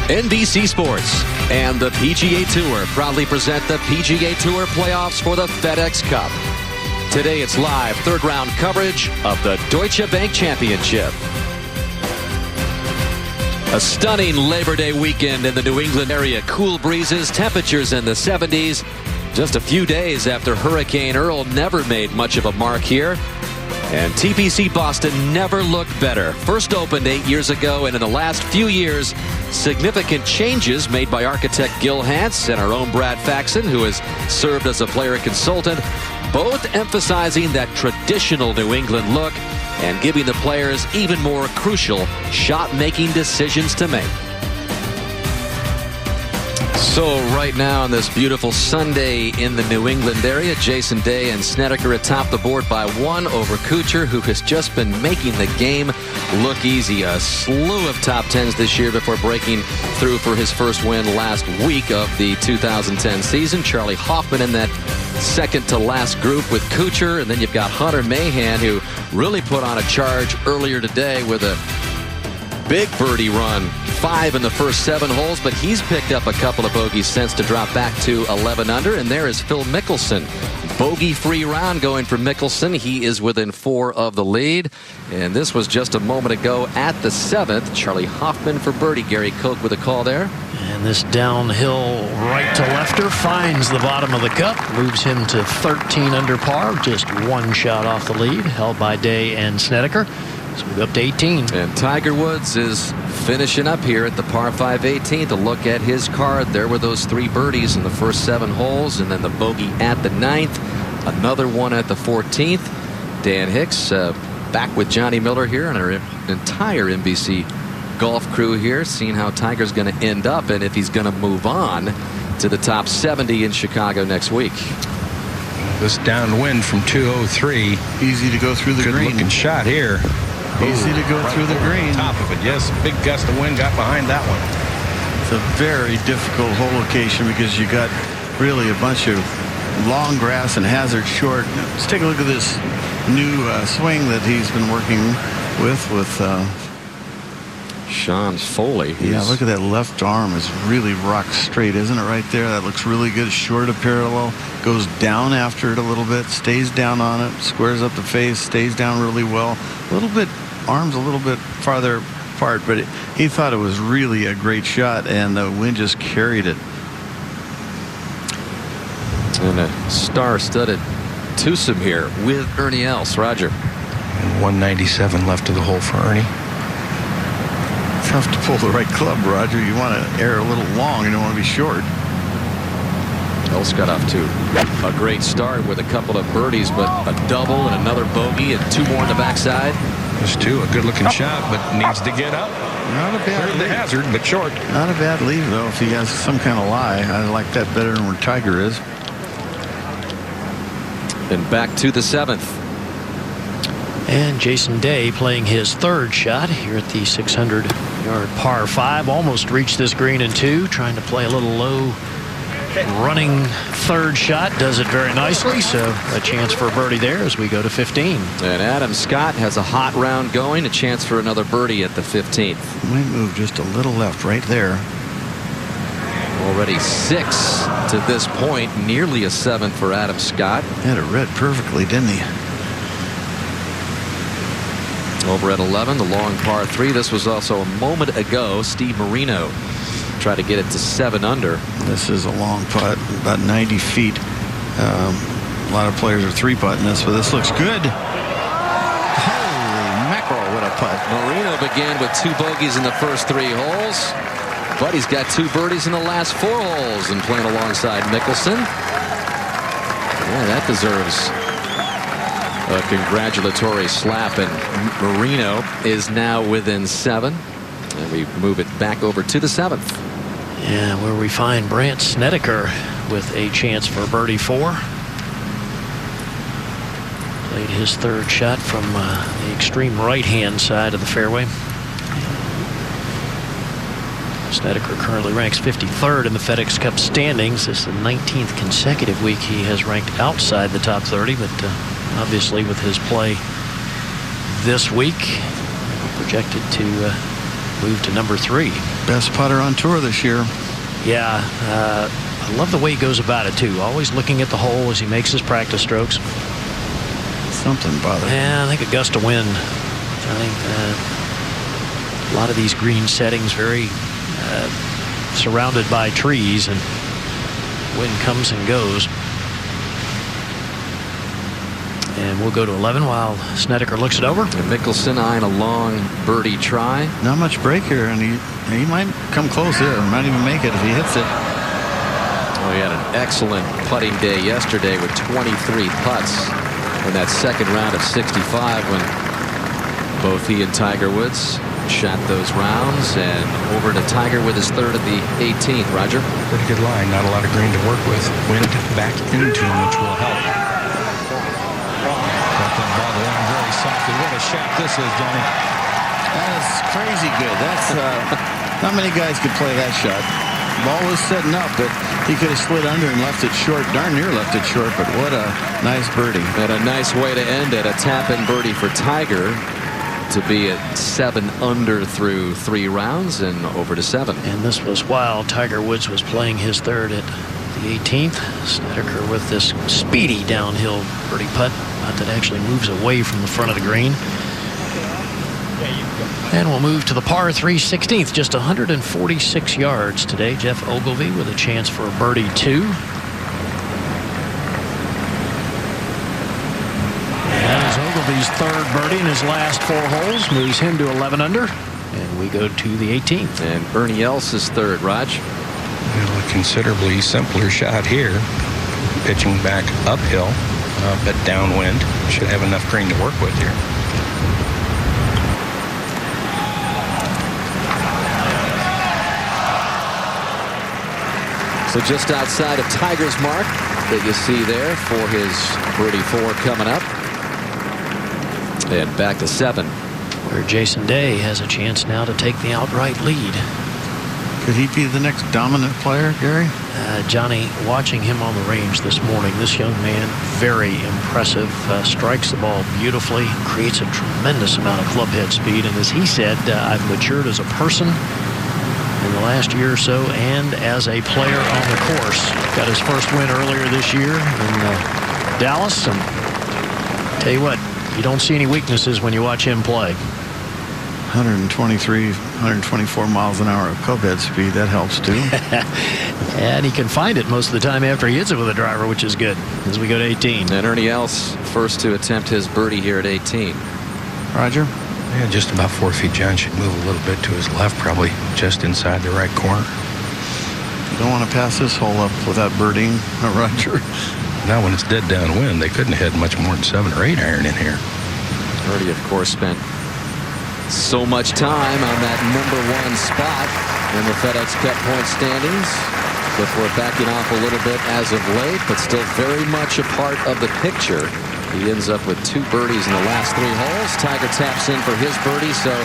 NBC Sports and the PGA Tour proudly present the PGA Tour playoffs for the FedEx Cup. Today it's live third round coverage of the Deutsche Bank Championship. A stunning Labor Day weekend in the New England area. Cool breezes, temperatures in the 70s. Just a few days after Hurricane Earl never made much of a mark here. And TPC Boston never looked better. First opened 8 years ago, and in the last few years, significant changes made by architect Gil Hance and our own Brad Faxon, who has served as a player consultant, both emphasizing that traditional New England look and giving the players even more crucial shot-making decisions to make. So right now on this beautiful Sunday in the New England area, Jason Day and Snedeker atop the board by 1 over Kuchar, who has just been making the game look easy. A slew of top 10s this year before breaking through for his first win last week of the 2010 season. Charlie Hoffman in that second to last group with Kuchar, and then you've got Hunter Mahan, who really put on a charge earlier today with a big birdie run. 5 in the first 7 holes, but he's picked up a couple of bogeys since to drop back to 11 under. And there is Phil Mickelson. Bogey-free round going for Mickelson. He is within 4 of the lead. And this was just a moment ago at the 7th. Charlie Hoffman for birdie. Gary Koch with a call there. And this downhill right to lefter finds the bottom of the cup, moves him to 13 under par, just 1 shot off the lead, held by Day and Snedeker. So we're up to 18. And Tiger Woods is finishing up here at the par 5 18th. A look at his card. There were those 3 birdies in the first 7 holes, and then the bogey at the 9th. Another one at the 14th. Dan Hicks back with Johnny Miller here and our entire NBC golf crew here, seeing how Tiger's going to end up and if he's going to move on to the top 70 in Chicago next week. This downwind from 203. Easy to go through the green. Good looking shot here. Easy to go through the green. Top of it, yes. Big gust of wind got behind that one. It's a very difficult hole location because you got really a bunch of long grass and hazard short. Let's take a look at this new swing that he's been working with Sean Foley. Yeah, look at that left arm is really rock straight, isn't it, right there? That looks really good. Short of parallel, goes down after it a little bit, stays down on it, squares up the face, stays down really well. A little bit, arms a little bit farther apart, but he thought it was really a great shot, and the wind just carried it. And a star-studded twosome here with Ernie Els. Roger. And 197 left of the hole for Ernie. Tough to pull the right club, Roger. You want to air a little long. You don't want to be short. Els got off to a great start with a couple of birdies, but a double and another bogey and 2 more on the backside. There's 2. A good-looking shot, but needs to get up. Not a bad lead. The hazard, but short. Not a bad leave, though, if he has some kind of lie. I like that better than where Tiger is. And back to the 7th. And Jason Day playing his 3rd shot here at the 600-yard par 5. Almost reached this green in 2. Trying to play a little low running 3rd shot. Does it very nicely. So a chance for a birdie there as we go to 15. And Adam Scott has a hot round going. A chance for another birdie at the 15th. Might move just a little left right there. Already 6 to this point. Nearly a 7 for Adam Scott. Had it read perfectly, didn't he? Over at 11, the long par 3. This was also a moment ago. Steve Marino tried to get it to 7 under. This is a long putt, about 90 feet. A lot of players are 3-putting this, but this looks good. Holy mackerel, what a putt. Marino began with 2 bogeys in the first 3 holes, but he's got 2 birdies in the last 4 holes and playing alongside Mickelson. Yeah, that deserves a congratulatory slap, and Marino is now within 7, and we move it back over to the 7th. Yeah, where we find Brandt Snedeker with a chance for birdie 4. Played his 3rd shot from the extreme right-hand side of the fairway. Snedeker currently ranks 53rd in the FedEx Cup standings. This is the 19th consecutive week he has ranked outside the top 30, but obviously with his play this week, projected to move to number 3. Best putter on tour this year. Yeah, I love the way he goes about it, too. Always looking at the hole as he makes his practice strokes. Something bothering. Yeah, I think a gust of wind. Johnny, a lot of these green settings very surrounded by trees, and wind comes and goes. And we'll go to 11 while Snedeker looks it over. And Mickelson eyeing a long birdie try. Not much break here, and he might come close here. Might even make it if he hits it. Well, he had an excellent putting day yesterday with 23 putts in that second round of 65 when both he and Tiger Woods shot those rounds. And over to Tiger with his third of the 18th. Roger? Pretty good line. Not a lot of green to work with. Wind back into him, which will help. Got that ball going very softly. What a shot this is, Johnny. That is crazy good. That's not many guys could play that shot. Ball was setting up, but he could have slid under and left it short. Darn near left it short, but what a nice birdie. And a nice way to end it. A tap-in birdie for Tiger to be at 7 under through 3 rounds and over to 7. And this was while Tiger Woods was playing his third at the 18th. Snedeker with this speedy downhill birdie putt that actually moves away from the front of the green. And we'll move to the par 3 16th. Just 146 yards today. Jeff Ogilvy with a chance for a birdie 2. That is Ogilvy's third birdie in his last 4 holes. Moves him to 11 under. And we go to the 18th. And Ernie Els' third, Raj. Well, a considerably simpler shot here. Pitching back uphill, but downwind. Should have enough green to work with here. So just outside of Tiger's mark that you see there for his birdie 4 coming up. And back to 7. Where Jason Day has a chance now to take the outright lead. Could he be the next dominant player, Gary? Johnny, watching him on the range this morning, this young man, very impressive. Strikes the ball beautifully, creates a tremendous amount of club head speed. And as he said, I've matured as a person in the last year or so and as a player on the course. Got his first win earlier this year in Dallas. And tell you what, you don't see any weaknesses when you watch him play. 123, 124 miles an hour of club head speed. That helps too. And he can find it most of the time after he hits it with a driver, which is good as we go to 18. And Ernie Els first to attempt his birdie here at 18. Roger? Yeah, just about 4 feet. John should move a little bit to his left, probably just inside the right corner. Don't want to pass this hole up without birding, Roger. Now when it's dead downwind, they couldn't have had much more than 7 or 8 iron in here. Ernie, of course, spent so much time on that #1 spot in the FedEx Cup point standings before backing off a little bit as of late, but still very much a part of the picture. He ends up with 2 birdies in the last 3 holes. Tiger taps in for his birdie, so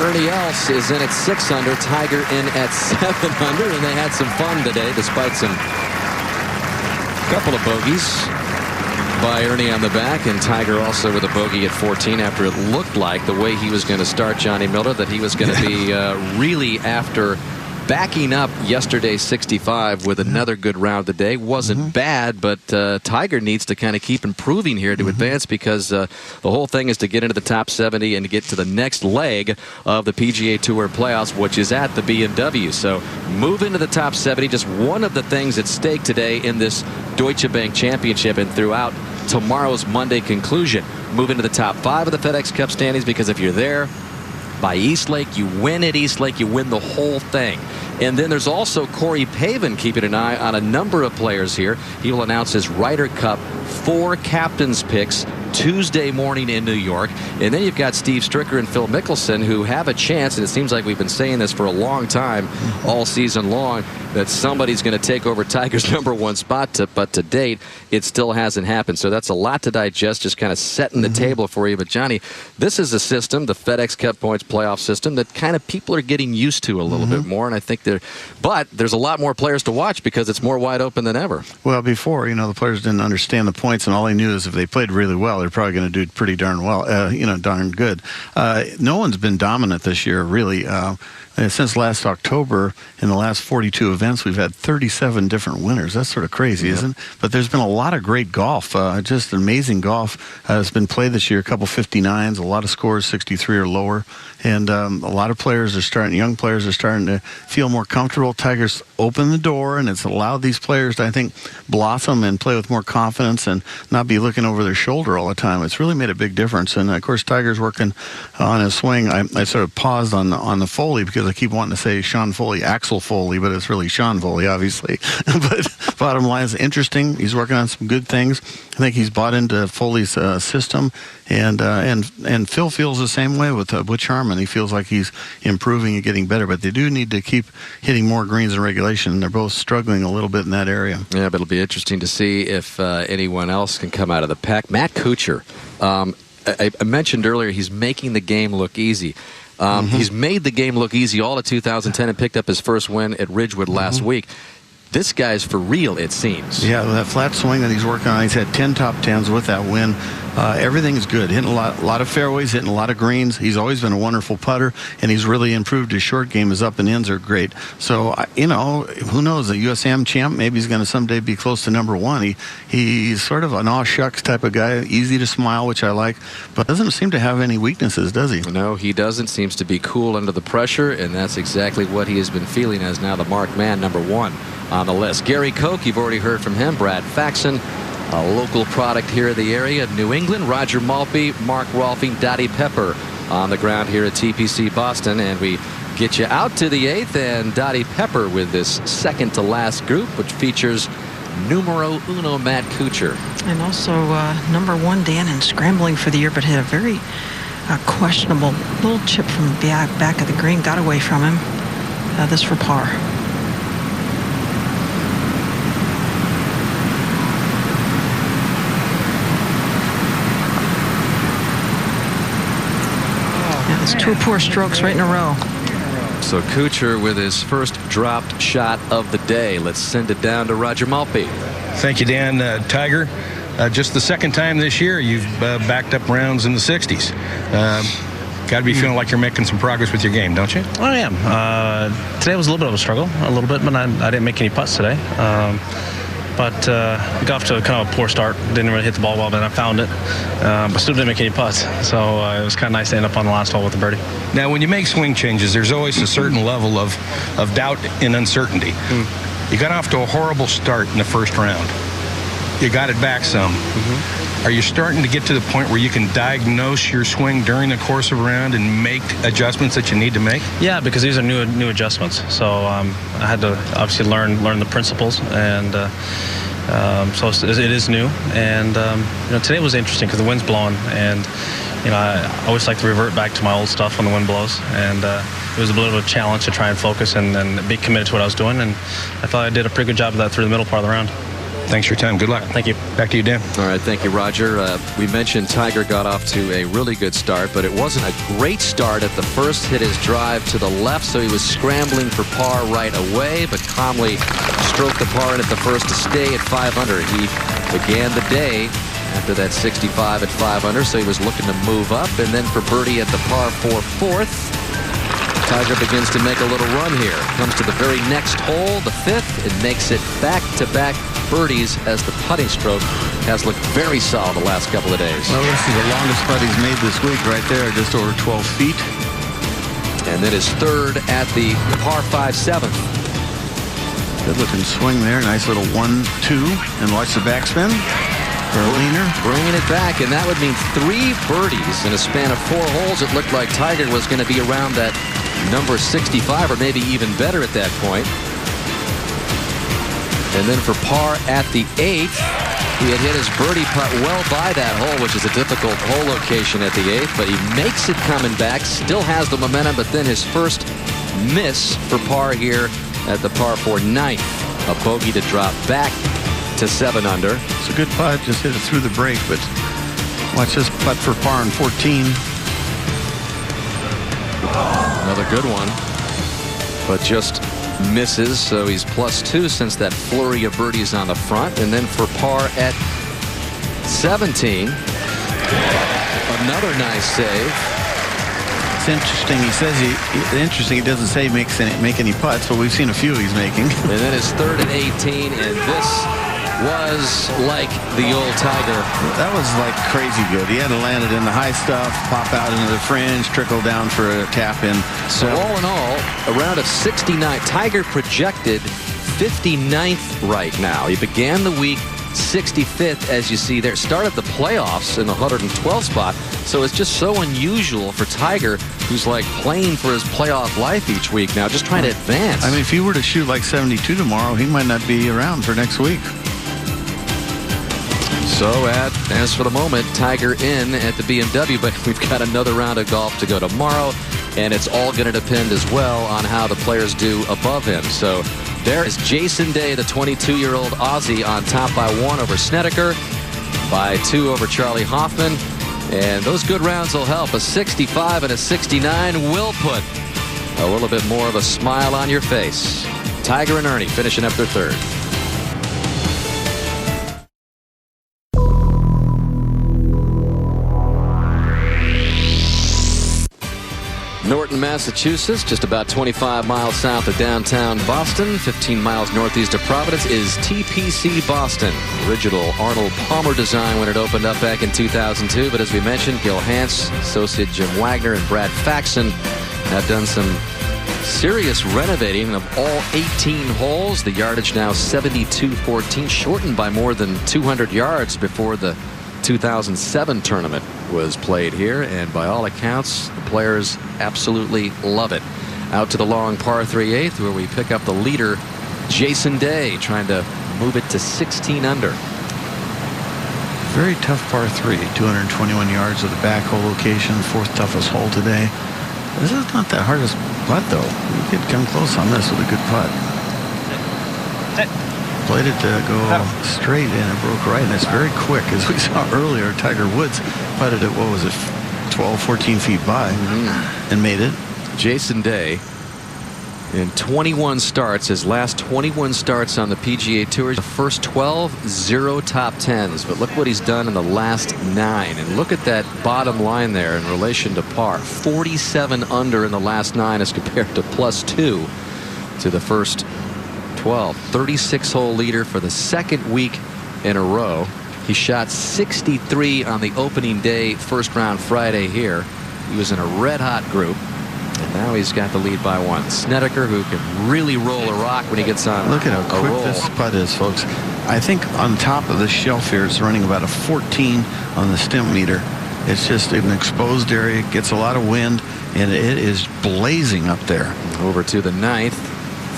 Ernie Els is in at 6 under, Tiger in at 7 under, and they had some fun today despite some couple of bogeys by Ernie on the back, and Tiger also with a bogey at 14 after it looked like the way he was going to start, Johnny Miller, that he was going to be really after backing up yesterday's 65 with another good round today. Wasn't bad, but Tiger needs to kind of keep improving here to advance, because the whole thing is to get into the top 70 and to get to the next leg of the PGA Tour playoffs, which is at the BMW. So move into the top 70, just one of the things at stake today in this Deutsche Bank Championship and throughout tomorrow's Monday conclusion. Move into the top 5 of the FedEx Cup standings, because if you're there by Eastlake, you win at Eastlake, you win the whole thing. And then there's also Corey Pavin keeping an eye on a number of players here. He will announce his Ryder Cup 4 captains picks Tuesday morning in New York. And then you've got Steve Stricker and Phil Mickelson, who have a chance, and it seems like we've been saying this for a long time, all season long, that somebody's going to take over Tiger's #1 spot, but to date, it still hasn't happened. So that's a lot to digest, just kind of setting the table for you. But Johnny, this is a system, the FedEx Cup Points playoff system, that kind of people are getting used to a little bit more, and I think but there's a lot more players to watch because it's more wide open than ever. Well, before, the players didn't understand the points, and all they knew is if they played really well, they they're probably going to do pretty darn well, darn good. No one's been dominant this year, really. Since last October, in the last 42 events, we've had 37 different winners. That's sort of crazy, isn't it? But there's been a lot of great golf, just amazing golf has been played this year. A couple 59s, a lot of scores, 63 or lower. And a lot of players are young players are starting to feel more comfortable. Tiger's opened the door, and it's allowed these players to, I think, blossom and play with more confidence and not be looking over their shoulder all the time. It's really made a big difference. And, of course, Tiger's working on his swing. I sort of paused on the Foley because I keep wanting to say Sean Foley, Axel Foley, but it's really Sean Foley, obviously. But bottom line is interesting. He's working on some good things. I think he's bought into Foley's system, and Phil feels the same way with Butch Harmon. He feels like he's improving and getting better, but they do need to keep hitting more greens in regulation. They're both struggling a little bit in that area. Yeah, but it'll be interesting to see if anyone else can come out of the pack. Matt Kuchar, I mentioned earlier, he's making the game look easy. He's made the game look easy all of 2010 and picked up his first win at Ridgewood last week. This guy's for real, it seems. Yeah, that flat swing that he's working on, he's had 10 top 10s with that win. Everything is good. Hitting a lot of fairways, hitting a lot of greens. He's always been a wonderful putter, and he's really improved his short game. His up and ins are great. So, who knows? A USAM champ, maybe he's going to someday be close to number one. He's sort of an aw shucks type of guy, easy to smile, which I like, but doesn't seem to have any weaknesses, does he? No, he doesn't. Seems to be cool under the pressure, and that's exactly what he has been feeling as now the marked man, number one on the list. Gary Koch, you've already heard from him. Brad Faxon, a local product here in the area. New England, Roger Maltby, Mark Rolfing, Dottie Pepper on the ground here at TPC Boston. And we get you out to the 8th, and Dottie Pepper with this second to last group, which features numero uno Matt Kuchar. And also number one Dan in scrambling for the year, but hit a very questionable little chip from the back of the green, got away from him. This for par. It's two poor strokes right in a row. So Kuchar with his first dropped shot of the day. Let's send it down to Roger Maltby. Thank you, Dan. Tiger, just the second time this year you've backed up rounds in the 60s. Got to be feeling like you're making some progress with your game, don't you? I am. Today was a little bit of a struggle, but I didn't make any putts today. But got off to kind of a poor start. Didn't really hit the ball well, but I found it. But still didn't make any putts. So it was kind of nice to end up on the last hole with a birdie. Now, when you make swing changes, there's always a certain level of doubt and uncertainty. You got off to a horrible start in the first round. You got it back some. Are you starting to get to the point where you can diagnose your swing during the course of a round and make adjustments that you need to make? Yeah, because these are new adjustments. So I had to obviously learn the principles, and so it is new. And today was interesting because the wind's blowing, and I always like to revert back to my old stuff when the wind blows. And it was a bit of a challenge to try and focus and be committed to what I was doing. And I thought I did a pretty good job of that through the middle part of the round. Thanks for your time. Good luck. Thank you. Back to you, Dan. All right. Thank you, Roger. We mentioned Tiger got off to a really good start, but it wasn't a great start at the first. Hit his drive to the left, so he was scrambling for par right away, but calmly stroked the par in at the first to stay at 5 under. He began the day after that 65 at 5 under, so he was looking to move up, and then for birdie at the par 4 fourth. Tiger begins to make a little run here. Comes to the very next hole, the 5th, and makes it back-to-back birdies as the putting stroke has looked very solid the last couple of days. Well, this is the longest putt he's made this week right there, just over 12 feet. And then his third at the par 5 7th. Good looking swing there. Nice little 1-2. And watch the backspin. For a leaner. Bringing it back, and that would mean 3 birdies in a span of 4 holes. It looked like Tiger was going to be around that number 65 or maybe even better at that point. And then for par at the 8th, he had hit his birdie putt well by that hole, which is a difficult hole location at the 8th, but he makes it coming back, still has the momentum, but then his first miss for par here at the par 4 9th. A bogey to drop back to 7 under. It's a good putt, just hit it through the break, but watch this putt for par in 14. Another good one, but just misses, so he's +2 since that flurry of birdies on the front. And then for par at 17, Another nice save. It's interesting. He says he doesn't say make any putts, but we've seen a few he's making. And then his third at 18, and this was like the old Tiger. That was like crazy good. He had to land it in the high stuff, pop out into the fringe, trickle down for a tap in. So all in all, a round of 69. Tiger projected 59th right now. He began the week 65th, as you see there. Started the playoffs in the 112th spot. So it's just so unusual for Tiger, who's like playing for his playoff life each week now, just trying to advance. I mean, if he were to shoot like 72 tomorrow, he might not be around for next week. So as for the moment, Tiger in at the BMW, but we've got another round of golf to go tomorrow, and it's all going to depend as well on how the players do above him. So there is Jason Day, the 22-year-old Aussie, on top by 1 over Snedeker, by 2 over Charlie Hoffman, and those good rounds will help. A 65 and a 69 will put a little bit more of a smile on your face. Tiger and Ernie finishing up their third. Norton, Massachusetts, just about 25 miles south of downtown Boston, 15 miles northeast of Providence, is TPC Boston. Original Arnold Palmer design when it opened up back in 2002. But as we mentioned, Gil Hance, associate Jim Wagner, and Brad Faxon have done some serious renovating of all 18 holes. The yardage now 72-14, shortened by more than 200 yards before the 2007 tournament was played here, and by all accounts the players absolutely love it. Out to the long par 3/8 where we pick up the leader, Jason Day, trying to move it to 16 under. Very tough par 3, 221 yards of the back hole location, 4th toughest hole today. This is not the hardest putt though. You could come close on this with a good putt. Played it to go straight and it broke right, and it's very quick. As we saw earlier, Tiger Woods putted it, what was it, 12, 14 feet by, and made it. Jason Day, in 21 starts, his last 21 starts on the PGA Tour, the first 12, 0 top 10s. But look what he's done in the last 9. And look at that bottom line there in relation to par. 47 under in the last 9 as compared to +2 to the first 12. 36-hole leader for the second week in a row. He shot 63 on the opening day, first round Friday here. He was in a red-hot group, and now he's got the lead by 1. Snedeker, who can really roll a rock when he gets on. Look at how quick this putt is, folks. I think on top of this shelf here, it's running about a 14 on the stimp meter. It's just an exposed area, gets a lot of wind, and it is blazing up there. Over to the 9th.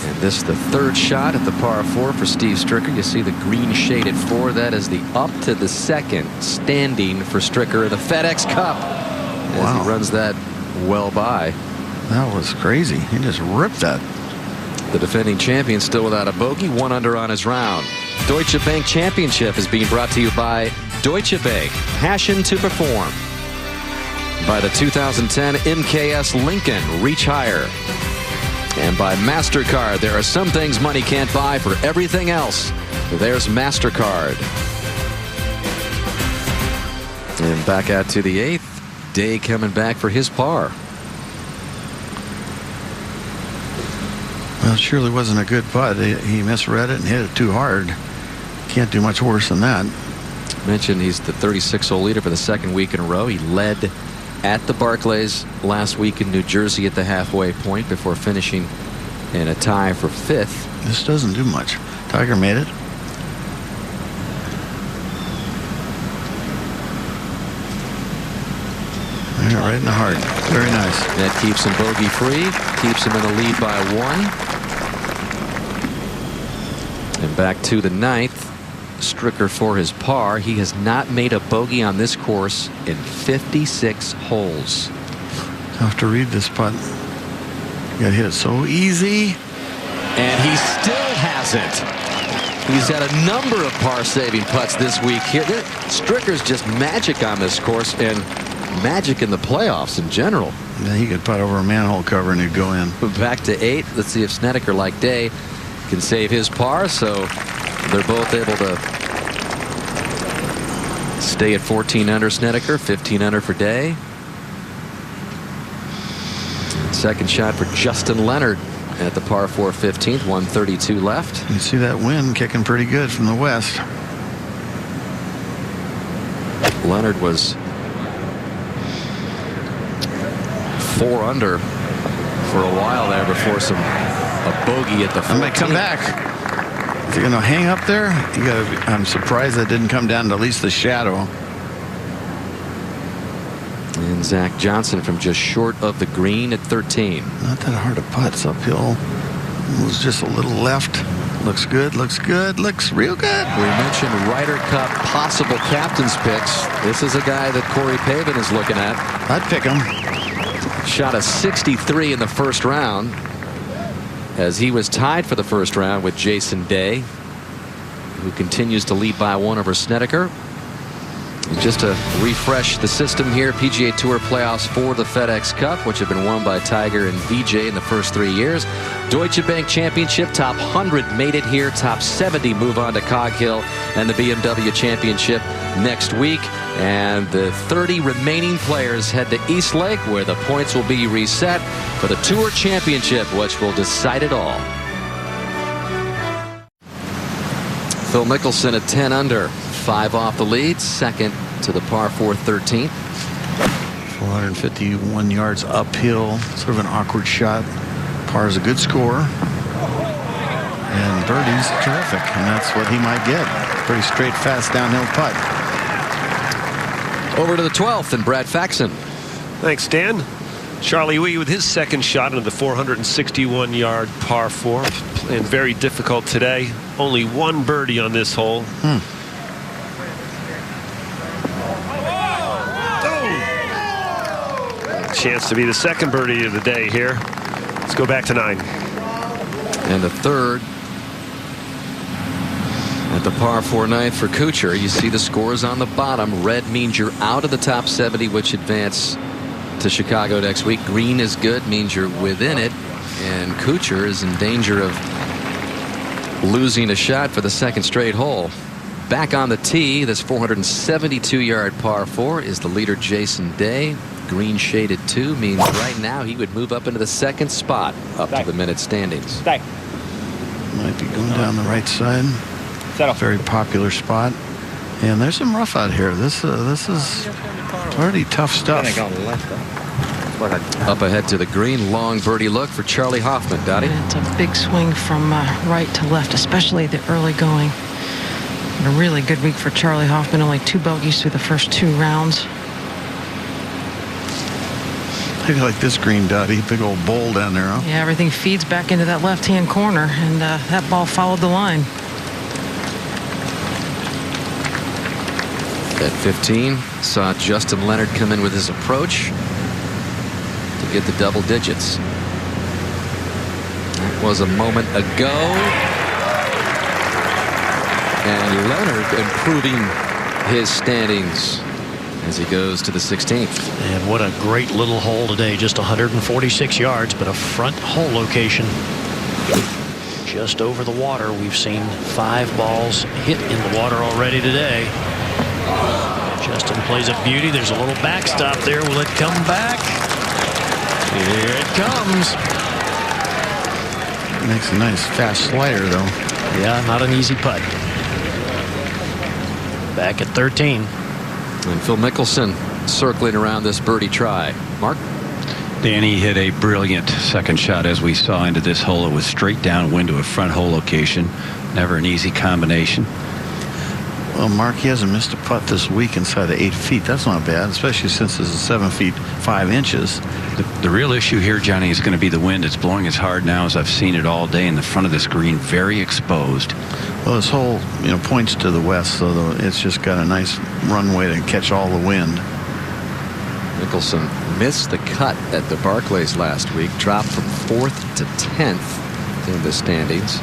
And this is the third shot at the par 4 for Steve Stricker. You see the green shaded 4. That is the up to the second standing for Stricker in the FedEx Cup. As he runs that well by. That was crazy. He just ripped that. The defending champion still without a bogey, 1 under on his round. Deutsche Bank Championship is being brought to you by Deutsche Bank. Passion to perform. By the 2010 MKS Lincoln. Reach higher. And by MasterCard. There are some things money can't buy. For everything else, there's MasterCard. And back out to the 8th. Day coming back for his par. Well, it surely wasn't a good putt. He misread it and hit it too hard. Can't do much worse than that. Mentioned he's the 36-hole leader for the second week in a row. He led at the Barclays last week in New Jersey at the halfway point before finishing in a tie for 5th. This doesn't do much. Tiger made it. Yeah, right in the heart. Very nice. That keeps him bogey free. Keeps him in the lead by 1. And back to the 9th. Stricker for his par. He has not made a bogey on this course in 56 holes. Tough to read this putt. You got hit it so easy. And he still hasn't. He's had a number of par-saving putts this week here. Stricker's just magic on this course and magic in the playoffs in general. Yeah, he could putt over a manhole cover and he'd go in. Back to 8. Let's see if Snedeker, like Day, can save his par. So they're both able to Stay at 14 under Snedeker, 15 under for Day. Second shot for Justin Leonard at the par 4 15th, 132 left. You see that wind kicking pretty good from the west. Leonard was 4 under for a while there before a bogey at the 14th. I might come back. Is he going to hang up there? I'm surprised that didn't come down to at least the shadow. And Zach Johnson from just short of the green at 13. Not that hard to putt. It's uphill. Moves just a little left. Looks good. Looks good. Looks real good. We mentioned Ryder Cup possible captain's picks. This is a guy that Corey Pavin is looking at. I'd pick him. Shot a 63 in the first round, as he was tied for the first round with Jason Day, who continues to lead by 1 over Snedeker. Just to refresh the system here, PGA Tour playoffs for the FedEx Cup, which have been won by Tiger and VJ in the first 3 years. Deutsche Bank Championship, top 100 made it here. Top 70 move on to Cog Hill, and the BMW Championship next week. And the 30 remaining players head to East Lake, where the points will be reset for the Tour Championship, which will decide it all. Phil Mickelson at 10 under, 5 off the lead, second to the par 4 13th. 451 yards uphill, sort of an awkward shot. Par is a good score, and birdie's terrific, and that's what he might get. Pretty straight, fast downhill putt. Over to the 12th and Brad Faxon. Thanks, Dan. Charlie Wee with his second shot into the 461-yard par 4, and very difficult today. Only 1 birdie on this hole. Chance to be the second birdie of the day here. Let's go back to 9. And the third at the par 4 9th for Kuchar. You see the scores on the bottom. Red means you're out of the top 70, which advance to Chicago next week. Green is good, means you're within it. And Kuchar is in danger of losing a shot for the second straight hole. Back on the tee, this 472-yard par 4 is the leader, Jason Day. Green shaded 2 means right now he would move up into the second spot up to the minute standings. Might be going down the right side. Very popular spot. And there's some rough out here. This is pretty tough stuff. Up ahead to the green, long birdie look for Charlie Hoffman. Dottie? It's a big swing from right to left, especially the early going. And a really good week for Charlie Hoffman. Only 2 bogeys through the first 2 rounds. I feel like this green, Dottie. Big old bowl down there, huh? Yeah, everything feeds back into that left-hand corner, and that ball followed the line. At 15, saw Justin Leonard come in with his approach to get the double digits. That was a moment ago. And Leonard improving his standings as he goes to the 16th. And what a great little hole today. Just 146 yards, but a front hole location just over the water. We've seen 5 balls hit in the water already today. Justin plays a beauty. There's a little backstop there. Will it come back? Here it comes. Makes a nice fast slider, though. Yeah, not an easy putt. Back at 13. And Phil Mickelson circling around this birdie try. Mark? Danny hit a brilliant second shot, as we saw, into this hole. It was straight downwind to a front hole location. Never an easy combination. Well, Mark, he hasn't missed a putt this week inside the 8 feet. That's not bad, especially since this is 7 feet 5 inches. The real issue here, Johnny, is going to be the wind. It's blowing as hard now as I've seen it all day in the front of this green, very exposed. Well, this hole, points to the west, so it's just got a nice runway to catch all the wind. Mickelson missed the cut at the Barclays last week, dropped from 4th to 10th in the standings.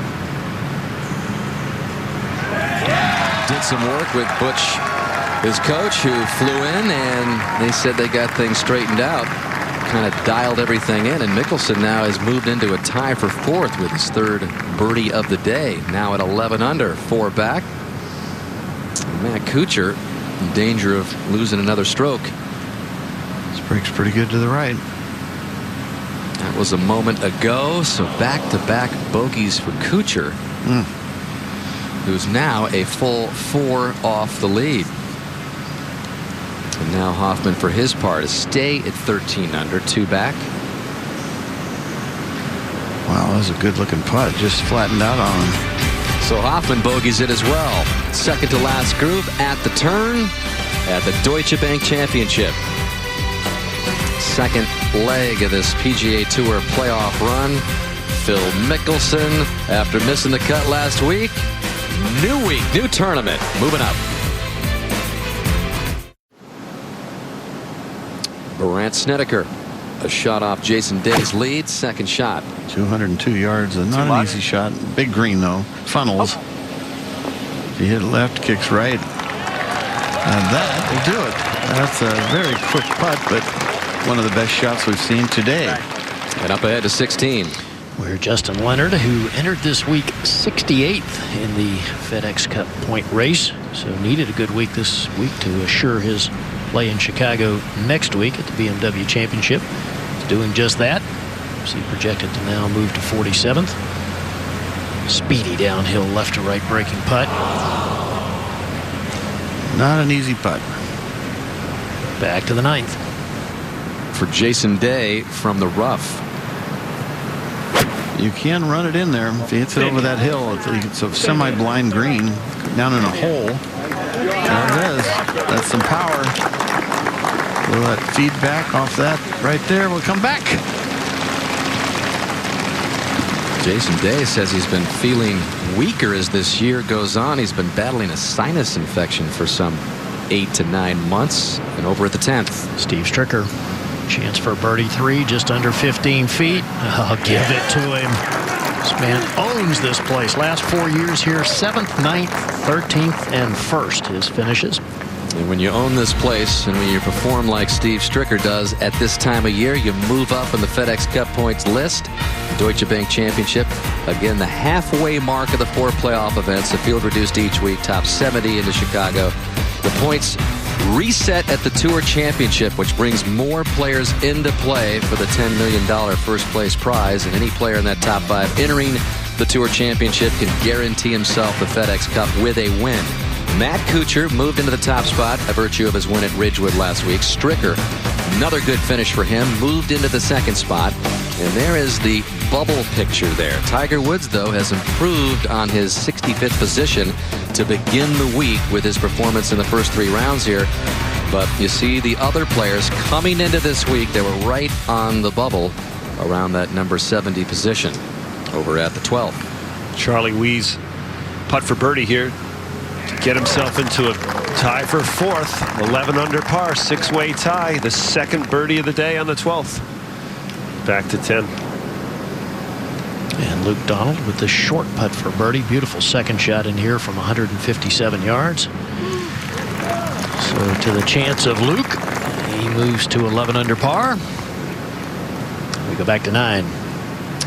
Did some work with Butch, his coach, who flew in, and they said they got things straightened out. Kind of dialed everything in, and Mickelson now has moved into a tie for 4th with his 3rd birdie of the day. Now at 11 under, 4 back. Matt Kuchar in danger of losing another stroke. This break's pretty good to the right. That was a moment ago. So back-to-back bogeys for Kuchar, who's now a full 4 off the lead. And now Hoffman, for his part, to stay at 13 under, 2 back. Wow, that was a good-looking putt. Just flattened out on him. So Hoffman bogeys it as well. Second to last group at the turn at the Deutsche Bank Championship. Second leg of this PGA Tour playoff run. Phil Mickelson, after missing the cut last week. New week, new tournament, moving up. Brandt Snedeker, a shot off Jason Day's lead, second shot. 202 yards, not an easy shot. Big green though, funnels. If you hit left, kicks right, and that will do it. That's a very quick putt, but one of the best shots we've seen today. And up ahead to 16. Where Justin Leonard, who entered this week 68th in the FedEx Cup point race, so needed a good week this week to assure his play in Chicago next week at the BMW Championship. He's doing just that. So he projected to now move to 47th. Speedy downhill left to right breaking putt. Not an easy putt. Back to the 9th. For Jason Day from the rough. You can run it in there. If he hits it over that hill, it's a semi-blind green down in a hole. There it is. That's some power. Will that feedback off that right there will come back. Jason Day says he's been feeling weaker as this year goes on. He's been battling a sinus infection for some 8 to 9 months. And over at the 10th. Steve Stricker. Chance for birdie 3, just under 15 feet. I'll give it to him. This man owns this place. Last 4 years here, 7th, 9th, 13th, and 1st his finishes. And when you own this place and when you perform like Steve Stricker does at this time of year, you move up in the FedEx Cup points list. Deutsche Bank Championship, again, the halfway mark of the 4 playoff events. The field reduced each week, top 70 into Chicago. The points reset at the Tour Championship, which brings more players into play for the $10 million first place prize. And any player in that top 5 entering the Tour Championship can guarantee himself the FedEx Cup with a win. Matt Kuchar moved into the top spot by virtue of his win at Ridgewood last week. Stricker, another good finish for him, moved into the 2nd spot. And there is the bubble picture there. Tiger Woods, though, has improved on his 65th position to begin the week with his performance in the first 3 rounds here. But you see the other players coming into this week, they were right on the bubble around that number 70 position over at the 12th. Charlie Wees putt for birdie here to get himself into a tie for 4th. 11 under par, 6-way tie. The 2nd birdie of the day on the 12th. Back to 10. And Luke Donald with the short putt for birdie. Beautiful second shot in here from 157 yards. So to the chance of Luke, he moves to 11 under par. We go back to 9.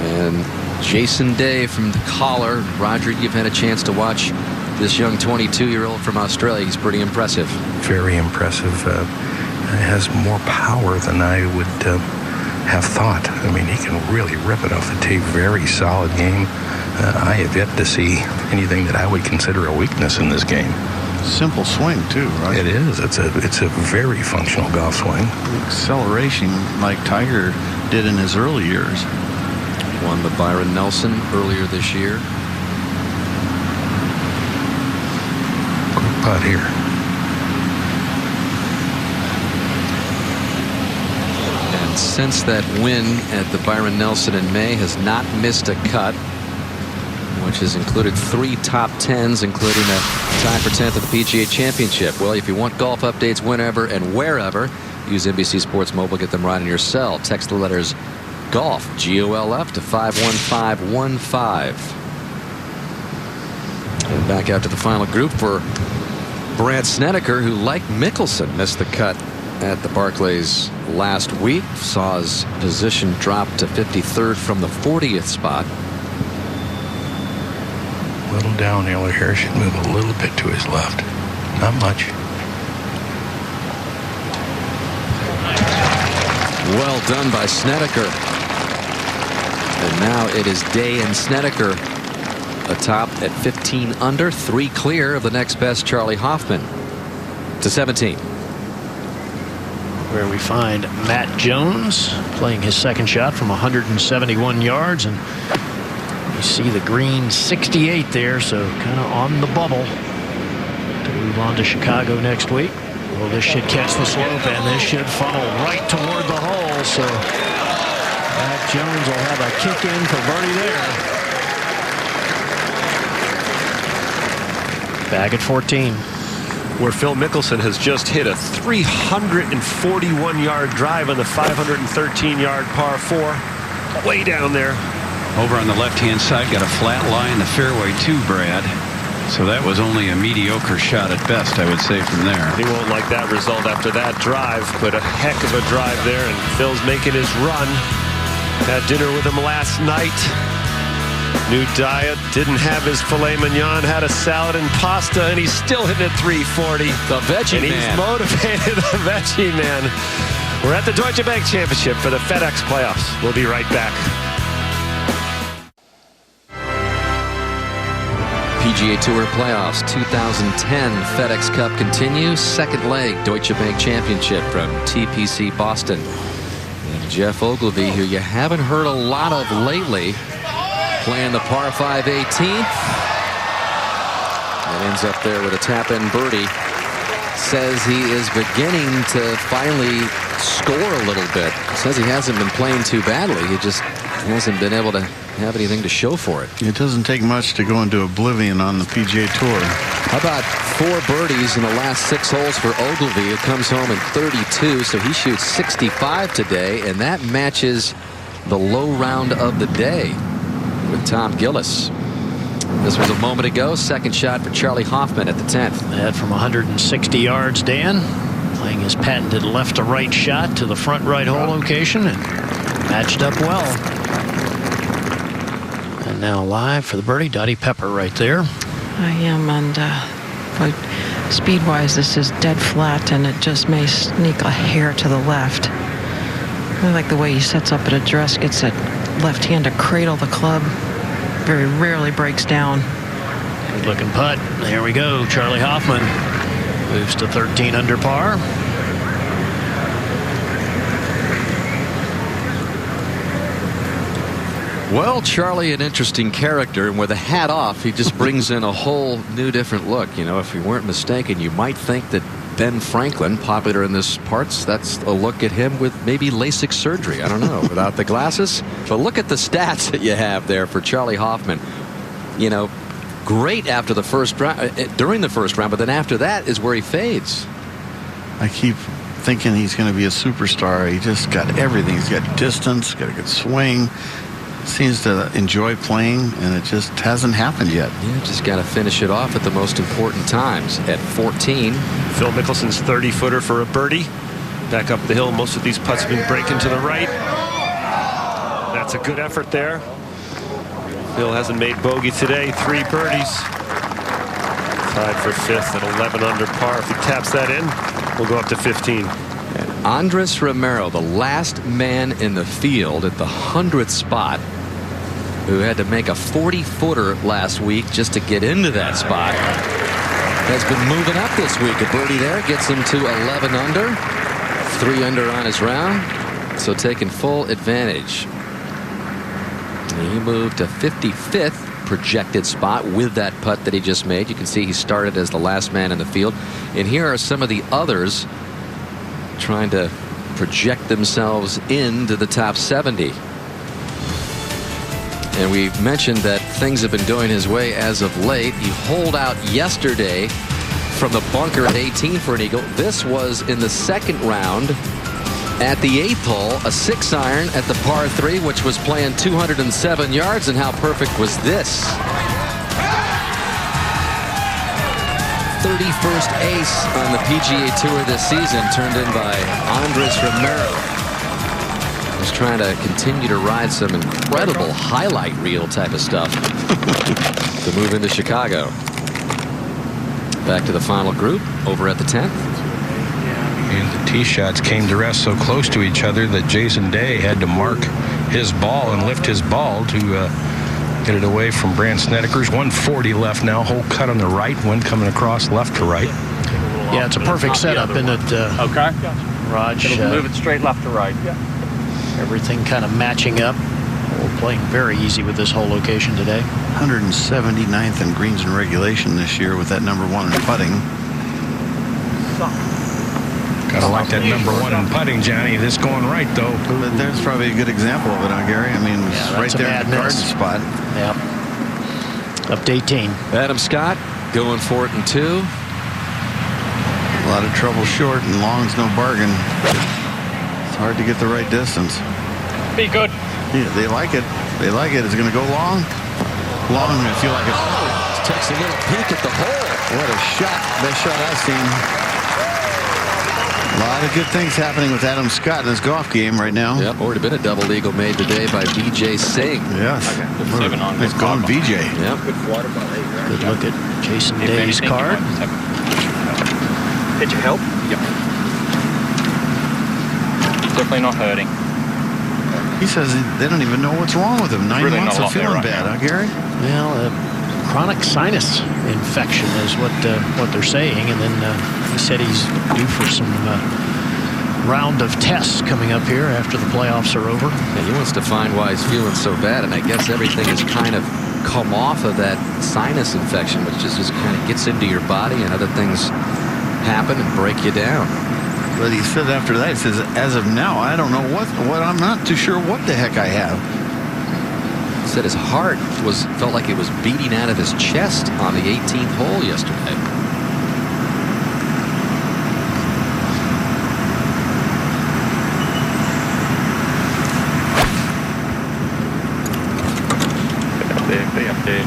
And Jason Day from the collar. Roger, you've had a chance to watch this young 22-year-old from Australia. He's pretty impressive. Very impressive. Has more power than I would have thought. I mean, he can really rip it off the tee. Very solid game. I have yet to see anything that I would consider a weakness in this game. Simple swing too, right? It is. It's a very functional golf swing. Acceleration like Tiger did in his early years. Won the Byron Nelson earlier this year. Quick putt here. And since that win at the Byron Nelson in May, has not missed a cut, which has included 3 top 10s, including a tie for 10th at the PGA Championship. Well, if you want golf updates whenever and wherever, use NBC Sports Mobile. Get them right in your cell. Text the letters GOLF, GOLF, to 51515. And back out to the final group for Brandt Snedeker, who, like Mickelson, missed the cut at the Barclays last week. Saw his position drop to 53rd from the 40th spot. A little downhill here. Should move a little bit to his left. Not much. Well done by Snedeker. And now it is Day and Snedeker atop at 15 under, 3 clear of the next best Charlie Hoffman to 17. Where we find Matt Jones playing his second shot from 171 yards, and you see the green 68 there, so kind of on the bubble to move on to Chicago next week. Well, this should catch the slope, and this should funnel right toward the hole, so Matt Jones will have a kick in for birdie there. Back at 14. Where Phil Mickelson has just hit a 341-yard drive on the 513-yard par 4. Way down there. Over on the left-hand side, got a flat lie in the fairway too, Brad. So that was only a mediocre shot at best, I would say, from there. He won't like that result after that drive, but a heck of a drive there, and Phil's making his run. Had dinner with him last night. New diet, didn't have his filet mignon, had a salad and pasta, and he's still hitting at 340. The veggie man. And he's motivated, the veggie man. We're at the Deutsche Bank Championship for the FedEx playoffs. We'll be right back. PGA Tour playoffs 2010 FedEx Cup continues. Second leg Deutsche Bank Championship from TPC Boston. And Jeff Ogilvy, who you haven't heard a lot of lately, playing the par 5 18th. And ends up there with a tap-in birdie. Says he is beginning to finally score a little bit. Says he hasn't been playing too badly. He just hasn't been able to have anything to show for it. It doesn't take much to go into oblivion on the PGA Tour. How about 4 birdies in the last 6 holes for Ogilvy, who comes home in 32, so he shoots 65 today, and that matches the low round of the day with Tom Gillis. This was a moment ago. Second shot for Charlie Hoffman at the 10th. That from 160 yards, Dan, playing his patented left to right shot to the front right hole location, and matched up well. And now live for the birdie, Dottie Pepper right there. I am, and speed-wise, this is dead flat, and it just may sneak a hair to the left. I like the way he sets up at address, gets that left hand to cradle the club. Very rarely breaks down. Good looking putt. There we go. Charlie Hoffman moves to 13 under par. Well, Charlie, an interesting character, and with a hat off, he just brings in a whole new different look. You know, if you weren't mistaken, you might think that Ben Franklin, popular in this parts, that's a look at him with maybe LASIK surgery. I don't know, without the glasses. But look at the stats that you have there for Charlie Hoffman. You know, great after the first round, during the first round, but then after that is where he fades. I keep thinking he's going to be a superstar. He just got everything. He's got distance, got a good swing. Seems to enjoy playing, and it just hasn't happened yet. Yeah, just got to finish it off at the most important times. At 14, Phil Mickelson's 30-footer for a birdie. Back up the hill. Most of these putts have been breaking to the right. That's a good effort there. Phil hasn't made bogey today. 3 birdies. Tied for 5th at 11 under par. If he taps that in, we'll go up to 15. Andres Romero, the last man in the field at the 100th spot, who had to make a 40-footer last week just to get into that spot, has been moving up this week. A birdie there gets him to 11 under, 3 under on his round, so taking full advantage. He moved to 55th projected spot with that putt that he just made. You can see he started as the last man in the field, and here are some of the others trying to project themselves into the top 70. And we mentioned that things have been going his way as of late. He holed out yesterday from the bunker at 18 for an eagle. This was in the second round at the 8th hole, a 6-iron at the par 3, which was playing 207 yards. And how perfect was this? 31st ace on the PGA Tour this season, turned in by Andres Romero. He's trying to continue to ride some incredible highlight reel type of stuff to move into Chicago. Back to the final group over at the 10th. And the tee shots came to rest so close to each other that Jason Day had to mark his ball and lift his ball to get it away from Brandt Snedeker's. 140 left now. Hole cut on the right. Wind coming across left to right. Yeah, it's a perfect setup, isn't it, Okay. Raj? Move it straight left to right. Everything kind of matching up. We're playing very easy with this whole location today. 179th in greens and regulation this year with that number 1 in putting. Gotta like that number 1 in putting, Johnny. This going right, though. But there's probably a good example of it, huh, Gary? I mean, it's right there in the garden spot. Yep. Up to 18. Adam Scott going for it in 2. A lot of trouble short, and long's no bargain. It's hard to get the right distance. Be good. Yeah, they like it. They like it. It's going to go long. Long, I feel like it. Takes a little peek at the hole. What a shot. Best shot I've seen. A lot of good things happening with Adam Scott in his golf game right now. Yep, already been a double eagle made today by VJ Singh. Yes. Okay. Nice going, VJ. Yep. Good look at Jason Day's card. Did you help? Yep. Definitely not hurting. He says they don't even know what's wrong with him. 9 Really months not of feeling right bad, now. huh, Gary? Well, chronic sinus infection is what they're saying, and then he said he's due for some round of tests coming up here after the playoffs are over. Yeah, he wants to find why he's feeling so bad, and I guess everything has kind of come off of that sinus infection, which just kind of gets into your body, and other things happen and break you down. But he said after that, he says, as of now, I don't know what I'm not too sure what the heck I have. He said his heart felt like it was beating out of his chest on the 18th hole yesterday.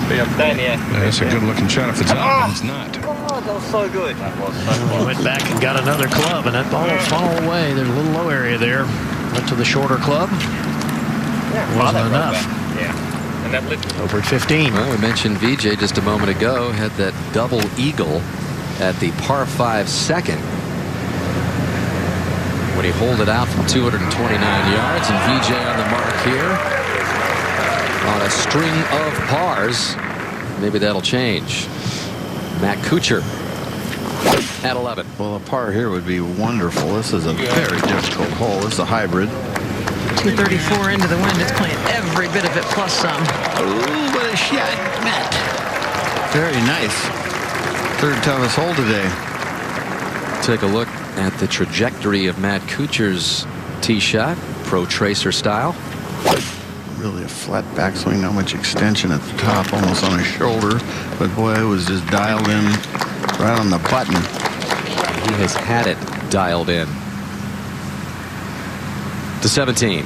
Be up there, yeah. That's a good-looking shot if it's out, but it's not. Oh, that was so good. That was He went back and got another club, and that ball funneled away. There's a little low area there. Went to the shorter club. Wasn't enough. Yeah. And that lit. Over at 15. Well, we mentioned VJ just a moment ago. Had that double eagle at the par 5 second when he holed it out from 229 yards. And VJ on the mark here on a string of pars. Maybe that'll change. Matt Kuchar at 11. Well, a par here would be wonderful. This is a very difficult hole. This is a hybrid. 234 into the wind. It's playing every bit of it plus some. Ooh, what a shot, Matt. Very nice. Third toughest hole today. Take a look at the trajectory of Matt Kuchar's tee shot, Pro Tracer style. Really a flat backswing, not much extension at the top, almost on his shoulder. But boy, it was just dialed in right on the button. He has had it dialed in. To 17.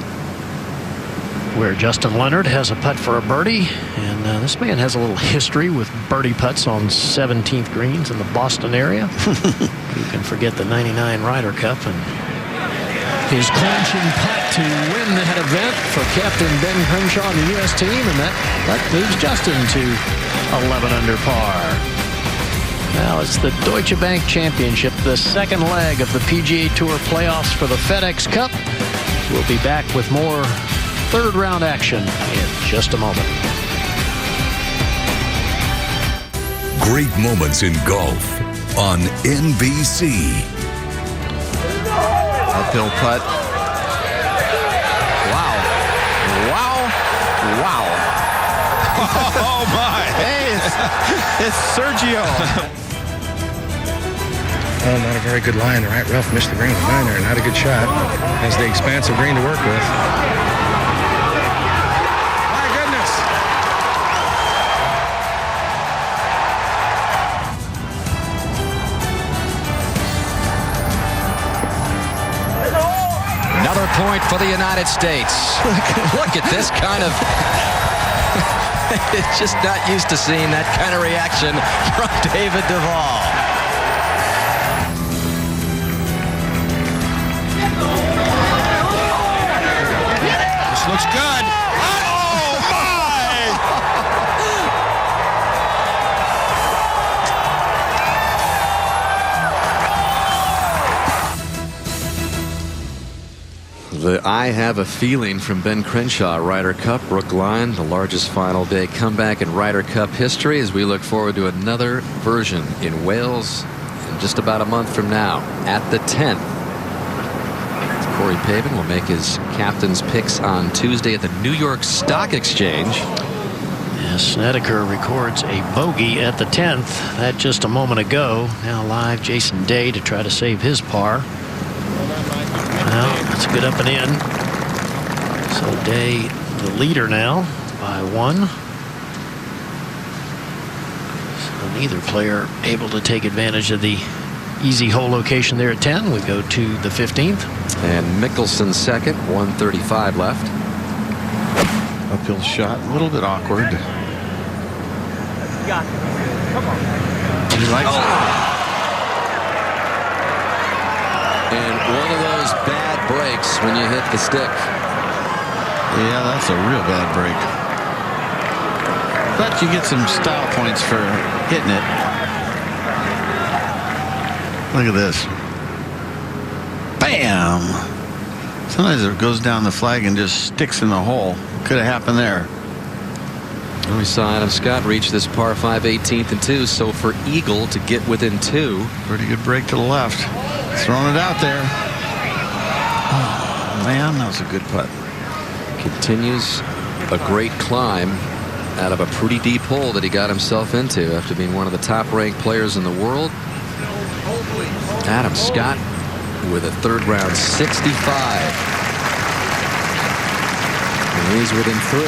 Where Justin Leonard has a putt for a birdie, and this man has a little history with birdie putts on 17th greens in the Boston area. You can forget the 99 Ryder Cup and his clinching putt to win that event for Captain Ben Crenshaw and the U.S. team, and that moves Justin to 11 under par. Now it's the Deutsche Bank Championship, the second leg of the PGA Tour playoffs for the FedEx Cup. We'll be back with more third round action in just a moment. Great moments in golf on NBC. Uphill putt. Wow. Wow. Wow. Oh, my. Hey, it's Sergio. Oh, not a very good line. The right rough missed the green with a 9 there. Not a good shot. Has the expansive green to work with. My goodness. Another point for the United States. Look at this kind of... It's just not used to seeing that kind of reaction from David Duval. This looks good. Oh, my! The I Have a Feeling from Ben Crenshaw, Ryder Cup, Brookline, the largest final day comeback in Ryder Cup history, as we look forward to another version in Wales in just about a month from now at the 10th. Corey Pavin will make his captain's picks on Tuesday at the New York Stock Exchange. Yes, Snedeker records a bogey at the 10th. That just a moment ago. Now live, Jason Day to try to save his par. Well, that's a good up and in. So Day, the leader now by 1. So neither player able to take advantage of the easy hole location there at 10. We go to the 15th. And Mickelson second, 135 left. Uphill shot, a little bit awkward. Come on. He likes it. And one of those bad breaks when you hit the stick. Yeah, that's a real bad break. But you get some style points for hitting it. Look at this. Bam! Sometimes it goes down the flag and just sticks in the hole. Could have happened there. And we saw Adam Scott reach this par 5 18th and 2. So for Eagle to get within 2. Pretty good break to the left. Throwing it out there. Oh, man, that was a good putt. Continues a great climb out of a pretty deep hole that he got himself into after being one of the top-ranked players in the world. Adam Scott with a third round 65. And he's within 3.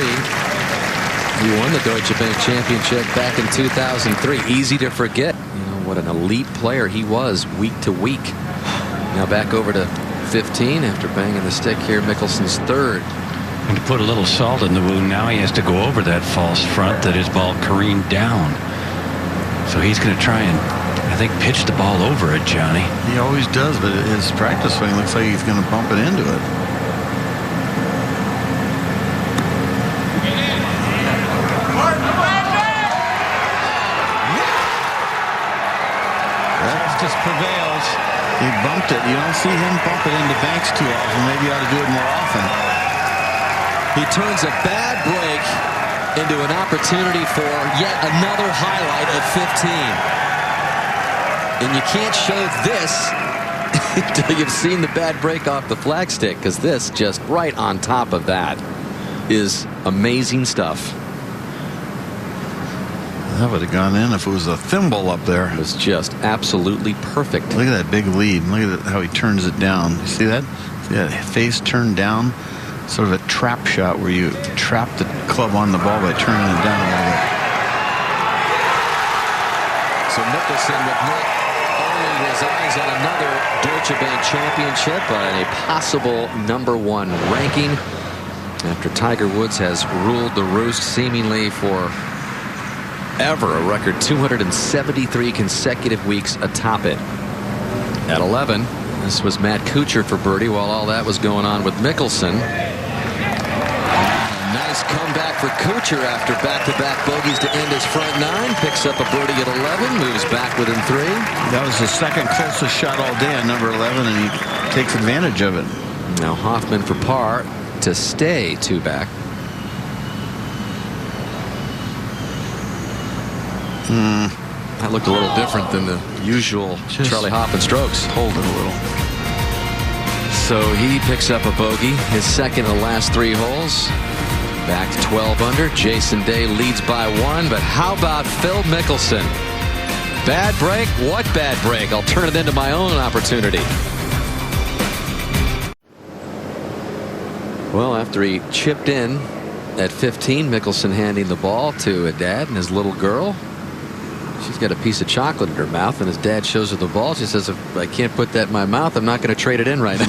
He won the Deutsche Bank Championship back in 2003. Easy to forget, you know, what an elite player he was week to week. Now back over to 15 after banging the stick here. Mickelson's third. And to put a little salt in the wound, now he has to go over that false front that his ball careened down. So he's going to try and, I think, pitch the ball over it, Johnny. He always does, but his practice swing looks like he's going to bump it into it. Justice prevails. He bumped it. You don't see him bump it into banks too often. Maybe you ought to do it more often. He turns a bad break into an opportunity for yet another highlight of 15. And you can't show this until you've seen the bad break off the flagstick, because this, just right on top of that, is amazing stuff. That would have gone in if it was a thimble up there. It was just absolutely perfect. Look at that big lead. Look at how he turns it down. You see that? See that face turned down? Sort of a trap shot where you trap the club on the ball by turning it down a little bit. So Mickelson with not only his eyes on another Deutsche Bank Championship, but a possible #1 ranking after Tiger Woods has ruled the roost seemingly for ever, a record 273 consecutive weeks atop it. At 11, this was Matt Kuchar for birdie while all that was going on with Mickelson. Nice comeback for Kuchar after back-to-back bogeys to end his front 9. Picks up a birdie at 11, moves back within 3. That was the second closest shot all day on number 11, and he takes advantage of it. Now Hoffman for par to stay 2 back. That looked a little different than the usual Charlie Hoffman strokes. Hold it a little. So he picks up a bogey, his second of the last 3 holes. Back to 12 under. Jason Day leads by 1, but how about Phil Mickelson? Bad break? What bad break? I'll turn it into my own opportunity. Well, after he chipped in at 15, Mickelson handing the ball to a dad and his little girl. She's got a piece of chocolate in her mouth, and his dad shows her the ball. She says, if I can't put that in my mouth, I'm not going to trade it in right now.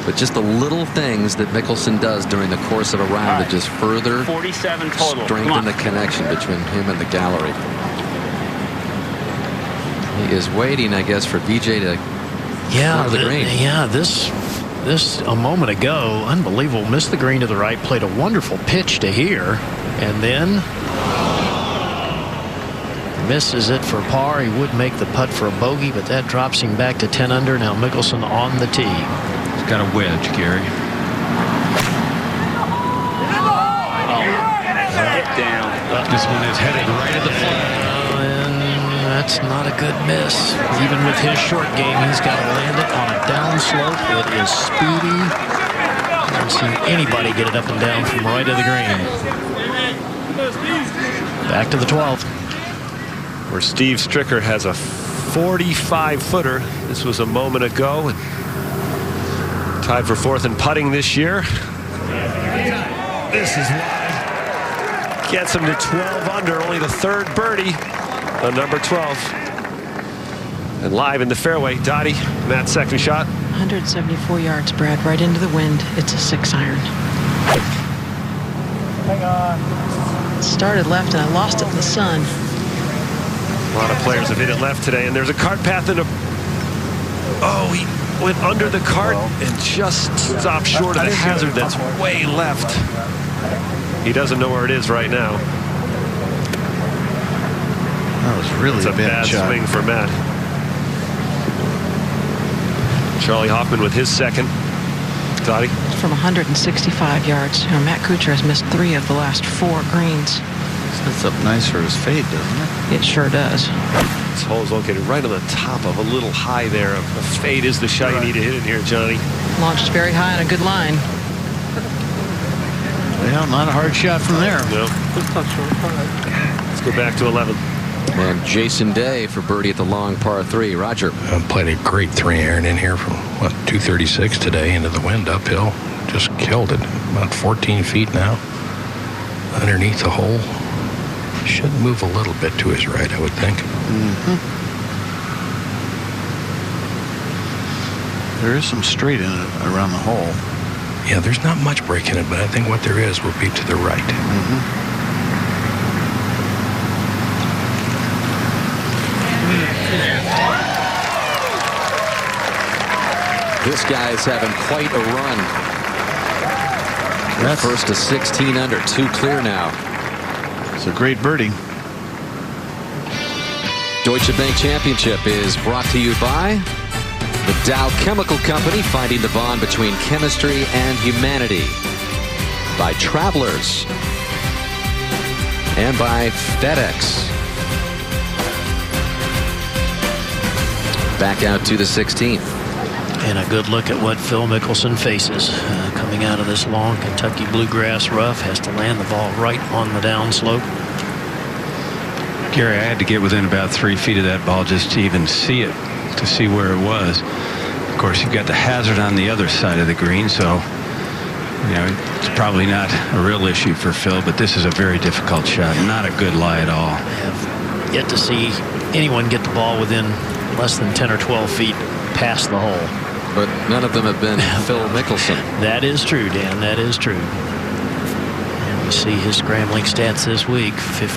But just the little things that Mickelson does during the course of a round that just further 47 total. strengthen the connection between him and the gallery. He is waiting, I guess, for BJ to come to the green. Yeah, this a moment ago, unbelievable. Missed the green to the right, played a wonderful pitch to here, and then misses it for par. He would make the putt for a bogey, but that drops him back to 10 under. Now Mickelson on the tee. got a wedge, Gary. Down. This one is headed right at the flag. And that's not a good miss. Even with his short game, he's got to land it on a down slope. It is speedy. I haven't seen anybody get it up and down from right of the green. Back to the 12th. Where Steve Stricker has a 45-footer. This was a moment ago. Tied for 4th in putting this year. This is wide. Gets him to 12 under, only the 3rd birdie on number 12. And live in the fairway, Dottie, Matt's second shot. 174 yards, Brad, right into the wind. It's a 6-iron. Hang on. Started left and I lost it in the sun. A lot of players have hit it left today, and there's a cart path in a... Oh, he went under the cart and just stopped short of the hazard that's way left. He doesn't know where it is right now. That was really a bad shot. swing for Matt. Charlie Hoffman with his second. Dottie? From 165 yards. You know, Matt Kuchar has missed 3 of the last 4 greens. Sets up nice for his fade, doesn't it? It sure does. This hole is located right on the top of a little high there. A fade is the shot you need to hit in here, Johnny. Launched very high on a good line. Yeah, not a hard shot from there. No. Let's go back to 11. And Jason Day for birdie at the long par 3. Roger. Played a great 3-iron in here from, 236 today into the wind uphill. Just killed it. About 14 feet now. Underneath the hole. Should move a little bit to his right, I would think. There is some straight in it around the hole. Yeah, there's not much break in it, but I think what there is will be to the right. This guy's having quite a run. That's first to 16 under, 2 clear now. It's a great birdie. Deutsche Bank Championship is brought to you by the Dow Chemical Company, finding the bond between chemistry and humanity. By Travelers. And by FedEx. Back out to the 16th. And a good look at what Phil Mickelson faces. Coming out of this long Kentucky bluegrass rough, has to land the ball right on the downslope. Gary, I had to get within about 3 feet of that ball just to even see it, to see where it was. Of course, you've got the hazard on the other side of the green, so it's probably not a real issue for Phil, but this is a very difficult shot. Not a good lie at all. I have yet to see anyone get the ball within less than 10 or 12 feet past the hole. But none of them have been Phil Mickelson. That is true, Dan. That is true. And we see his scrambling stats this week. 15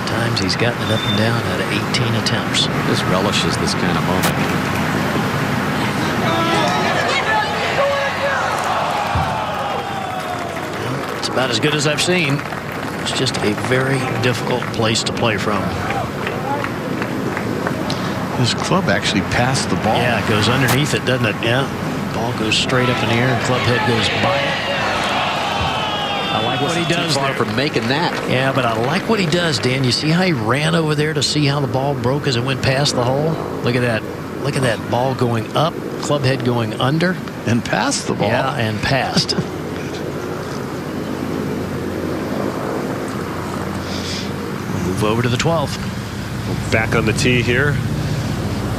times he's gotten it up and down out of 18 attempts. Just relishes this kind of moment. It's about as good as I've seen. It's just a very difficult place to play from. His club actually passed the ball. Yeah, it goes underneath it, doesn't it? Yeah. Ball goes straight up in the air and club head goes by it. I like what he does too far there. for making that. Yeah, but I like what he does, Dan. You see how he ran over there to see how the ball broke as it went past the hole? Look at that. Look at that ball going up, club head going under. And past the ball. Yeah, and past. Move over to the 12th. Back on the tee here.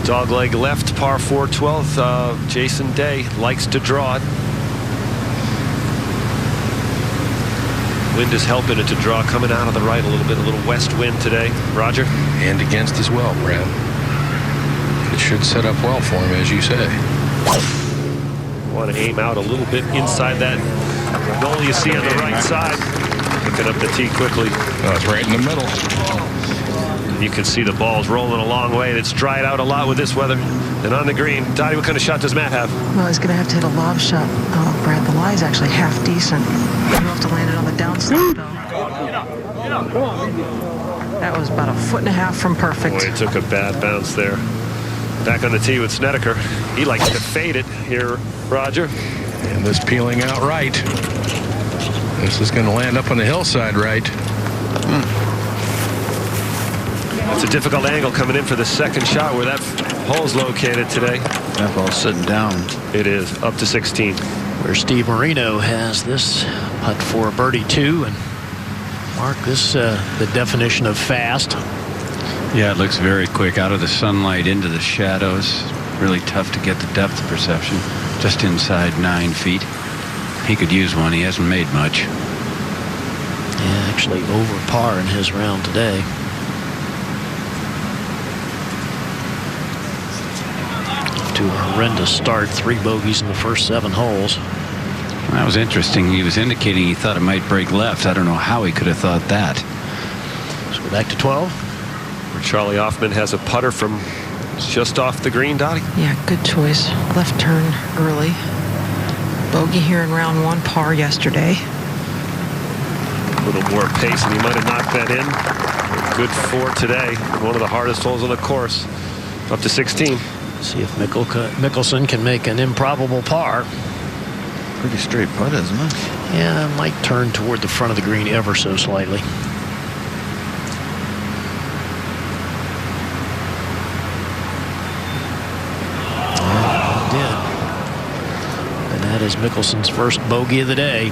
Dogleg left, par 4 12th. Jason Day likes to draw it. Wind is helping it to draw, coming out of the right a little bit, a little west wind today. Roger? And against as well, Brad. It should set up well for him, as you say. Want to aim out a little bit inside that goal you see on the right side. Picking up the tee quickly. Oh, it's right in the middle. You can see the ball's rolling a long way. It's dried out a lot with this weather. And on the green, Dottie, what kind of shot does Matt have? Well, he's going to have to hit a lob shot. Oh, Brad, the lie is actually half decent. You'll have to land it on the downslope, though. That was about 1.5 feet from perfect. Boy, it took a bad bounce there. Back on the tee with Snedeker. He likes to fade it here, Roger. And this peeling out right. This is going to land up on the hillside right. It's a difficult angle coming in for the second shot where that hole's located today. That ball's sitting down. It is up to 16. Where Steve Marino has this putt for a birdie 2, and Mark, this the definition of fast. Yeah, it looks very quick out of the sunlight into the shadows. Really tough to get the depth perception. Just inside 9 feet. He could use one. He hasn't made much. Yeah, actually over par in his round today. To a horrendous start, 3 bogeys in the first 7 holes. That was interesting. He was indicating he thought it might break left. I don't know how he could have thought that. Let's go back to 12. Where Charlie Hoffman has a putter from just off the green, Dottie. Yeah, good choice. Left turn early. Bogey here in round 1, par yesterday. A little more pace, and he might have knocked that in. Good for today. One of the hardest holes on the course. Up to 16. See if Mickelson can make an improbable par. Pretty straight putt, isn't it? Yeah, might turn toward the front of the green ever so slightly. Did. And that is Mickelson's first bogey of the day.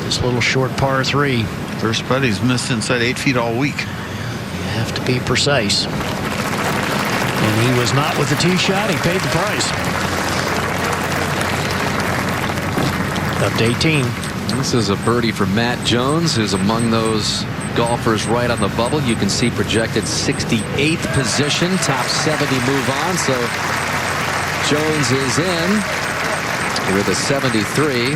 This little short par 3. First putt he's missed inside 8 feet all week. You have to be precise. And he was not with the tee shot. He paid the price. Up to 18. This is a birdie for Matt Jones, who's among those golfers right on the bubble. You can see projected 68th position, top 70 move on. So Jones is in with a 73.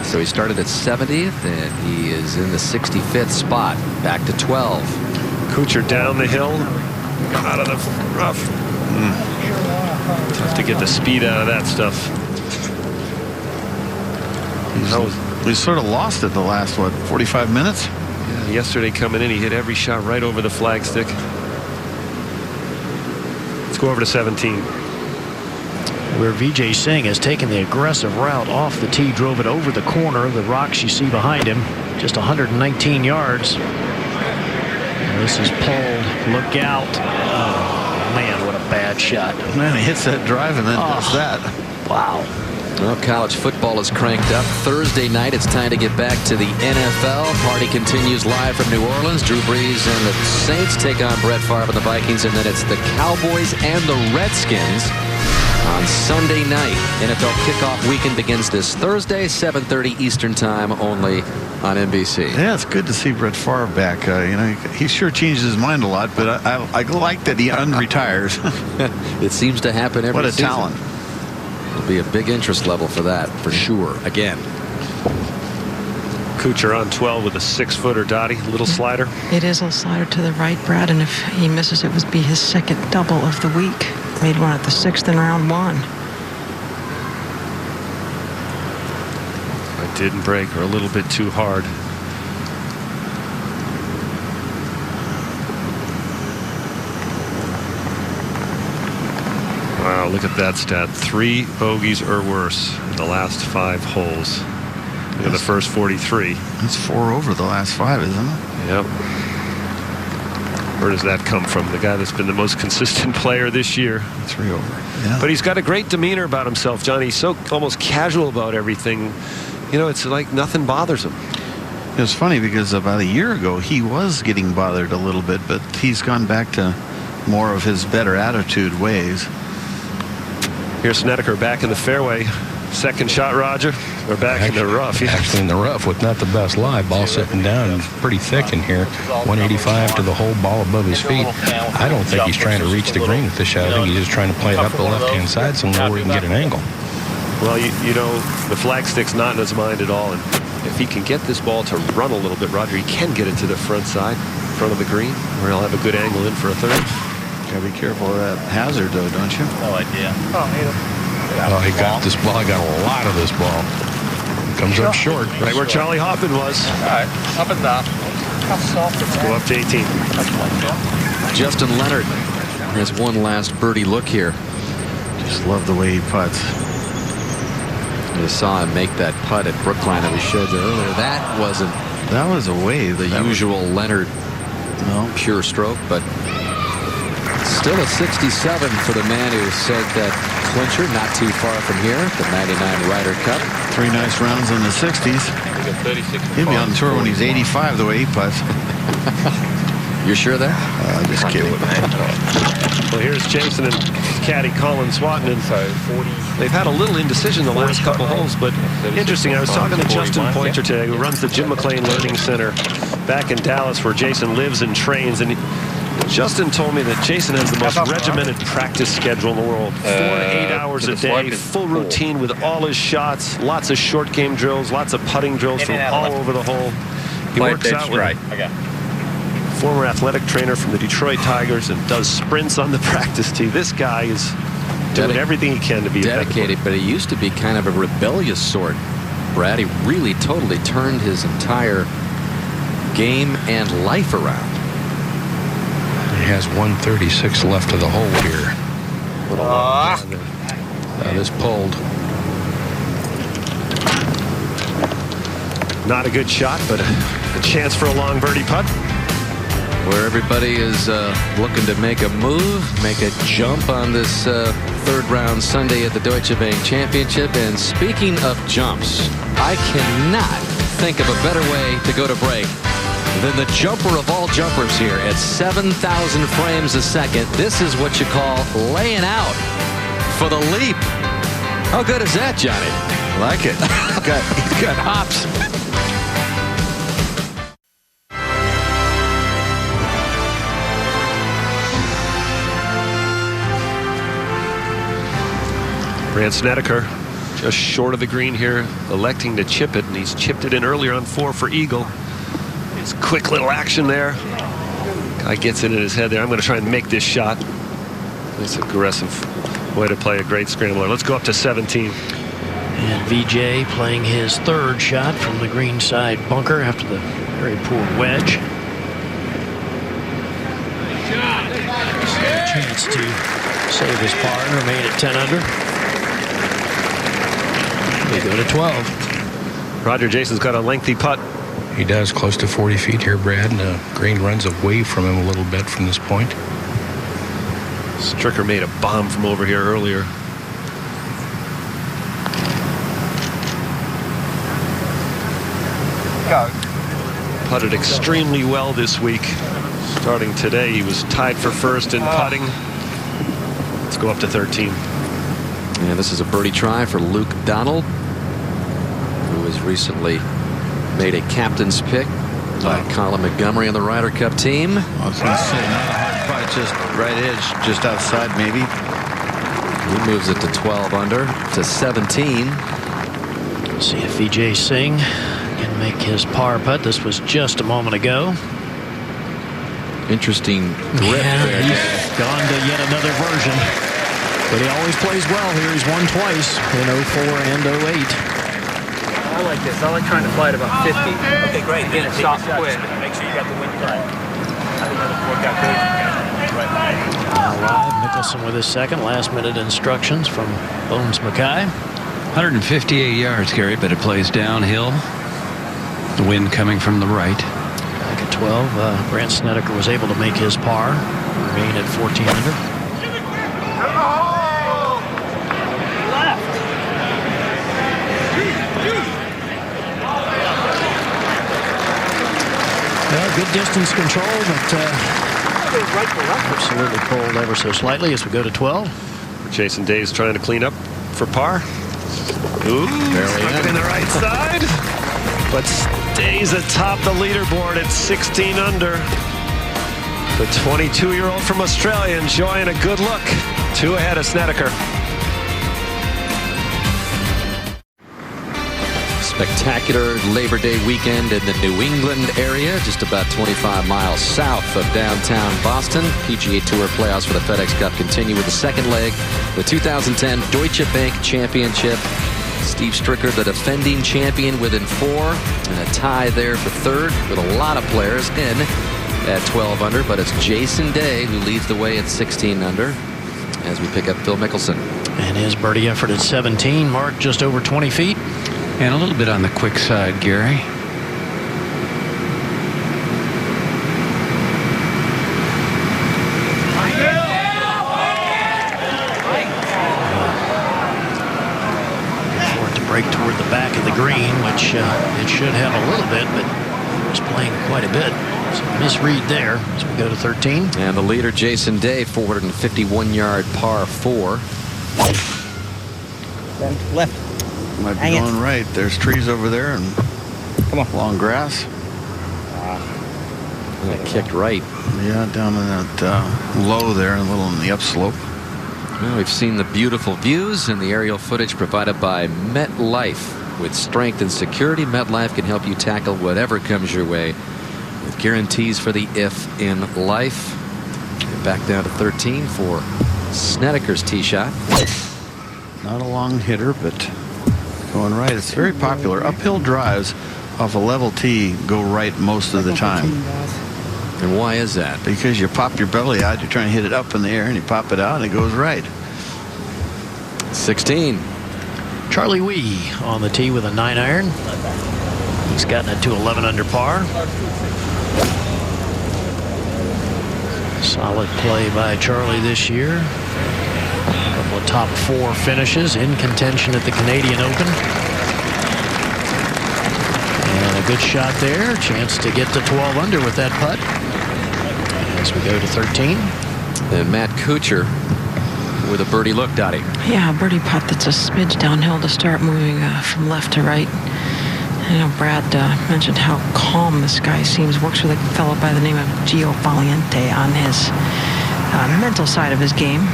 So he started at 70th, and he is in the 65th spot, back to 12. Kuchar down the hill, out of the rough. Tough to get the speed out of that stuff. We sort of lost it the last, 45 minutes? Yeah, yesterday coming in, he hit every shot right over the flagstick. Let's go over to 17. Where Vijay Singh has taken the aggressive route off the tee, drove it over the corner, the rocks you see behind him, just 119 yards. And this is pulled. Look out. Oh, man, what a bad shot. Man, he hits that drive and then does that. Wow. Well, college football is cranked up. Thursday night, it's time to get back to the NFL. Party continues live from New Orleans. Drew Brees and the Saints take on Brett Favre and the Vikings, and then it's the Cowboys and the Redskins on Sunday night. NFL kickoff weekend begins this Thursday, 7:30 Eastern time, only on NBC. Yeah, it's good to see Brett Favre back. You know, he sure changes his mind a lot, but I like that he unretires. It seems to happen every season. What a talent. It'll be a big interest level for that, for sure. Again. Kuchar on 12 with a 6-footer, Dottie. Little slider. It is a slider to the right, Brad, and if he misses, it would be his second double of the week. Made one at the 6th in round 1. I didn't break her a little bit too hard. Wow, look at that stat. 3 bogeys or worse in the last 5 holes. Look at the first 43. That's 4 over the last 5, isn't it? Yep. Where does that come from? The guy that's been the most consistent player this year. 3 over. Yeah. But he's got a great demeanor about himself, John. He's so almost casual about everything. You know, it's like nothing bothers him. It was funny because about a year ago he was getting bothered a little bit, but he's gone back to more of his better attitude ways. Here's Snedeker back in the fairway. Second shot, Roger. We're back in the rough. Yeah. Actually in the rough with not the best lie. Ball sitting down pretty thick in here. 185 to the whole ball above his feet. I don't think he's trying to reach the green with this shot. I think he's just trying to play it up the left-hand side somewhere where he can get an angle. Well, you know, the flagstick's not in his mind at all. And if he can get this ball to run a little bit, Roger, he can get it to the front side, front of the green, where he'll have a good angle in for a third. Gotta be careful of that hazard, though, don't you? No idea. Oh, he got this ball. I got a lot of this ball. Comes up short. Right where Charlie Hoffman was. All right, up and down. Let's go up to 18. Justin Leonard has one last birdie look here. Just love the way he putts. You saw him make that putt at Brookline that we showed you earlier. That wasn't That was a wave. the usual Leonard pure stroke, but still a 67 for the man who said that clincher not too far from here, the 99 Ryder Cup. 3 nice rounds in the 60s. He'll be on tour when he's 85 the way he putts. You're sure of that? I'm just kidding. Well, here's Jason and caddy Colin Swatton. They've had a little indecision the last couple holes, but interesting. I was talking to Justin Pointer today, who runs the Jim McLean Learning Center back in Dallas, where Jason lives and trains. And Justin told me that Jason has the most regimented practice schedule in the world. 4 to 8 hours a day, full routine with all his shots, lots of short game drills, lots of putting drills from all over the hole. He works out with former athletic trainer from the Detroit Tigers and does sprints on the practice tee. This guy is doing everything he can to be dedicated, but he used to be kind of a rebellious sort. Brad, he really totally turned his entire game and life around. He has 136 left of the hole here. That is pulled. Not a good shot, but a chance for a long birdie putt. Where everybody is looking to make a move, make a jump on this third round Sunday at the Deutsche Bank Championship. And speaking of jumps, I cannot think of a better way to go to break than the jumper of all jumpers here at 7,000 frames a second. This is what you call laying out for the leap. How good is that, Johnny? Like it. He's got hops. Brandt Snedeker just short of the green here, electing to chip it, and he's chipped it in earlier on 4 for eagle. His quick little action there. Guy gets it in his head there. I'm going to try and make this shot. Nice aggressive way to play a great scrambler. Let's go up to 17. And VJ playing his third shot from the green side bunker after the very poor wedge. Just a chance to save his par and remain at 10 under. They go to 12. Roger Jason's got a lengthy putt. He does, close to 40 feet here, Brad, and the green runs away from him a little bit from this point. Stricker made a bomb from over here earlier. Go. Putted extremely well this week. Starting today, he was tied for first in putting. Let's go up to 13. Yeah, this is a birdie try for Luke Donald, who was recently made a captain's pick by Colin Montgomery on the Ryder Cup team. I was going to say, not a hard putt, just right edge, just outside maybe. He moves it to 12 under to 17. See if VJ Singh can make his par putt. This was just a moment ago. Interesting grip there. He's gone to yet another version. But he always plays well here. He's won twice in 04 and 08. I like this. I like trying to fly at about 50. Okay, great. Get it soft quick. Make sure you got the wind cut. I think that'll work out great. Now live, Nicholson with his second. Last minute instructions from Bones Mackay. 158 yards, Gary, but it plays downhill. The wind coming from the right. Back at 12, Brandt Snedeker was able to make his par. Remain at 14 under. Well, good distance control, but absolutely pulled ever so slightly as we go to 12. Jason Day's trying to clean up for par. Ooh, in the right side, but stays atop the leaderboard at 16 under. The 22-year-old from Australia enjoying a good look. 2 ahead of Snedeker. Spectacular Labor Day weekend in the New England area, just about 25 miles south of downtown Boston. PGA Tour playoffs for the FedEx Cup continue with the second leg, the 2010 Deutsche Bank Championship. Steve Stricker, the defending champion, within 4, and a tie there for third with a lot of players in. at 12 under, but it's Jason Day who leads the way at 16 under as we pick up Phil Mickelson. And his birdie effort at 17 marked just over 20 feet. And a little bit on the quick side, Gary. For it to break toward the back of the green, which it should have a little bit, but it's playing quite a bit. So misread there as we go to 13. And the leader, Jason Day, 451-yard par 4. Left. Might be going right. There's trees over there and Come on. long grass. Kicked right. Yeah, down in that low there, a little in the upslope. Well, we've seen the beautiful views and the aerial footage provided by MetLife. With strength and security, MetLife can help you tackle whatever comes your way with guarantees for the if in life. Back down to 13 for Snedeker's tee shot. Not a long hitter, but going right. It's very popular. Uphill drives off a level tee go right most of the time. And why is that? Because you pop your belly out, you're trying to hit it up in the air, and you pop it out, and it goes right. 16. Charlie Wee on the tee with a 9-iron. He's gotten it to 11 under par. Solid play by Charlie this year. A couple of top 4 finishes in contention at the Canadian Open. And a good shot there. Chance to get to 12 under with that putt. As we go to 13. And Matt Kuchar with a birdie look, Dottie. Yeah, a birdie putt that's a smidge downhill to start moving from left to right. I know Brad mentioned how calm this guy seems. Works with a fellow by the name of Gio Valiente on his mental side of his game.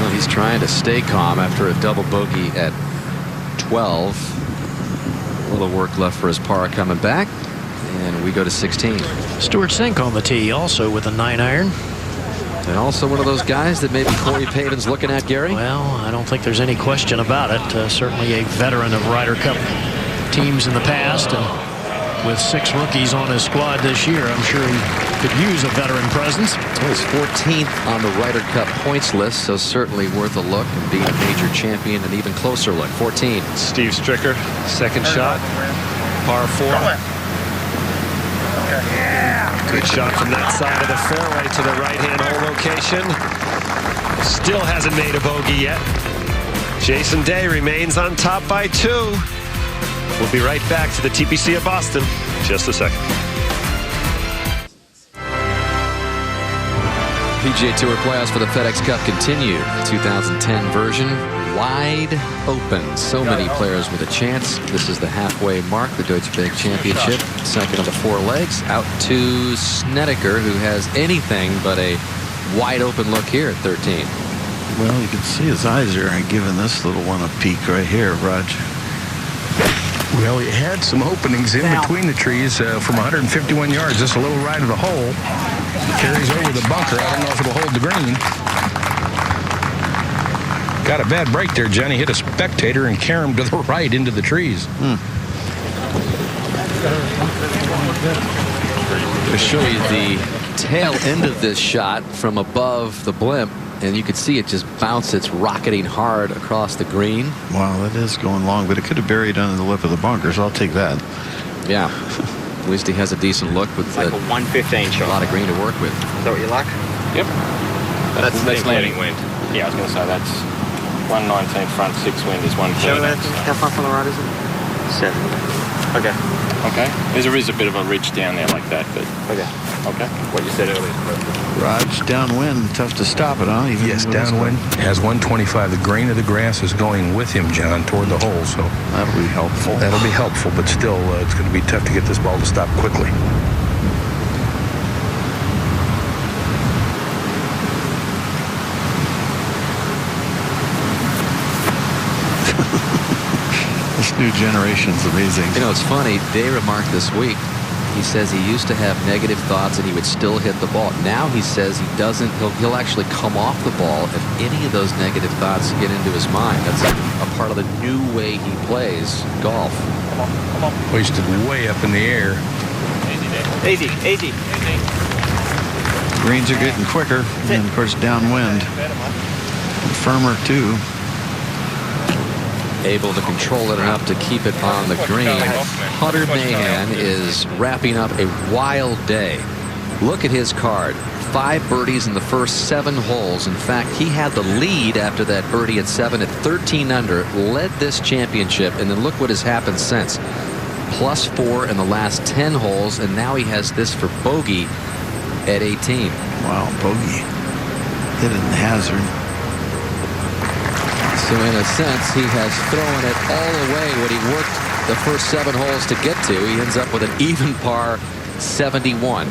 Well, he's trying to stay calm after a double bogey at 12. A little work left for his par coming back. And we go to 16. Stuart Sink on the tee, also with a 9-iron. And also one of those guys that maybe Corey Pavin's looking at, Gary? Well, I don't think there's any question about it. Certainly a veteran of Ryder Cup teams in the past. And with 6 rookies on his squad this year, I'm sure he could use a veteran presence. He's 14th on the Ryder Cup points list, so certainly worth a look and being a major champion, an even closer look. 14. Steve Stricker, second shot, par 4. Good shot from that side of the fairway to the right-hand hole location. Still hasn't made a bogey yet. Jason Day remains on top by 2. We'll be right back to the TPC of Boston in just a second. PGA Tour playoffs for the FedEx Cup continue. 2010 version, wide open. So many players with a chance. This is the halfway mark, the Deutsche Bank Championship. Second of the 4 legs. Out to Snedeker, who has anything but a wide open look here at 13. Well, you can see his eyes are giving this little one a peek right here, Raj. Well, he had some openings in between the trees from 151 yards. Just a little right of the hole. Carries over the bunker. I don't know if it'll hold the green. Got a bad break there, Johnny. Hit a spectator and carried him to the right into the trees. To show you the tail end of this shot from above the blimp, and you can see it just bounce. It's rocketing hard across the green. Wow, that is going long, but it could have buried under the lip of the bunker, so I'll take that. Yeah. At least he has a decent look with like a 115 shot. A lot of green to work with. Is that what you like? Yep. That's landing wind. Yeah, I was going to say that's 119 front, 6 wind is 130. Show that. How far from the right is it? 7. Okay. Okay. There is a bit of a ridge down there like that, but okay. Okay. What you said earlier. Raj, downwind, tough to stop it, huh? Even yes, downwind. Has 125. The grain of the grass is going with him, John, toward the hole, so that'll be helpful. That'll be helpful, but still, it's going to be tough to get this ball to stop quickly. This new generation's amazing. You know, it's funny. Day remarked this week He says he used to have negative thoughts and he would still hit the ball. Now he says he doesn't. He'll actually come off the ball if any of those negative thoughts get into his mind. That's a part of the new way he plays golf. Hoisted way up in the air. Easy, easy. Greens are getting quicker, and of course downwind. And firmer too. Able to control it enough to keep it on the green. Hunter Mahan is wrapping up a wild day. Look at his card. 5 birdies in the first 7 holes. In fact, he had the lead after that birdie at 7 at 13 under, led this championship, and then look what has happened since. +4 in the last 10 holes, and now he has this for bogey at 18. Wow, bogey. Hit it in the hazard. So in a sense, he has thrown it all away what he worked the first 7 holes to get to. He ends up with an even par 71.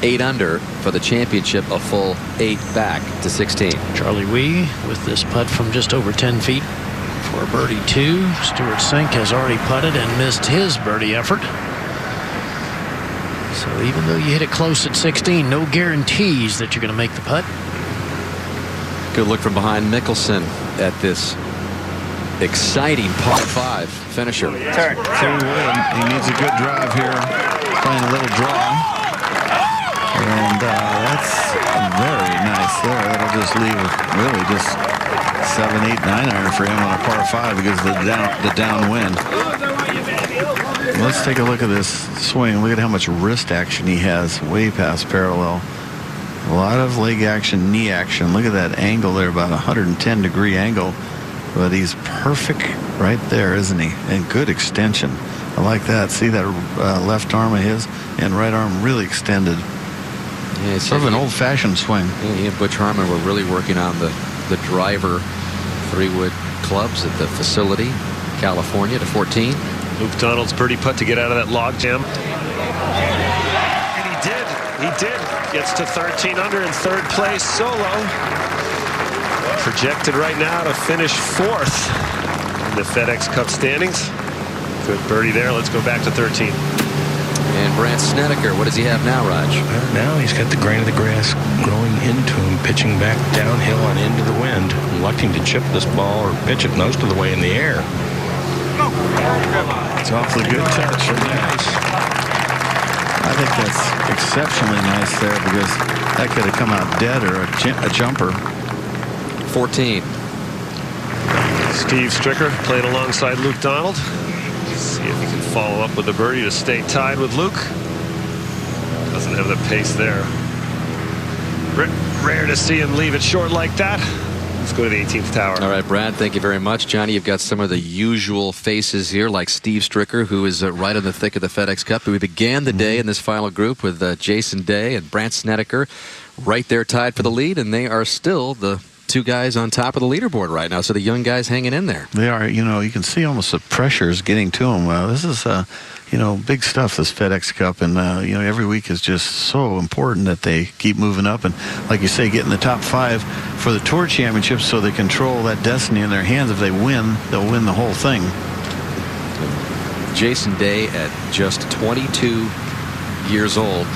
8 under for the championship, a full 8 back to 16. Charlie Wee with this putt from just over 10 feet for birdie 2. Stuart Sink has already putted and missed his birdie effort. So even though you hit it close at 16, no guarantees that you're going to make the putt. Good look from behind Mickelson at this exciting par 5 finisher. Turn. He needs a good drive here. Playing a little draw. And that's very nice there. That'll just leave really just 7, 8, 9 iron for him on a par 5 because of the downwind. Let's take a look at this swing. Look at how much wrist action he has way past parallel. A lot of leg action, knee action. Look at that angle there, about 110-degree angle. But he's perfect right there, isn't he? And good extension. I like that. See that left arm of his and right arm really extended. Yeah, sort of an old-fashioned swing. He and Butch Harmon were really working on the driver 3-wood clubs at the facility, California, to 14. Luke Donald's birdie putt to get out of that log jam. And he did. He did. Gets to 13 under in 3rd place solo. Projected right now to finish 4th in the FedEx Cup standings. Good birdie there. Let's go back to 13. And Brandt Snedeker, what does he have now, Raj? Now he's got the grain of the grass growing into him, pitching back downhill and into the wind, electing to chip this ball or pitch it most of the way in the air. It's awfully good touch. Nice. I think that's exceptionally nice there because that could have come out dead or a jumper. 14. Steve Stricker playing alongside Luke Donald. See if he can follow up with a birdie to stay tied with Luke. Doesn't have the pace there. Rare to see him leave it short like that. Let's go to the 18th tower. All right, Brad, thank you very much. Johnny, you've got some of the usual faces here, like Steve Stricker, who is right in the thick of the FedEx Cup. We began the day in this final group with Jason Day and Brandt Snedeker right there tied for the lead, and they are still the 2 guys on top of the leaderboard right now. So the young guys hanging in there. They are. You know, you can see almost the pressure is getting to them. This is, you know, big stuff, this FedEx Cup. And, you know, every week is just so important that they keep moving up. And, like you say, get in the top 5 for the Tour Championship so they control that destiny in their hands. If they win, they'll win the whole thing. Jason Day at just 22 years old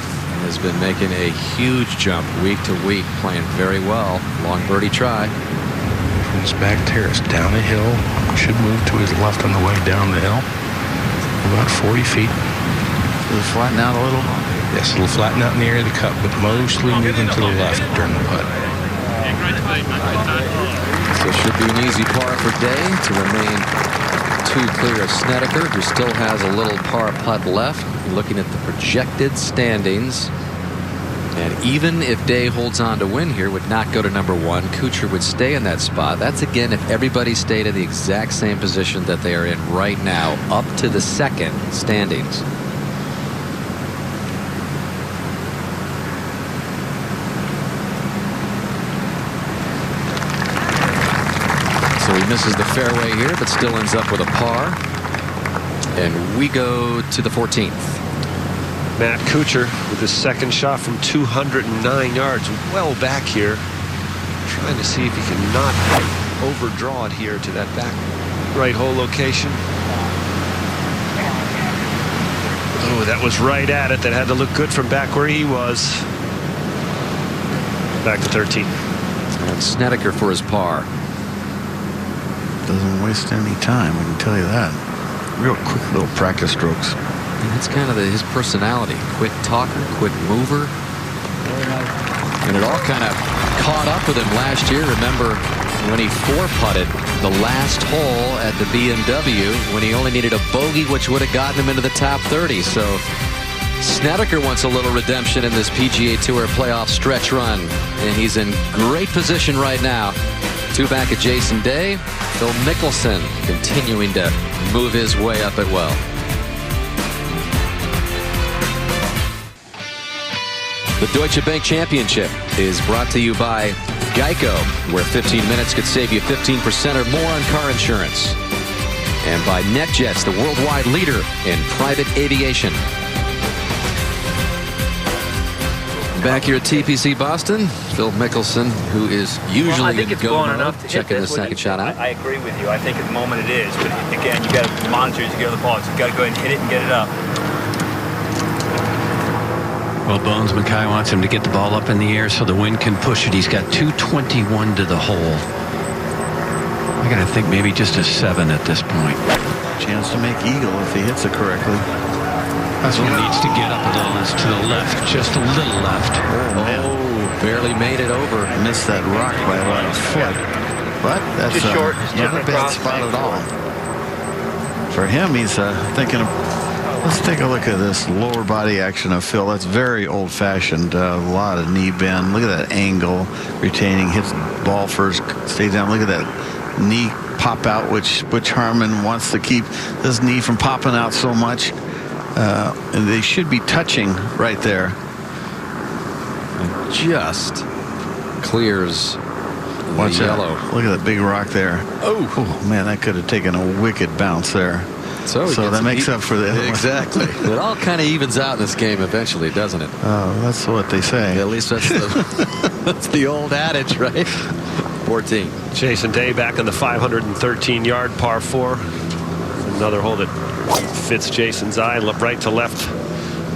has been making a huge jump week to week, playing very well. Long birdie try. From his back terrace down the hill, should move to his left on the way down the hill. About 40 feet. Will it flatten out a little? Yes, it'll flatten out in the area of the cup, but mostly moving to the left during the putt. So it should be an easy par for Day to remain 2 clear of Snedeker, who still has a little par putt left. Looking at the projected standings, and even if Day holds on to win here, would not go to number 1. Kuchar would stay in that spot. That's again if everybody stayed in the exact same position that they are in right now, up to the 2nd standings. So he misses the fairway here, but still ends up with a par. And we go to the 14th. Matt Kuchar with his 2nd shot from 209 yards, well back here, trying to see if he can not overdraw it here to that back right hole location. Oh, that was right at it. That had to look good from back where he was. Back to 13. And Snedeker for his par. Doesn't waste any time, I can tell you that. Real quick little practice strokes. And that's kind of his personality. Quick talker, quick mover. And it all kind of caught up with him last year. Remember when he four-putted the last hole at the BMW when he only needed a bogey, which would have gotten him into the top 30. So Snedeker wants a little redemption in this PGA Tour playoff stretch run. And he's in great position right now. 2 back at Jason Day. Phil Mickelson continuing to move his way up it well. The Deutsche Bank Championship is brought to you by Geico, where 15 minutes could save you 15% or more on car insurance. And by NetJets, the worldwide leader in private aviation. Back here at TPC Boston, Phil Mickelson, who is usually in go mode, checking the second shot out. I agree with you. I think at the moment it is. But again, you got to monitor as you go to the ball. So you got to go ahead and hit it and get it up. Well, Bones Mackay wants him to get the ball up in the air so the wind can push it. He's got 221 to the hole. I got to think maybe just a 7 at this point. Chance to make eagle if he hits it correctly. That's what needs to get up a little. Is to the left, just a little left. Oh, barely made it over. Missed that rock by about a foot. But that's just short, not a bad spot at all. For him, he's thinking of. Let's take a look at this lower body action of Phil. That's very old-fashioned. A lot of knee bend. Look at that angle. Retaining, hits ball first, stays down. Look at that knee pop out, which Butch Harmon wants to keep this knee from popping out so much. And they should be touching right there. And just clears Watch the yellow. Look at that big rock there. Oh, man, that could have taken a wicked bounce there. So that makes up for the exactly. It all kind of evens out in this game eventually, doesn't it? Oh, that's what they say. At least that's the that's the old adage, right? 14. Jason Day back in the 513-yard par 4. Another hole that fits Jason's eye, right to left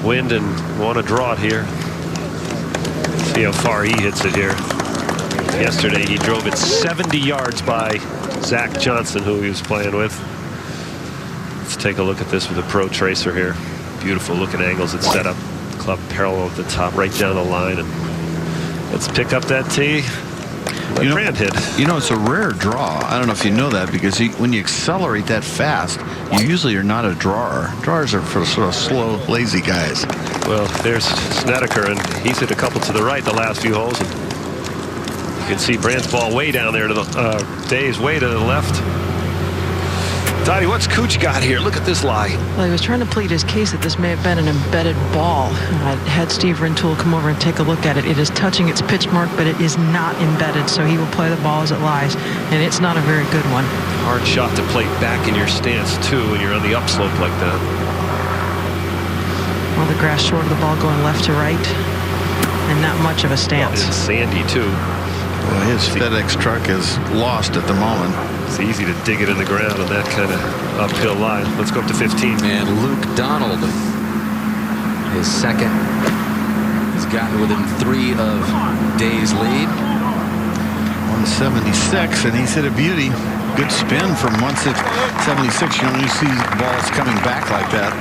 wind, and want to draw it here. See how far he hits it here. Yesterday he drove it 70 yards by Zach Johnson, who he was playing with. Let's take a look at this with a Pro Tracer here. Beautiful looking angles it's set up. Club parallel at the top, right down the line. And let's pick up that tee. Let Brand hit. You know, it's a rare draw. I don't know if you know that, because when you accelerate that fast, you usually are not a drawer. Drawers are for sort of slow, lazy guys. Well, there's Snedeker, and he's hit a couple to the right the last few holes. And you can see Brand's ball way down there to the Day's way to the left. Dottie, what's Cooch got here? Look at this lie. Well, he was trying to plead his case that this may have been an embedded ball. I had Steve Rintoul come over and take a look at it. It is touching its pitch mark, but it is not embedded, so he will play the ball as it lies, and it's not a very good one. Hard shot to play back in your stance, too, when you're on the upslope like that. Well, the grass short of the ball going left to right, and not much of a stance. Well, it's sandy, too. Well, his FedEx truck is lost at the moment. It's easy to dig it in the ground on that kind of uphill line. Let's go up to 15. And Luke Donald, his second, has gotten within 3 of Day's lead. 176, and he's hit a beauty. Good spin from 176. You only see balls coming back like that.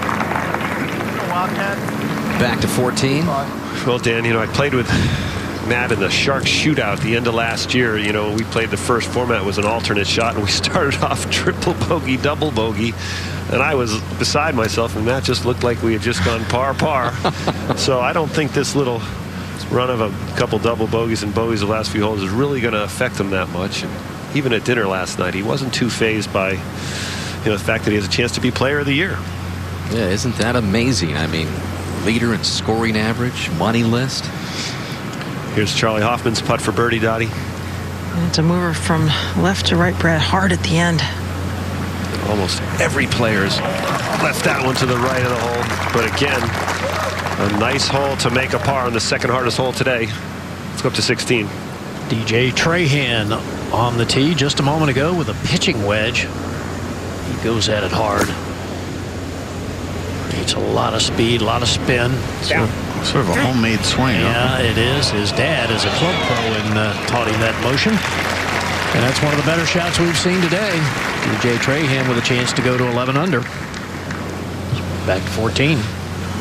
Back to 14. Well, Dan, I played with Matt in the Sharks shootout at the end of last year. We played the first format was an alternate shot, and we started off triple bogey, double bogey, and I was beside myself, and Matt just looked like we had just gone par. So I don't think this little run of a couple double bogeys and bogeys the last few holes is really going to affect him that much. And even at dinner last night, he wasn't too fazed by the fact that he has a chance to be player of the year. Yeah, isn't that amazing? I mean, leader in scoring average, money list. Here's Charlie Hoffman's putt for birdie, Dottie. It's a mover from left to right, Brad, hard at the end. Almost every player's left that one to the right of the hole. But again, a nice hole to make a par on the second hardest hole today. Let's go up to 16. DJ Trahan on the tee just a moment ago with a pitching wedge. He goes at it hard. Needs a lot of speed, a lot of spin. Sort of a homemade swing. Yeah, it is. His dad is a club pro and taught him that motion. And that's one of the better shots we've seen today. DJ Trahan with a chance to go to 11 under. Back to 14.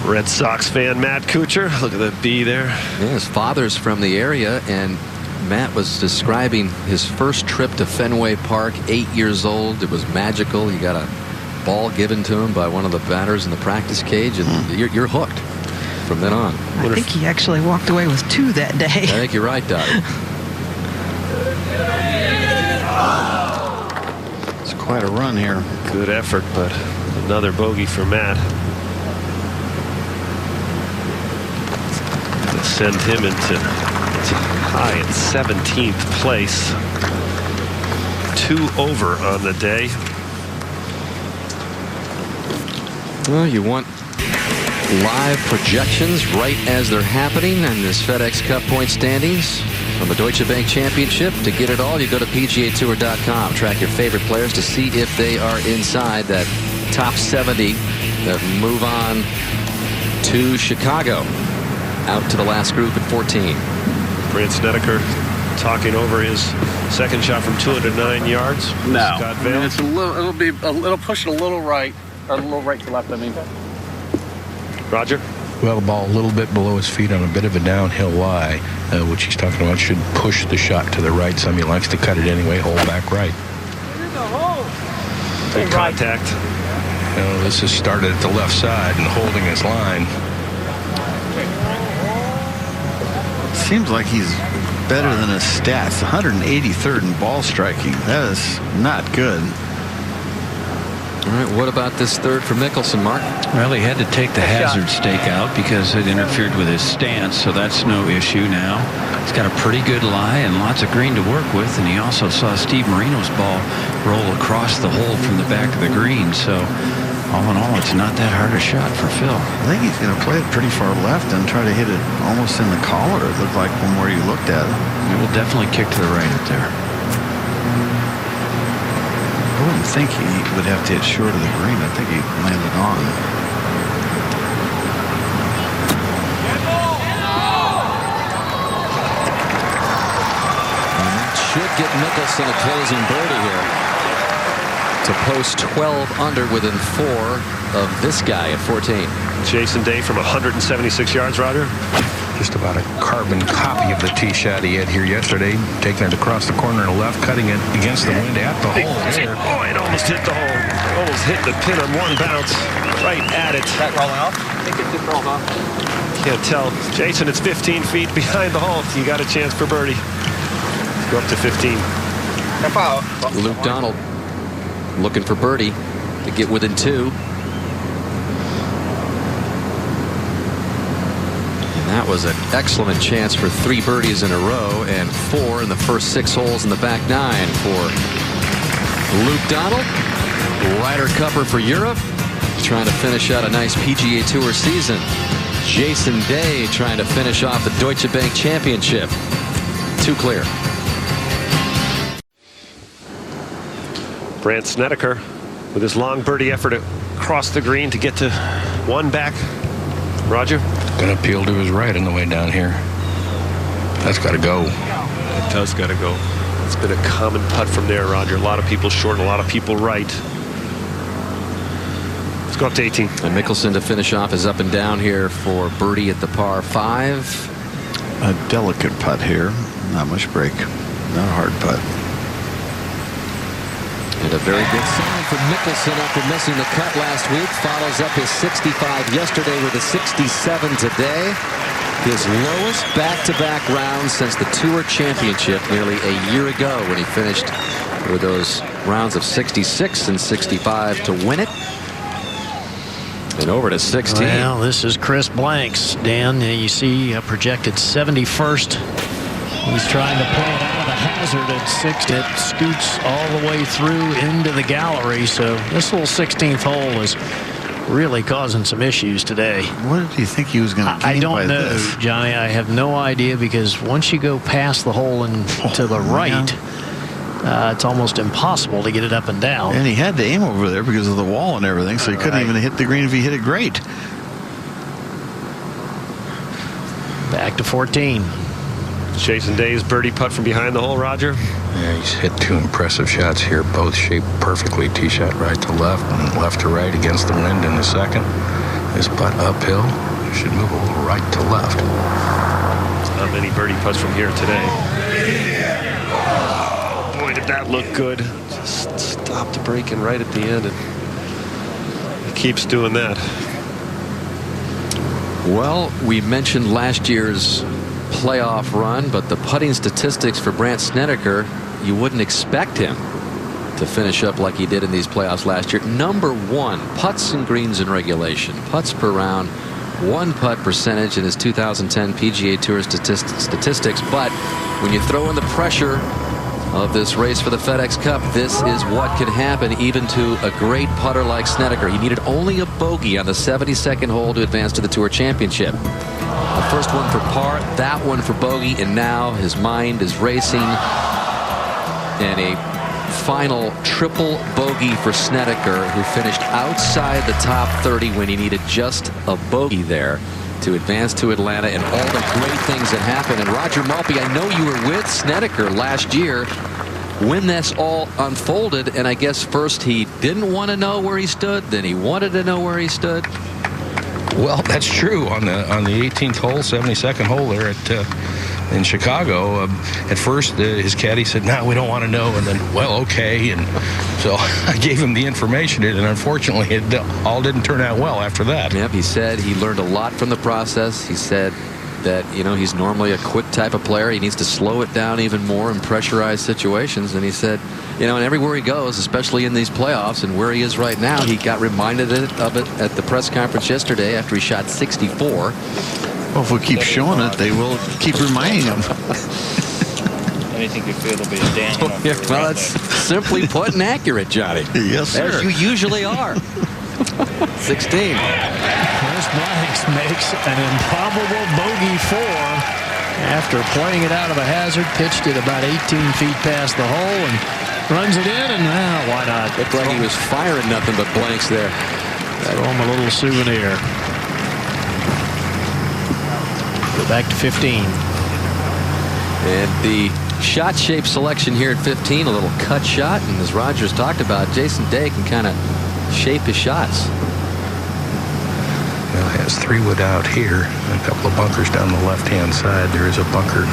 Red Sox fan Matt Kuchar. Look at the B there. Yeah, his father's from the area, and Matt was describing his first trip to Fenway Park, 8 years old. It was magical. He got a ball given to him by one of the batters in the practice cage, and you're hooked from then on. I think he actually walked away with 2 that day. I think you're right, Doc. It's quite a run here. Good effort, but another bogey for Matt. Send him into high at 17th place. 2 over on the day. Well, you want live projections right as they're happening in this FedEx Cup point standings from the Deutsche Bank Championship. To get it all, you go to PGAtour.com. Track your favorite players to see if they are inside that top 70 that move on to Chicago. Out to the last group at 14. Brandt Snedeker talking over his second shot from 209 yards. No, Scott Vail. it's a little. It'll push it a little right, or a little right to left. I mean. Roger. Well, the ball a little bit below his feet on a bit of a downhill lie, which he's talking about should push the shot to the right. Some he likes to cut it anyway, hold back right. Good contact. You know, this has started at the left side and holding his line. Seems like he's better than his stats. 183rd in ball striking. That is not good. All right, what about this third for Mickelson, Mark? Well, he had to take the hazard stake out because it interfered with his stance, so that's no issue now. He's got a pretty good lie and lots of green to work with, and he also saw Steve Marino's ball roll across the hole from the back of the green, so all in all, it's not that hard a shot for Phil. I think he's going to play it pretty far left and try to hit it almost in the collar, it looked like, from where you looked at it. It will definitely kick to the right up there. I wouldn't think he would have to hit short of the green. I think he landed on. And that should get Mickelson a closing birdie here to post 12 under within 4 of this guy at 14. Jason Day from 176 yards, Roger. Just about a carbon copy of the tee shot he had here yesterday. Taking it across the corner to the left, cutting it against the wind at the hole there. Oh, it almost hit the hole. Almost hit the pin on one bounce. Right at it. Is that rolling off? I think it just rolled off. Can't tell. Jason, it's 15 feet behind the hole. You got a chance for birdie. Go up to 15. Luke Donald looking for birdie to get within 2. And that was an excellent chance for 3 birdies in a row and 4 in the first 6 holes in the back 9 for Luke Donald. Ryder Cupper for Europe, trying to finish out a nice PGA Tour season. Jason Day trying to finish off the Deutsche Bank Championship. 2 clear. Brandt Snedeker with his long birdie effort across the green to get to 1 back. Roger. Going to peel to his right on the way down here. That's got to go. It does got to go. It's been a common putt from there, Roger. A lot of people short, a lot of people right. Let's go up to 18. And Mickelson to finish off is up and down here for birdie at the par 5. A delicate putt here. Not much break. Not a hard putt. And a very good sign for Mickelson after missing the cut last week. Follows up his 65 yesterday with a 67 today. His lowest back-to-back rounds since the Tour Championship nearly a year ago when he finished with those rounds of 66 and 65 to win it. And over to 16. Well, this is Chris Blanks. Dan, you see a projected 71st. He's trying to play it out of the hazard at 60. It scoots all the way through into the gallery. So this little 16th hole is really causing some issues today. What did you think he was going to gain? I don't by know, this? Johnny. I have no idea, because once you go past the hole and to the right, it's almost impossible to get it up and down. And he had to aim over there because of the wall and everything, so he couldn't even hit the green if he hit it great. Back to 14. Jason Day's birdie putt from behind the hole, Roger. Yeah, he's hit 2 impressive shots here, both shaped perfectly. Tee shot right to left and left to right against the wind in the second. His putt uphill should move a little right to left. Not many birdie putts from here today. Oh, boy, did that look good. Just stopped breaking right at the end, and he keeps doing that. Well, we mentioned last year's playoff run, but the putting statistics for Brandt Snedeker, you wouldn't expect him to finish up like he did in these playoffs last year. #1 putts and greens in regulation, putts per round, 1 putt percentage in his 2010 PGA Tour statistics. But when you throw in the pressure of this race for the FedEx Cup, this is what can happen even to a great putter like Snedeker. He needed only a bogey on the 72nd hole to advance to the Tour Championship. The first one for par, that one for bogey, and now his mind is racing. And a final triple bogey for Snedeker, who finished outside the top 30 when he needed just a bogey there to advance to Atlanta, and all the great things that happened. And Roger Maltby, I know you were with Snedeker last year when this all unfolded, and I guess first he didn't want to know where he stood, then he wanted to know where he stood. Well, that's true. On the 18th hole, 72nd hole there in Chicago, at first his caddy said, "No, we don't want to know," and then, well, okay, and so I gave him the information, and unfortunately it all didn't turn out well after that. Yep, he said he learned a lot from the process. He said that, you know, he's normally a quick type of player. He needs to slow it down even more in pressurized situations. And he said, you know, and everywhere he goes, especially in these playoffs and where he is right now, he got reminded of it at the press conference yesterday after he shot 64. Well, if we keep showing it, they will keep reminding him. Anything you feel will be a down. Yeah, well, that's simply put and accurate, Johnny. Yes, sir. As you usually are. 16. Chris Blanks makes an improbable bogey 4 after playing it out of a hazard, pitched it about 18 feet past the hole and runs it in, and why not? Looked like he was firing nothing but blanks there. Throw him a little souvenir. Go back to 15. And the shot shape selection here at 15, a little cut shot, and as Rogers talked about, Jason Day can kind of shape his shots. Well, it has 3-wood out here, and a couple of bunkers down the left-hand side. There is a bunker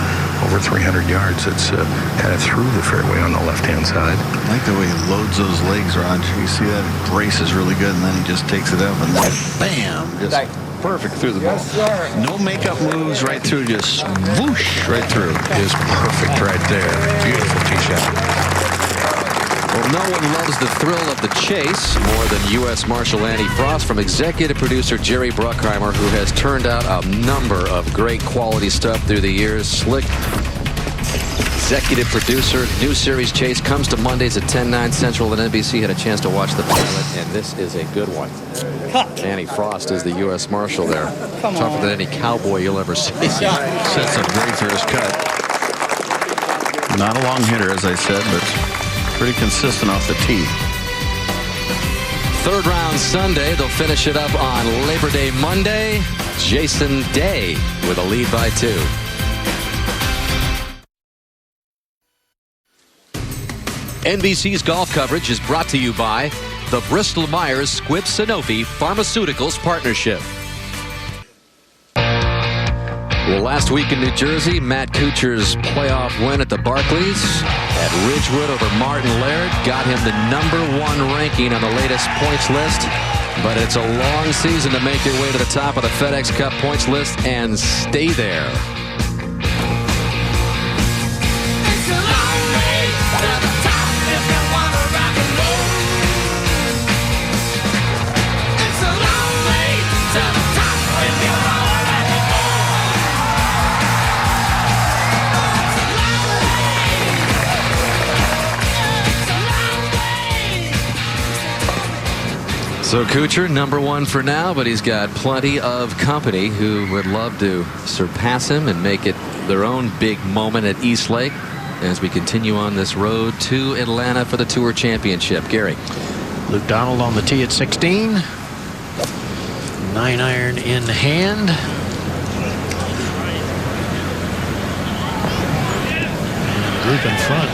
over 300 yards that's kind of through the fairway on the left-hand side. I like the way he loads those legs, Roger. You see that? It braces really good, and then he just takes it up, and then bam! Just perfect through the ball. Yes, sir. No makeup moves, right through, just whoosh right through. Is perfect right there. Beautiful tee shot. Well, no one loves the thrill of the chase more than U.S. Marshal Andy Frost, from executive producer Jerry Bruckheimer, who has turned out a number of great quality stuff through the years. Slick executive producer. New series Chase comes to Mondays at 10/9 Central, and NBC had a chance to watch the pilot, and this is a good one. Andy Frost is the U.S. Marshal there. Tougher than any cowboy you'll ever see. Sets up great for his cut. Not a long hitter, as I said, but pretty consistent off the tee. Third round Sunday. They'll finish it up on Labor Day Monday. Jason Day with a lead by 2. NBC's golf coverage is brought to you by the Bristol-Myers Squibb Sanofi Pharmaceuticals Partnership. Well, last week in New Jersey, Matt Kuchar's playoff win at the Barclays at Ridgewood over Martin Laird got him the #1 ranking on the latest points list. But it's a long season to make your way to the top of the FedEx Cup points list and stay there. So Kuchar, #1 for now, but he's got plenty of company who would love to surpass him and make it their own big moment at East Lake. as we continue on this road to Atlanta for the Tour Championship. Gary. Luke Donald on the tee at 16. 9-iron in hand. Group in front,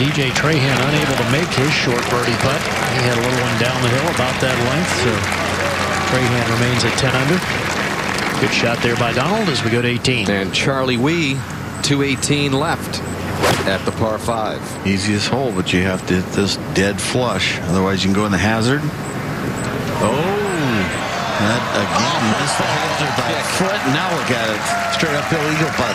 DJ Trahan unable to make his short birdie putt. He had a little one down the hill about that length, so Trahan remains at 10 under. Good shot there by Donald as we go to 18. And Charlie Wee, 218 left at the par 5. Easiest hole, but you have to hit this dead flush. Otherwise, you can go in the hazard. Oh, that again missed the hazard by a foot. Now look at it. Straight uphill eagle putt.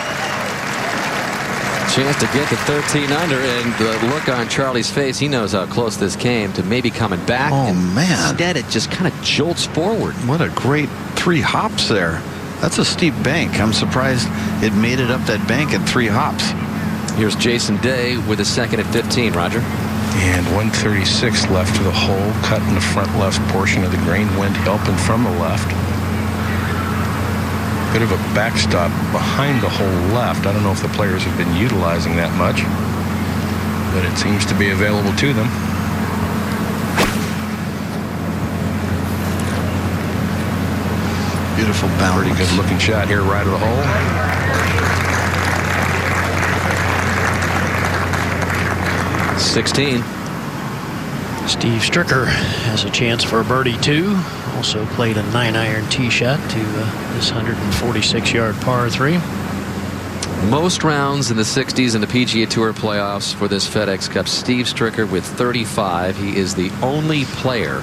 Chance to get to 13 under, and the look on Charlie's face, he knows how close this came to maybe coming back. Oh, man. Instead, it just kind of jolts forward. What a great 3 hops there. That's a steep bank. I'm surprised it made it up that bank at 3 hops. Here's Jason Day with a second at 15, Roger. And 136 left to the hole, cut in the front left portion of the green, wind helping from the left. Bit of a backstop behind the hole left. I don't know if the players have been utilizing that much, but it seems to be available to them. Beautiful bounce. Pretty good looking shot here right of the hole. .16. Steve Stricker has a chance for a birdie too. Also played a 9-iron tee shot to this 146-yard par 3. Most rounds in the 60s in the PGA Tour playoffs for this FedEx Cup. Steve Stricker with 35. He is the only player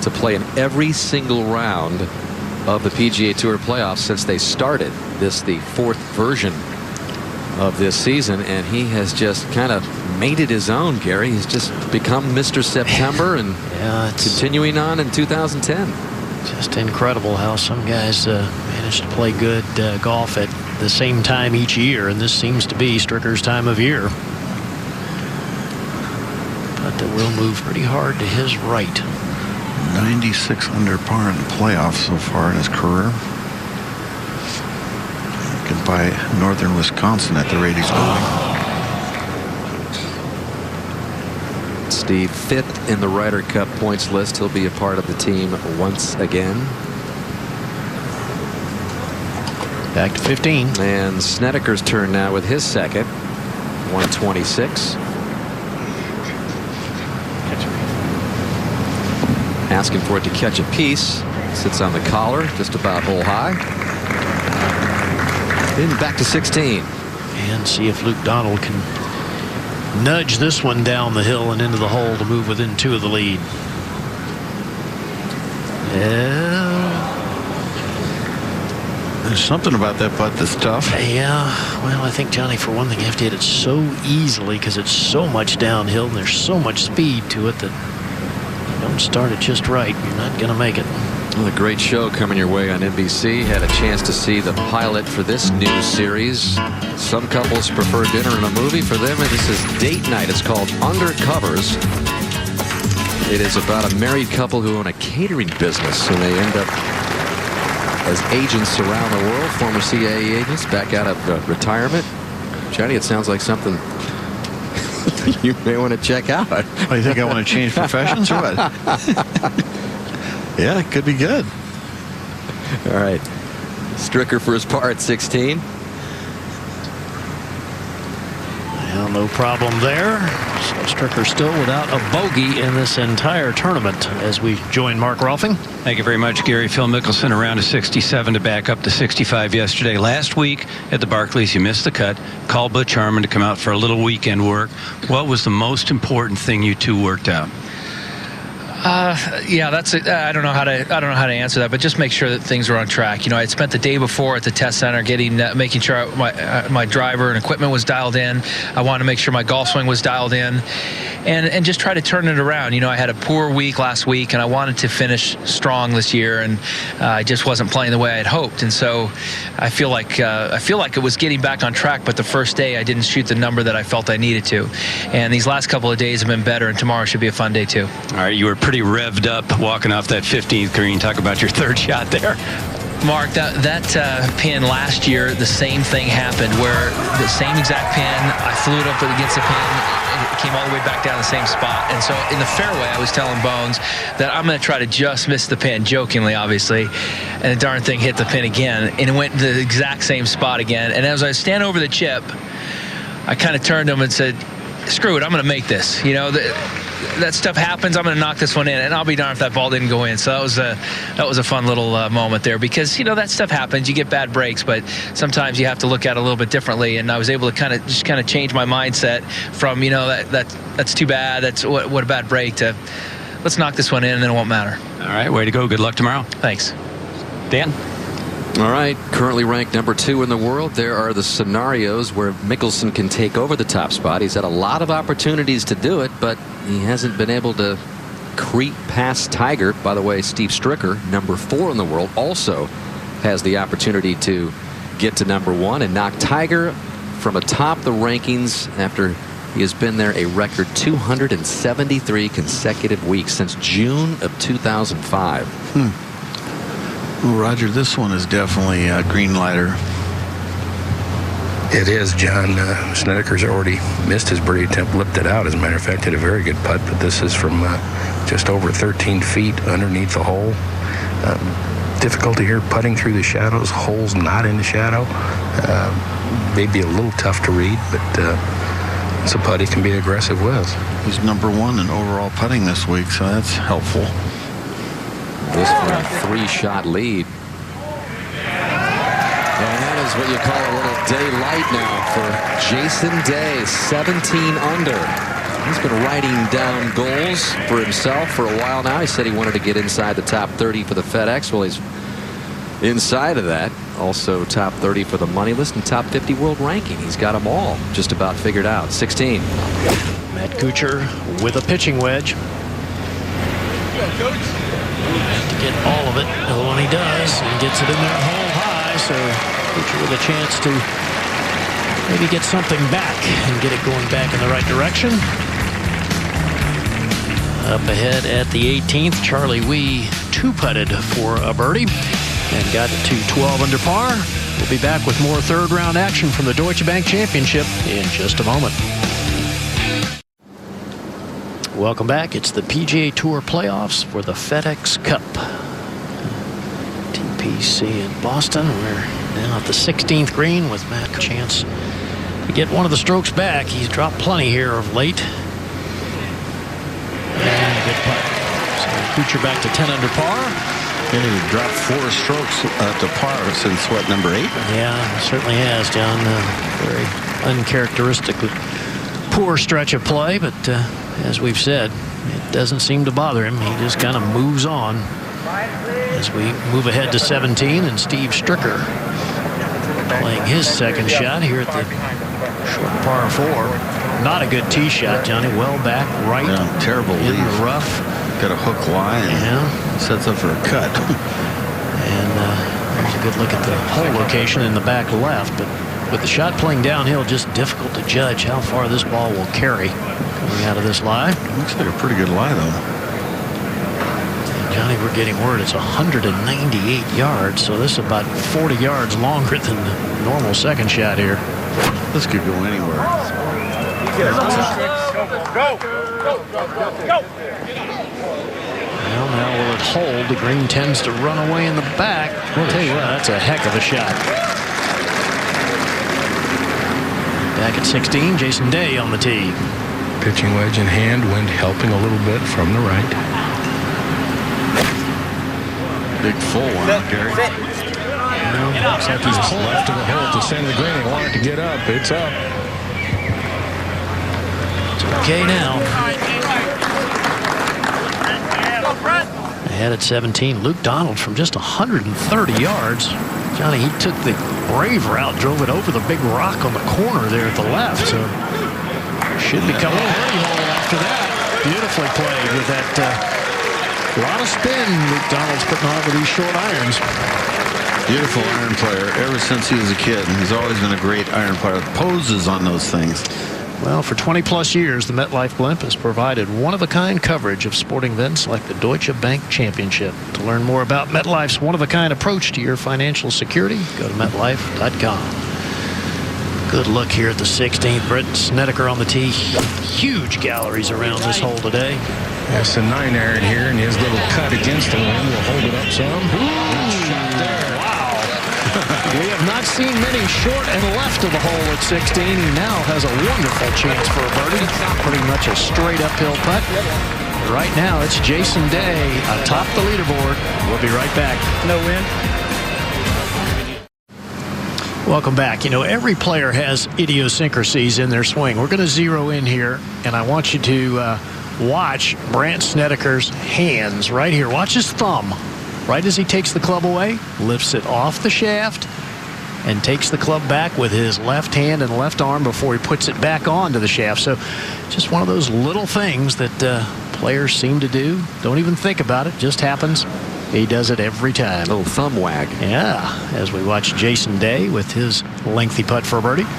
to play in every single round of the PGA Tour playoffs since they started. This the 4th version of this season, and he has just kind of made it his own, Gary. He's just become Mr. September and continuing on in 2010. Just incredible how some guys manage to play good golf at the same time each year, and this seems to be Stricker's time of year. But that will move pretty hard to his right. 96 under par in the playoffs so far in his career. By northern Wisconsin at the rate he's going. Steve 5th in the Ryder Cup points list. He'll be a part of the team once again. Back to 15. And Snedeker's turn now with his second. 126. Asking for it to catch a piece. Sits on the collar, just about hole high. Then back to 16. And see if Luke Donald can nudge this one down the hill and into the hole to move within 2 of the lead. Yeah. There's something about that putt that's tough. Yeah. Well, I think, Johnny, for one thing, you have to hit it so easily because it's so much downhill and there's so much speed to it that if you don't start it just right, you're not going to make it. Well, a great show coming your way on NBC. Had a chance to see the pilot for this new series. Some couples prefer dinner and a movie. For them, this is date night. It's called Undercovers. It is about a married couple who own a catering business, and they end up as agents around the world, former CIA agents back out of retirement. Johnny, it sounds like something you may want to check out. Oh, you think I want to change professions or what? Yeah, it could be good. All right. Stricker for his par at 16. Well, no problem there. So Stricker still without a bogey in this entire tournament as we join Mark Rolfing. Thank you very much, Gary. Phil Mickelson around to 67 to back up to 65 yesterday. Last week at the Barclays, you missed the cut. Called Butch Harmon to come out for a little weekend work. What was the most important thing you two worked out? Yeah, that's I don't know how to answer that, but just make sure that things are on track. You know, I had spent the day before at the test center making sure my driver and equipment was dialed in. I wanted to make sure my golf swing was dialed in, and just try to turn it around. You know, I had a poor week last week, and I wanted to finish strong this year, and I just wasn't playing the way I had hoped. And so I feel like it was getting back on track. But the first day, I didn't shoot the number that I felt I needed to, and these last couple of days have been better. And tomorrow should be a fun day too. All right, you were pretty revved up walking off that 15th green. Talk about your third shot there. Mark, that pin last year, the same thing happened where the same exact pin, I flew it up against the pin, and it came all the way back down the same spot. And so in the fairway, I was telling Bones that I'm going to try to just miss the pin, jokingly, obviously. And the darn thing hit the pin again, and it went to the exact same spot again. And as I was standing over the chip, I kind of turned to him and said, screw it, I'm going to make this. You know, that stuff happens. I'm going to knock this one in, and I'll be darned if that ball didn't go in. So that was a fun little moment there, because that stuff happens. You get bad breaks, but sometimes you have to look at it a little bit differently. And I was able to kind of change my mindset from that's too bad. That's what a bad break to let's knock this one in, and then it won't matter. All right, way to go. Good luck tomorrow. Thanks, Dan. All right, currently ranked number 2 in the world. There are the scenarios where Mickelson can take over the top spot. He's had a lot of opportunities to do it, but he hasn't been able to creep past Tiger. By the way, Steve Stricker, number 4 in the world, also has the opportunity to get to number 1 and knock Tiger from atop the rankings after he has been there a record 273 consecutive weeks since June of 2005. Well, Roger, this one is definitely a green lighter. It is, John. Snedeker's already missed his birdie attempt, lipped it out. As a matter of fact, did a very good putt, but this is from just over 13 feet underneath the hole. Difficulty here putting through the shadows. Hole's not in the shadow. Maybe a little tough to read, but it's a putt he can be aggressive with. He's number 1 in overall putting this week, so that's helpful. This for a 3-shot lead. And that is what you call a little daylight now for Jason Day, 17 under. He's been writing down goals for himself for a while now. He said he wanted to get inside the top 30 for the FedEx. Well, he's inside of that. Also top 30 for the money list and top 50 world ranking. He's got them all just about figured out. 16. Matt Kuchar with a pitching wedge. To get all of it, and when he does, he gets it in there hole high, so Kuchar with a chance to maybe get something back and get it going back in the right direction. Up ahead at the 18th, Charlie Wee 2-putted for a birdie and got it to 12 under par. We'll be back with more third-round action from the Deutsche Bank Championship in just a moment. Welcome back. It's the PGA Tour playoffs for the FedEx Cup. TPC in Boston. We're now at the 16th green with Matt a chance to get one of the strokes back. He's dropped plenty here of late. And a good putt. So Kuchar back to 10 under par. Yeah, he dropped 4 strokes to par since, what, number 8? Yeah, certainly has, John. Very uncharacteristically poor stretch of play, but as we've said, it doesn't seem to bother him. He just kind of moves on as we move ahead to 17, and Steve Stricker playing his second shot here at the short par 4. Not a good tee shot, Johnny. Well back, right. Yeah, terrible in lead. The rough. Got a hook line. Yeah. Sets up for a cut. And there's a good look at the hole location in the back left, but with the shot playing downhill, just difficult to judge how far this ball will carry coming out of this lie. Looks like a pretty good lie, though. And Johnny, we're getting word it's 198 yards, so this is about 40 yards longer than the normal second shot here. This could go anywhere. Well, now will it hold? The green tends to run away in the back. I'll tell you what, that's a heck of a shot. Back at 16, Jason Day on the tee. Pitching wedge in hand, wind helping a little bit from the right. Big full one, Gary. Looks like he's left of the hole to center the green. He wanted to get up. It's up. It's okay now. Ahead at 17, Luke Donald from just 130 yards. Johnny, he took the brave route, drove it over the big rock on the corner there at the left. So should become a birdie hole after that. Beautifully played with that. A lot of spin Luke Donald's putting on with these short irons. Beautiful iron player ever since he was a kid. And he's always been a great iron player. Poses on those things. Well, for 20-plus years, the MetLife Blimp has provided one-of-a-kind coverage of sporting events like the Deutsche Bank Championship. To learn more about MetLife's one-of-a-kind approach to your financial security, go to MetLife.com. Good look here at the 16th. Brett Snedeker on the tee. Huge galleries around this hole today. That's the 9-iron here, and his little cut against the wind will hold it up some. Shot there. Wow. We have not seen many short and left of the hole at 16. He now has a wonderful chance for a birdie. Pretty much a straight uphill putt. Right now, it's Jason Day atop the leaderboard. We'll be right back. No wind. Welcome back. You know, every player has idiosyncrasies in their swing. We're going to zero in here, and I want you to watch Brandt Snedeker's hands right here. Watch his thumb. Right as he takes the club away, lifts it off the shaft, and takes the club back with his left hand and left arm before he puts it back onto the shaft. So just one of those little things that players seem to do. Don't even think about it. Just happens. He does it every time. Little thumb wag. Yeah, as we watch Jason Day with his lengthy putt for a birdie. And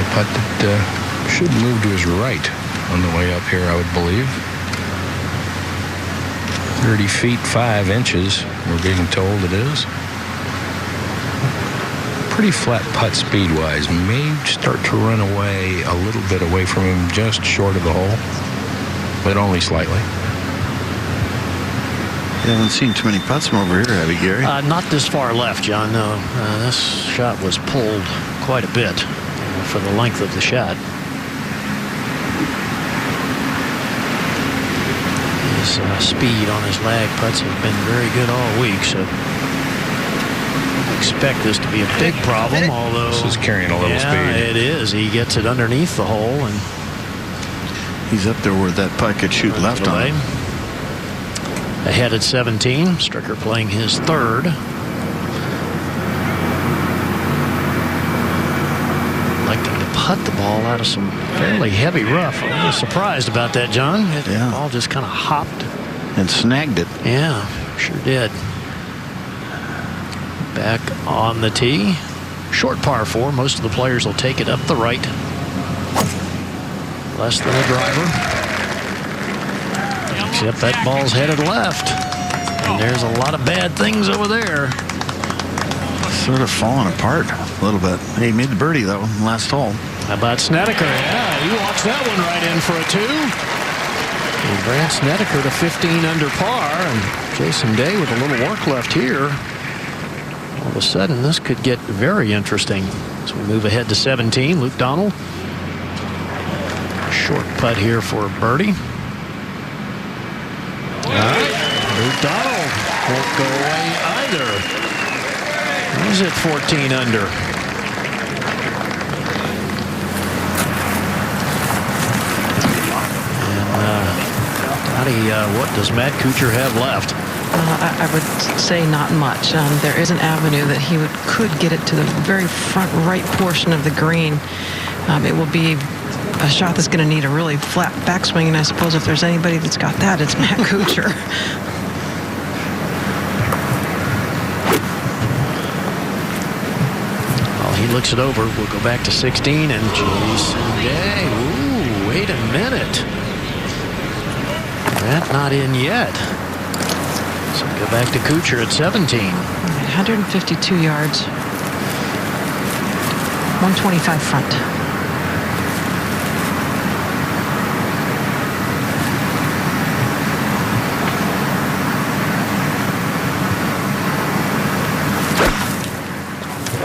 a putt that should move to his right on the way up here, I would believe. 30 feet 5 inches, we're being told it is. Pretty flat putt speed-wise. May start to run away a little bit away from him, just short of the hole, but only slightly. You haven't seen too many putts from over here, have you, Gary? Not this far left, John. No, this shot was pulled quite a bit for the length of the shot. His speed on his lag putts has been very good all week, so I expect this to be a big problem, although this is carrying a little speed. It is. He gets it underneath the hole, and he's up there where that putt could shoot left on him. Ahead at 17, Stricker playing his third. Like to putt the ball out of some fairly heavy rough. I was surprised about that, John. The ball just kind of hopped. And snagged it. Yeah, sure did. Back on the tee. Short par 4. Most of the players will take it up the right. Less than a driver. Except that ball's headed left. And there's a lot of bad things over there. Sort of falling apart a little bit. He made the birdie, though, last hole. How about Snedeker? Yeah, he walks that one right in for a 2. And Brandt Snedeker to 15 under par. And Jason Day with a little work left here. All of a sudden, this could get very interesting. As we move ahead to 17, Luke Donald. Short putt here for a birdie. Luke Donald won't go away either. He's at 14 under. And what does Matt Kuchar have left? I would say not much. There is an avenue that he could get it to the very front right portion of the green. It will be a shot that's going to need a really flat backswing, and I suppose if there's anybody that's got that, it's Matt Kuchar. Well, he looks it over. We'll go back to 16, and Jason Day. Ooh, wait a minute. That not in yet. So go back to Kuchar at 17. 152 yards. 125 front.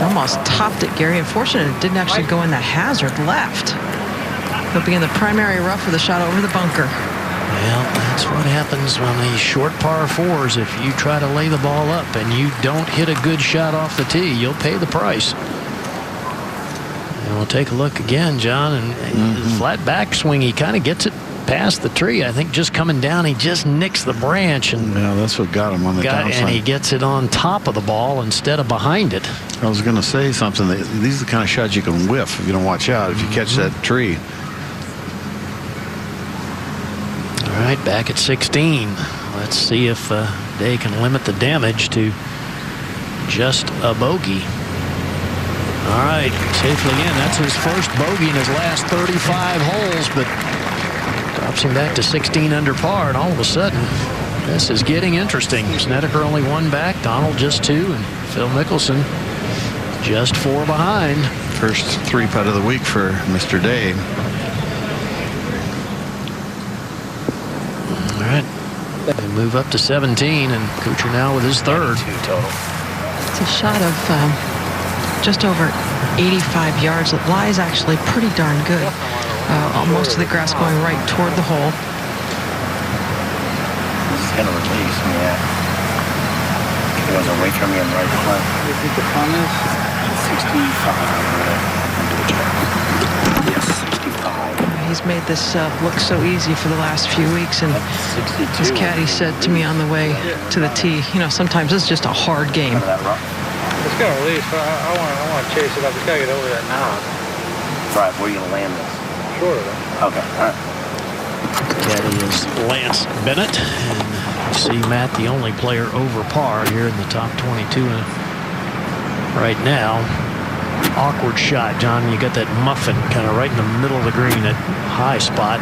Almost topped it, Gary. Unfortunately, it didn't actually go in the hazard left. He'll be in the primary rough with a shot over the bunker. Well, that's what happens on these short par 4s. If you try to lay the ball up and you don't hit a good shot off the tee, you'll pay the price. And we'll take a look again, John. And his flat backswing, he kind of gets it past the tree. I think just coming down, he just nicks the branch. And yeah, that's what got him on the downside. And he gets it on top of the ball instead of behind it. I was going to say something. These are the kind of shots you can whiff if you don't watch out, if you catch that tree. All right, back at 16. Let's see if Day can limit the damage to just a bogey. All right, safely in. That's his first bogey in his last 35 holes, but drops him back to 16 under par, and all of a sudden, this is getting interesting. Snedeker only 1 back, Donald just 2, and Phil Mickelson just 4 behind. First 3-putt of the week for Mr. Day. All right, they move up to 17, and Kuchar now with his third. It's a shot of just over 85 yards. It lies actually pretty darn good. Most of the grass going right toward the hole. It's going to release, yeah. It goes away from me and right front. What do you think the fun is? 65. Yes, 65. He's made this look so easy for the last few weeks, and his caddy said to me on the way to the tee, you know, sometimes it's just a hard game. It's going to release, but I want to chase it up. It's got to get over that knob. Right, where are you going to land this? Short of it. Okay, all right. Caddy is Lance Bennett, and you see Matt, the only player over par here in the top 22 right now. Awkward shot, John. You got that muffin kind of right in the middle of the green, that high spot.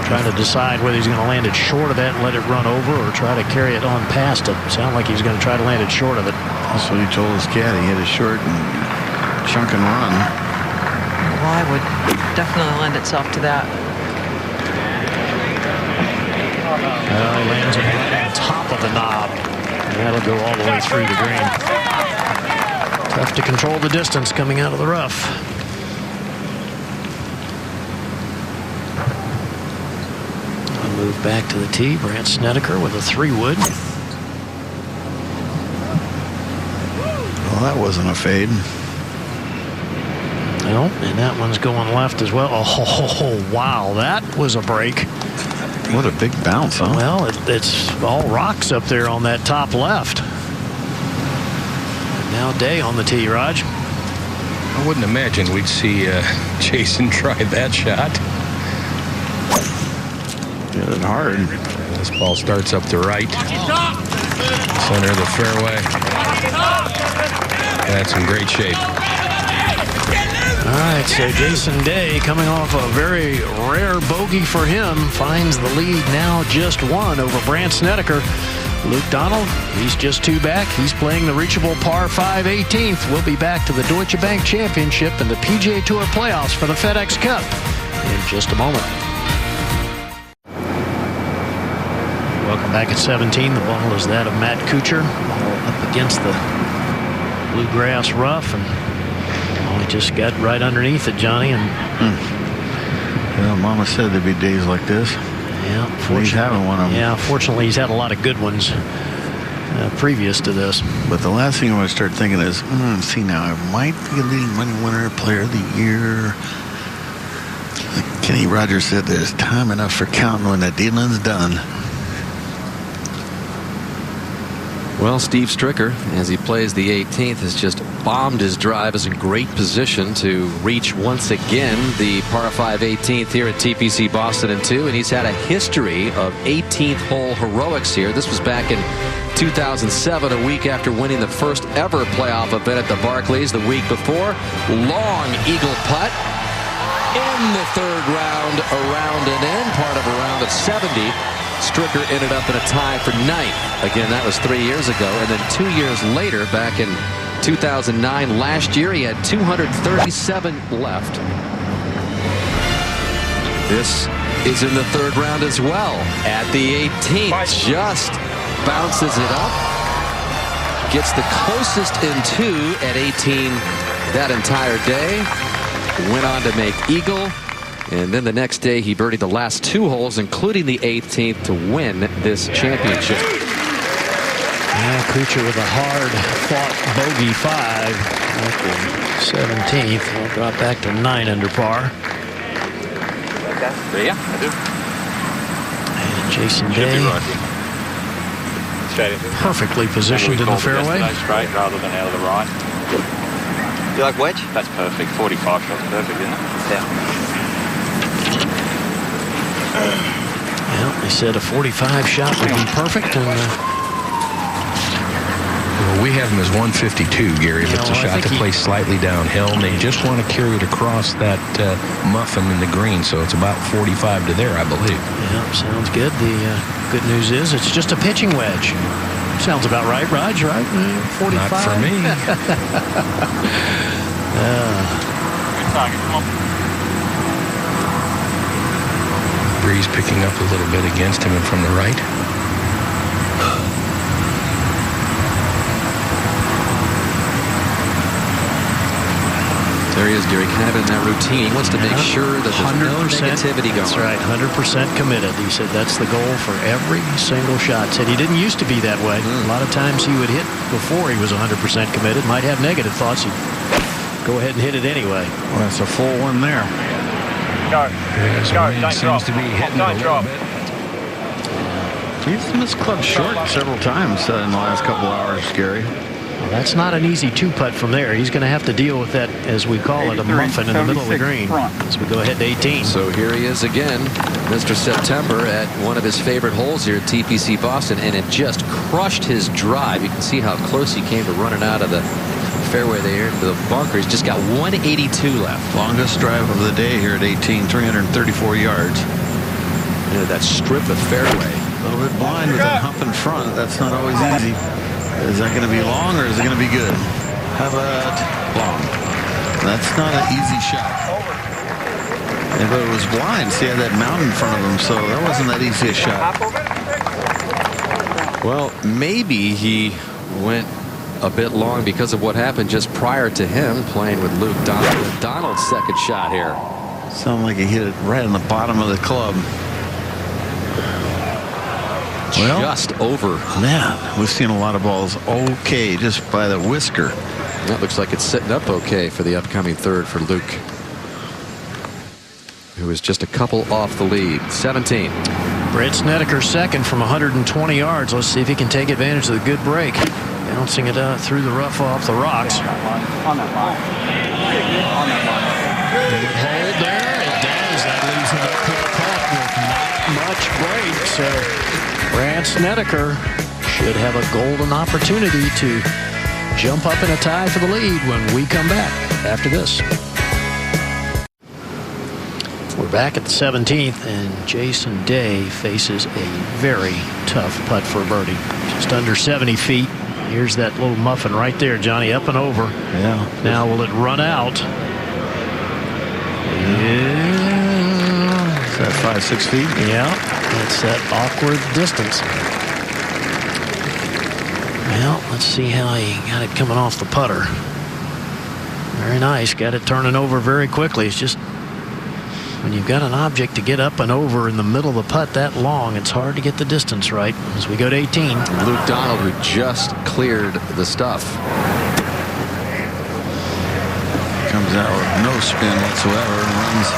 Trying to decide whether he's going to land it short of that and let it run over, or try to carry it on past it. Sound like he's going to try to land it short of it. That's what he told his caddy. Hit it short and chunk and run. Well, I would definitely lend itself to that. He lands it right on top of the knob. And that'll go all the way through the green. Tough to control the distance coming out of the rough. I'll move back to the tee. Brandt Snedeker with a 3-wood. Well, that wasn't a fade. No, and that one's going left as well. Oh, wow, that was a break. What a big bounce, huh? Well, it's all rocks up there on that top left. And now Day on the tee, Raj. I wouldn't imagine we'd see Jason try that shot. Hit it hard. This ball starts up the right. Center of the fairway. That's in great shape. All right, so Jason Day, coming off a very rare bogey for him, finds the lead now just 1 over Brandt Snedeker. Luke Donald, he's just 2 back. He's playing the reachable par 5 18th. We'll be back to the Deutsche Bank Championship and the PGA Tour playoffs for the FedEx Cup in just a moment. Welcome back at 17. The ball is that of Matt Kuchar. Ball up against the bluegrass rough, and he just got right underneath it, Johnny. And well, Mama said there'd be days like this. Yeah, he's having one of them. Yeah, fortunately, he's had a lot of good ones previous to this. But the last thing I want to start thinking is, see now, I might be a leading money winner, player of the year. Like Kenny Rogers said, there's time enough for counting when the dealing's done. Well, Steve Stricker, as he plays the 18th, has just bombed his drive, is in great position to reach once again the par 5 18th here at TPC Boston in 2, and he's had a history of 18th hole heroics here. This was back in 2007, a week after winning the first ever playoff event at the Barclays the week before. Long eagle putt in the 3rd round, around and in, part of a round of 70. Stricker ended up in a tie for 9th. Again, that was 3 years ago. And then 2 years later, back in 2009, last year, he had 237 left. This is in the 3rd round as well. At the 18th, just bounces it up. Gets the closest in 2 at 18 that entire day. Went on to make eagle. And then the next day, he birdied the last 2 holes, including the 18th, to win this championship. Yeah, Kuchar with a hard-fought bogey 5 at the 17th. He'll drop back to 9 under par. Yeah, I do. And Jason Day, perfectly positioned in the fairway. Straight rather than out of the right. You like wedge? That's perfect. 45 shots, perfect, isn't it? Yeah. Well, they said a 45 shot would be perfect, and a We have them as 152, Gary, but it's a shot to play slightly downhill, and they just want to carry it across that muffin in the green, so it's about 45 to there, I believe. Yeah, sounds good. The good news is it's just a pitching wedge. Sounds about right, Raj, right? 45? Not for me. Breeze picking up a little bit against him and from the right. There he is, Gary, kind of in that routine. He wants to make sure that there's no negativity going. That's right, 100% committed. He said that's the goal for every single shot. Said he didn't used to be that way. A lot of times he would hit before he was 100% committed. Might have negative thoughts. He'd go ahead and hit it anyway. Well, that's a full one there. Go. Go. Don't seems to be hitting a little bit. He's missed club short several times in the last couple hours, Gary. Well, that's not an easy two-putt from there. He's going to have to deal with that, as we call it, a muffin in the middle of the green as we go ahead to 18. So here he is again, Mr. September, at one of his favorite holes here at TPC Boston, and it just crushed his drive. You can see how close he came to running out of the fairway there into the bunker. He's just got 182 left. Longest drive of the day here at 18, 334 yards. Into that strip of fairway. A little bit blind with that hump in front. That's not always easy. Is that going to be long or is it going to be good? How about long? That's not an easy shot. Yeah, but it was blind. See, he had that mountain in front of him, so that wasn't that easy a shot. Well, maybe he went a bit long because of what happened just prior to him playing with Luke Donald. Donald's second shot here. Sounded like he hit it right on the bottom of the club. Well, just over. Man, we've seen a lot of balls okay just by the whisker. That looks like it's setting up okay for the upcoming third for Luke, who is just a couple off the lead. 17. Brett Snedeker second from 120 yards. Let's see if he can take advantage of the good break. Bouncing it out through the rough off the rocks. On that line. On that line. Good hold there. It does. That leaves him up to the putt with not much break. So Brad Snedeker should have a golden opportunity to jump up in a tie for the lead when we come back after this. We're back at the 17th, and Jason Day faces a very tough putt for a birdie. Just under 70 feet. Here's that little muffin right there, Johnny, up and over. Yeah. Now will it run out? Yeah. Is that 5-6 feet? Yeah. It's that awkward distance. Well, let's see how he got it coming off the putter. Very nice. Got it turning over very quickly. It's just when you've got an object to get up and over in the middle of the putt that long, it's hard to get the distance right as we go to 18. Luke Donald, who just cleared the stuff. Comes out with no spin whatsoever and runs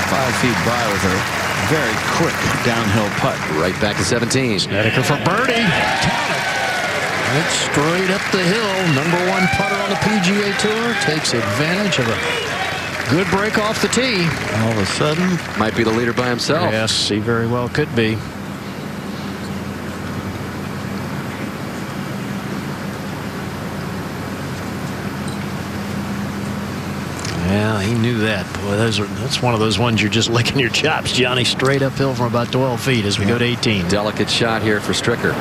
5 feet by with a very quick downhill putt. Right back to 17. Snedeker for birdie. Right straight up the hill. #1 putter on the PGA Tour. Takes advantage of a good break off the tee. All of a sudden, might be the leader by himself. Yes, he very well could be. Yeah, he knew that. Boy, that's one of those ones you're just licking your chops, Johnny. Straight uphill from about 12 feet as we go to 18. Delicate shot here for Stricker.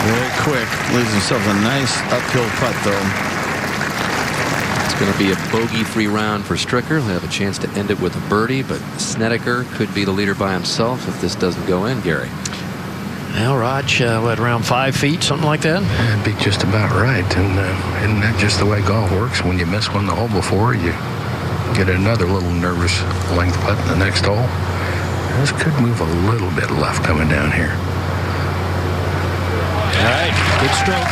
Very quick. Leaves himself a nice uphill putt, though. It's going to be a bogey-free round for Stricker. He'll have a chance to end it with a birdie, but Snedeker could be the leader by himself if this doesn't go in, Gary. Well, Raj, what, around 5 feet, something like that? That'd be just about right. And isn't that just the way golf works? When you miss one the hole before, you get another little nervous length putt in the next hole. This could move a little bit left coming down here. All right, good stroke.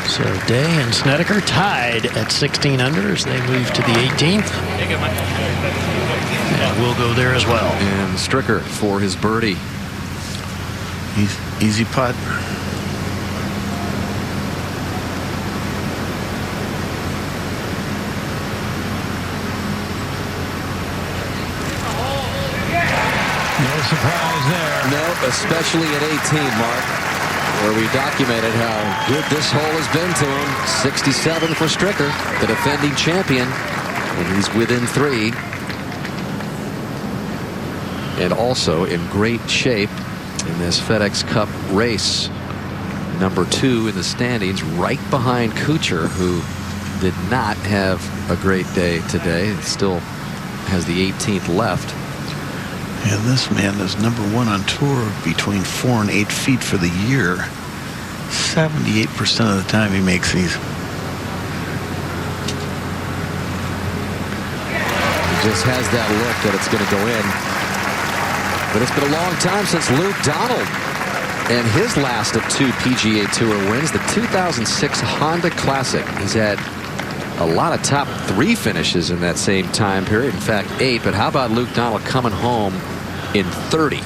So Day and Snedeker tied at 16 under as they move to the 18th. And we'll go there as well. And Stricker for his birdie. Easy putt. No surprise there. No, especially at 18, Mark, where we documented how good this hole has been to him. 67 for Stricker, the defending champion, and he's within 3. And also in great shape in this FedEx Cup race. Number 2 in the standings, right behind Kuchar, who did not have a great day today. Still has the 18th left. And this man is number 1 on tour between 4 and 8 feet for the year. 78% of the time he makes these. He just has that look that it's going to go in. But it's been a long time since Luke Donald and his last of 2 PGA Tour wins, the 2006 Honda Classic. He's had a lot of top 3 finishes in that same time period. In fact, 8. But how about Luke Donald coming home in 30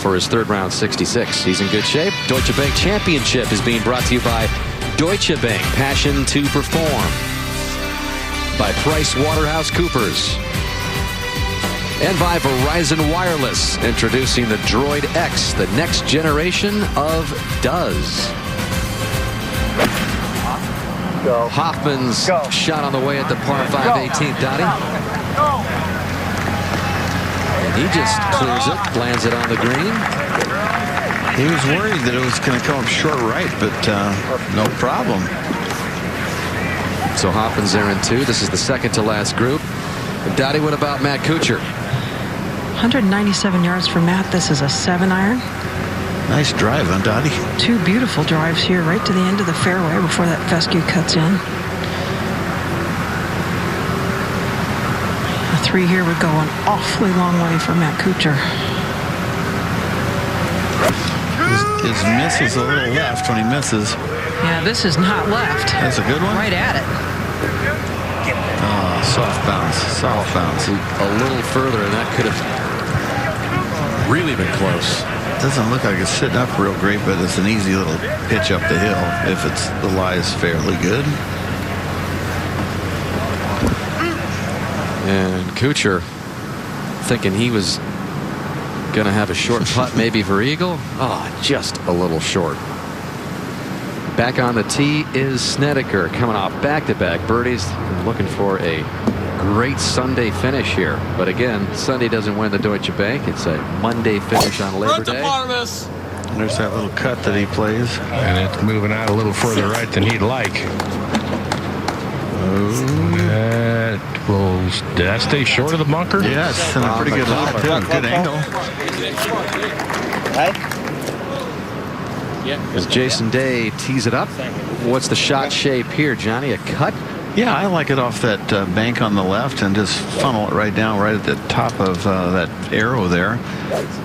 for his 3rd round 66? He's in good shape. Deutsche Bank Championship is being brought to you by Deutsche Bank, passion to perform. By PricewaterhouseCoopers. And by Verizon Wireless, introducing the Droid X, the next generation of does. Go. Hoffman's shot on the way at the par 5 18th, Dottie. And he just clears it, lands it on the green. He was worried that it was going to come up short right, but no problem. So Hoffman's there in 2. This is the second to last group. And Dottie, what about Matt Kuchar? 197 yards for Matt. This is a 7-iron. Nice drive, huh, Dottie? 2 beautiful drives here right to the end of the fairway before that fescue cuts in. A 3 here would go an awfully long way for Matt Kuchar. His miss is a little left when he misses. Yeah, this is not left. That's a good one. Right at it. Oh, soft bounce. Soft bounce. A little further, and that could have really been close. Doesn't look like it's sitting up real great, but it's an easy little pitch up the hill if the lie is fairly good. And Kuchar thinking he was going to have a short putt maybe for eagle. Oh, just a little short. Back on the tee is Snedeker, coming off back-to-back birdies, looking for a great Sunday finish here. But again, Sunday doesn't win the Deutsche Bank. It's a Monday finish on Labor Day. There's that little cut that he plays. And it's moving out a little further right than he'd like. Did that stay short of the bunker? Yes, and a pretty good lie, too. Good angle. As Jason Day tees it up, what's the shot shape here, Johnny? A cut? Yeah, I like it off that bank on the left and just funnel it right down right at the top of that arrow there.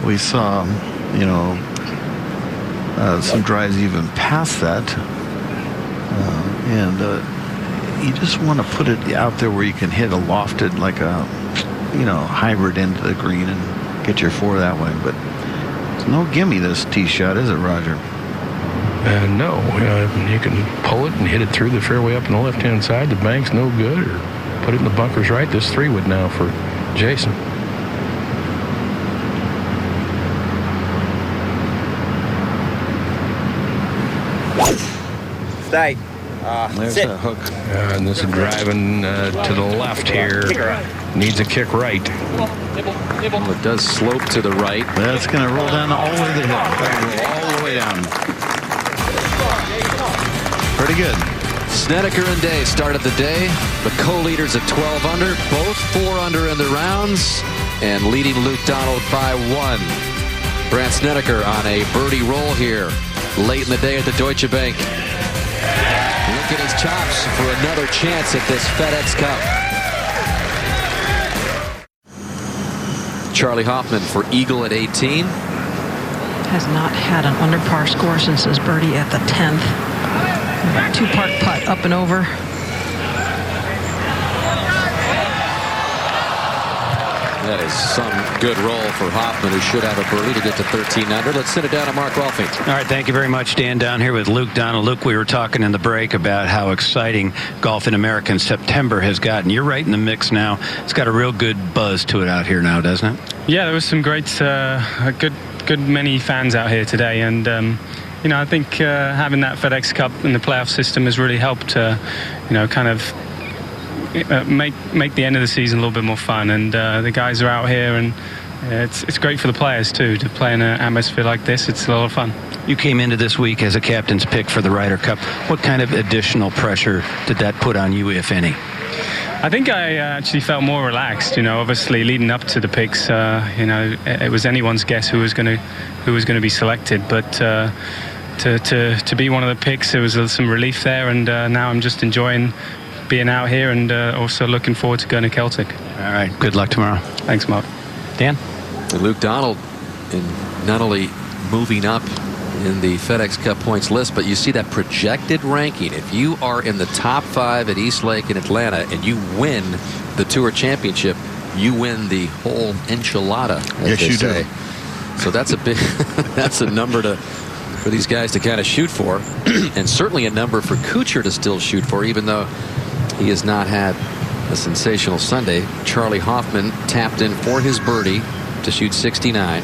We saw, some drives even past that. You just want to put it out there where you can hit a lofted, like a, hybrid into the green and get your 4 that way. But it's no gimme, this tee shot, is it, Roger? No, you can pull it and hit it through the fairway up on the left-hand side. The bank's no good, or put it in the bunkers right. This 3 would now for Jason. Stay. There's Sit. that hook. And this is driving to the left here. Needs a kick right. Well, it does slope to the right. That's going to roll down all the way to the hill. Roll all the way down. Pretty good. Snedeker and Day started the day. The co-leaders at 12 under, both 4 under in the rounds, and leading Luke Donald by 1. Brandt Snedeker on a birdie roll here late in the day at the Deutsche Bank. Look at his chops for another chance at this FedEx Cup. Charlie Hoffman for eagle at 18. Has not had an under par score since his birdie at the 10th. 2-part putt up and over. That is some good roll for Hoffman, who should have a birdie to get to 13 under. Let's send it down to Mark Rolfing. All right, thank you very much, Dan. Down here with Luke Donald. Luke, we were talking in the break about how exciting Golf in America in September has gotten. You're right in the mix now. It's got a real good buzz to it out here now, doesn't it? Yeah, there was some great, good many fans out here today, and you know, I think having that FedEx Cup in the playoff system has really helped, you know, kind of make the end of the season a little bit more fun. And the guys are out here, and it's great for the players too to play in an atmosphere like this. It's a lot of fun. You came into this week as a captain's pick for the Ryder Cup. What kind of additional pressure did that put on you, if any? I think I actually felt more relaxed. You know, obviously leading up to the picks, you know, it was anyone's guess who was going to be selected. But to be one of the picks, there was some relief there, and now I'm just enjoying being out here, and also looking forward to going to Celtic. All right, good luck tomorrow. Thanks, Mark. Dan? And Luke Donald, in not only moving up in the FedEx Cup points list, but you see that projected ranking. If you are in the top 5 at East Lake in Atlanta and you win the Tour Championship, you win the whole enchilada, as yes, they you say. do. So that's a big that's a number for these guys to kind of shoot for, and certainly a number for Kuchar to still shoot for, even though he has not had a sensational Sunday. Charlie Hoffman tapped in for his birdie to shoot 69.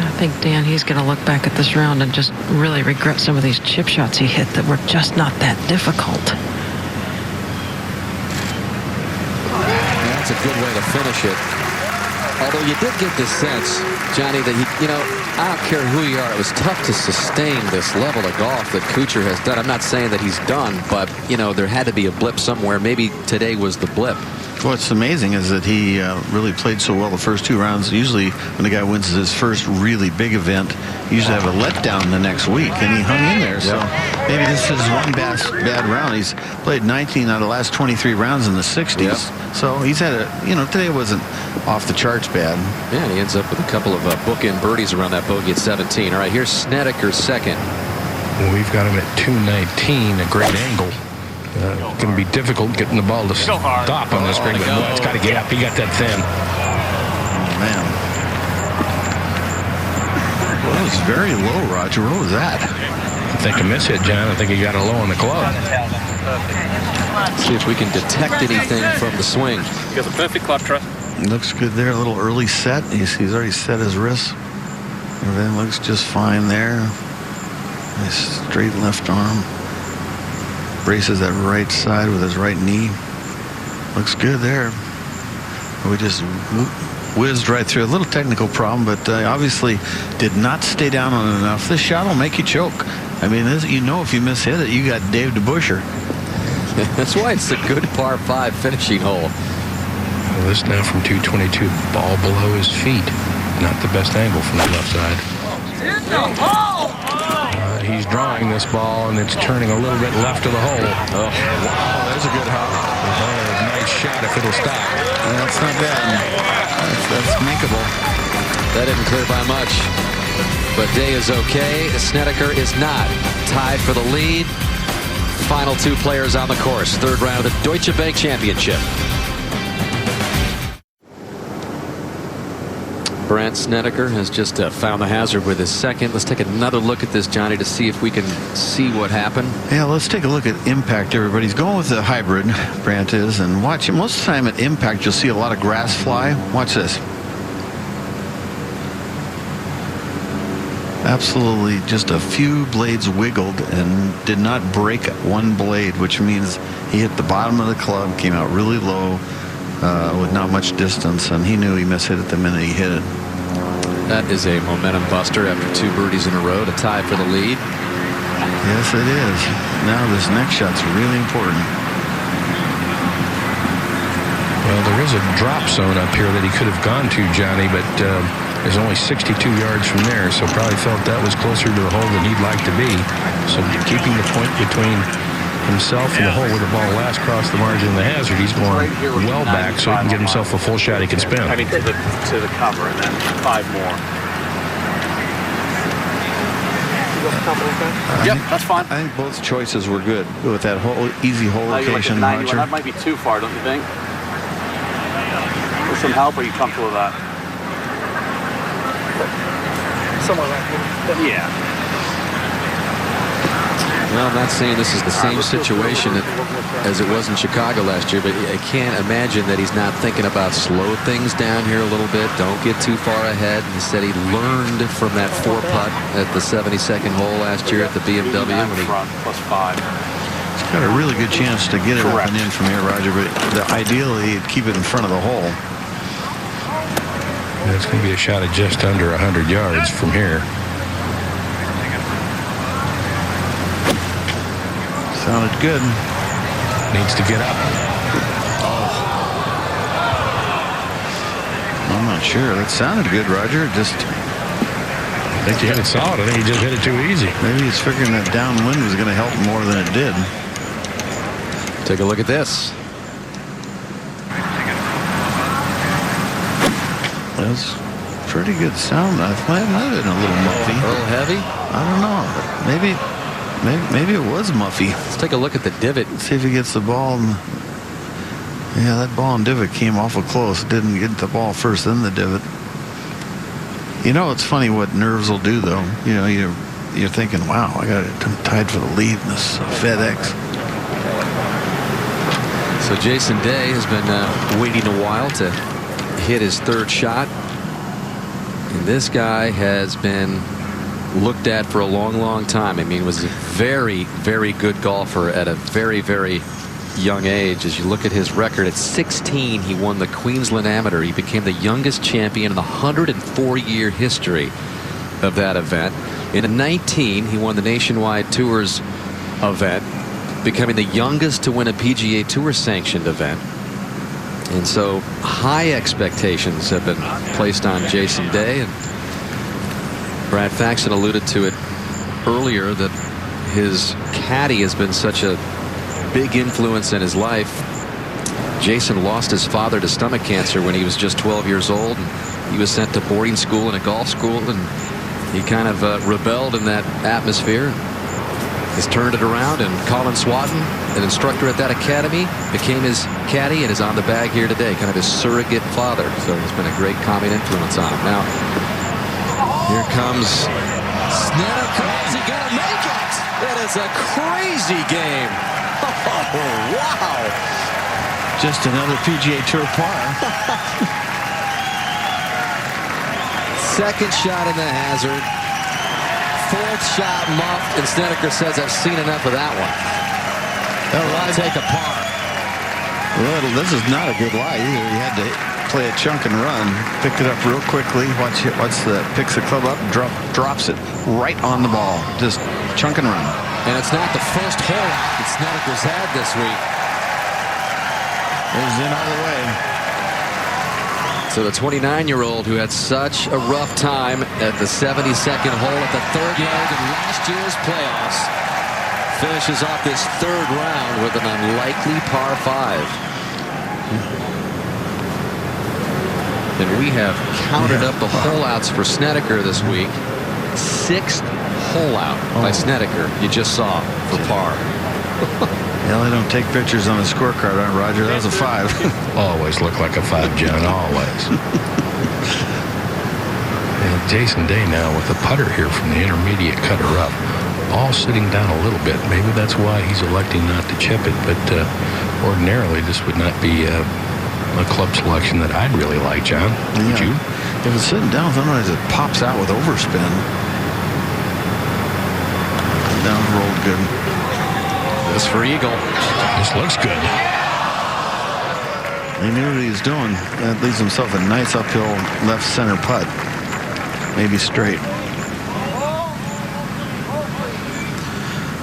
I think, Dan, he's going to look back at this round and just really regret some of these chip shots he hit that were just not that difficult. That's a good way to finish it. Although you did get this sense, Johnny, that you know, I don't care who you are, it was tough to sustain this level of golf that Kuchar has done. I'm not saying that he's done, but, you know, there had to be a blip somewhere. Maybe today was the blip. What's amazing is that he really played so well the first 2 rounds. Usually when the guy wins his first really big event, you usually have a letdown the next week, and he hung in there. So maybe this is one bad round. He's played 19 out of the last 23 rounds in the 60s. Yep. So he's had a, you know, today wasn't off the charts bad. Yeah, and he ends up with a couple of bookend birdies around that bogey at 17. All right, here's Snedeker second. Well, we've got him at 219, a great angle. Going to be difficult getting the ball to stop on this green, but boy, it's got to get up. He got that thin. Oh, man. Well, that was very low, Roger. What was that? I think a miss hit, John. I think he got it low on the club. See if we can detect anything from the swing. He has a perfect club trust. Looks good there. A little early set. He's already set his wrist. Everything looks just fine there. Nice straight left arm. Braces that right side with his right knee. Looks good there. We just whizzed right through. A little technical problem, but obviously did not stay down on it enough. This shot will make you choke. I mean, you know, if you miss hit it, you got Dave DeBuscher. That's why it's a good par 5 finishing hole. Well, this now from 222, ball below his feet. Not the best angle from the left side. He's drawing this ball, and it's turning a little bit left of the hole. Oh, wow, there's a good hop. Oh, nice shot if it'll stop. That's not bad. That's makeable. That didn't clear by much. But Day is okay. Snedeker is not. Tied for the lead. Final 2 players on the course. 3rd round of the Deutsche Bank Championship. Brandt Snedeker has just found the hazard with his second. Let's take another look at this, Johnny, to see if we can see what happened. Yeah, let's take a look at impact, everybody. He's going with the hybrid, Brandt is, and watch him. Most of the time at impact, you'll see a lot of grass fly. Watch this. Absolutely just a few blades wiggled and did not break one blade, which means he hit the bottom of the club, came out really low with not much distance, and he knew he mishit it the minute he hit it. That is a momentum buster after 2 birdies in a row to tie for the lead. Yes, it is. Now this next shot's really important. Well, there is a drop zone up here that he could have gone to, Johnny, but there's only 62 yards from there, so probably felt that was closer to the hole than he'd like to be. So keeping the point between himself and the hole where the ball last crossed the margin of the hazard, he's going well back so he can get himself a full shot he can spin. I mean, to the cover, and then 5 more. Yep, that's fine. I think both choices were good with that whole easy hole location, Roger. Roger. That might be too far, don't you think? some help, or are you comfortable with that? Somewhere like that. Yeah. Well, I'm not saying this is the same situation as it was in Chicago last year, but I can't imagine that he's not thinking about slow things down here a little bit. Don't get too far ahead. He said he learned from that 4-putt at the 72nd hole last year at the BMW. When he +5. He's got a really good chance to get it up and in from here, Roger, but ideally he'd keep it in front of the hole. It's going to be a shot at just under 100 yards from here. Sounded good. Needs to get up. Oh. I'm not sure. That sounded good, Roger. Just. I think you hit it solid. I think you just hit it too easy. Maybe he's figuring that downwind was going to help more than it did. take a look at this. That's pretty good sound. I might have been a little muffy. A little heavy? I don't know. Maybe it was muffy. Let's take a look at the divot. Let's see if he gets the ball. Yeah, that ball and divot came awful close. Didn't get the ball first, then the divot. You know, it's funny what nerves will do, though. You know, you're thinking, wow, I got it tied for the lead in this FedEx. So Jason Day has been waiting a while to hit his third shot. And this guy has been looked at for a long time. I mean, was a very, very good golfer at a very, very young age. As you look at his record, at 16 he won the Queensland Amateur. He became the youngest champion in the 104-year history of that event. In 19 he won the Nationwide Tours event, becoming the youngest to win a PGA Tour sanctioned event. And so high expectations have been placed on Jason Day, and Brad Faxon alluded to it earlier that his caddy has been such a big influence in his life. Jason lost his father to stomach cancer when he was just 12 years old, and he was sent to boarding school and a golf school, and he kind of rebelled in that atmosphere. Has turned it around, and Colin Swatton, an instructor at that academy, became his caddy and is on the bag here today, kind of his surrogate father. So it's been a great calming influence on him. Now here comes Snedeker. Is he gonna make it? That is a crazy game. Oh, wow. Just another PGA Tour par. Second shot in the hazard. Fourth shot muffed, and Snedeker says, I've seen enough of that one. I'll take a par. Well, this is not a good lie either. He had to play a chunk and run. Picked it up real quickly. Picks the club up, drops it right on the ball. Just chunk and run. And it's not the first hole that Snedeker's had this week. It was in all the way. So the 29-year-old who had such a rough time at the 72nd hole at the 3rd yard in last year's playoffs finishes off this 3rd round with an unlikely par 5. And we have counted up the hole outs for Snedeker this week. 6th hole out by Snedeker you just saw for par. Well, they don't take pictures on the scorecard, right, Roger? That was a 5. Always look like a 5, John, always. And Jason Day now with a putter here from the intermediate cutter up, all sitting down a little bit. Maybe that's why he's electing not to chip it, but ordinarily this would not be a club selection that I'd really like, John. Would you? If it's sitting down, sometimes it pops out with overspin. Down rolled good. This for Eagle. This looks good. He knew what he was doing. That leaves himself a nice uphill left center putt. Maybe straight.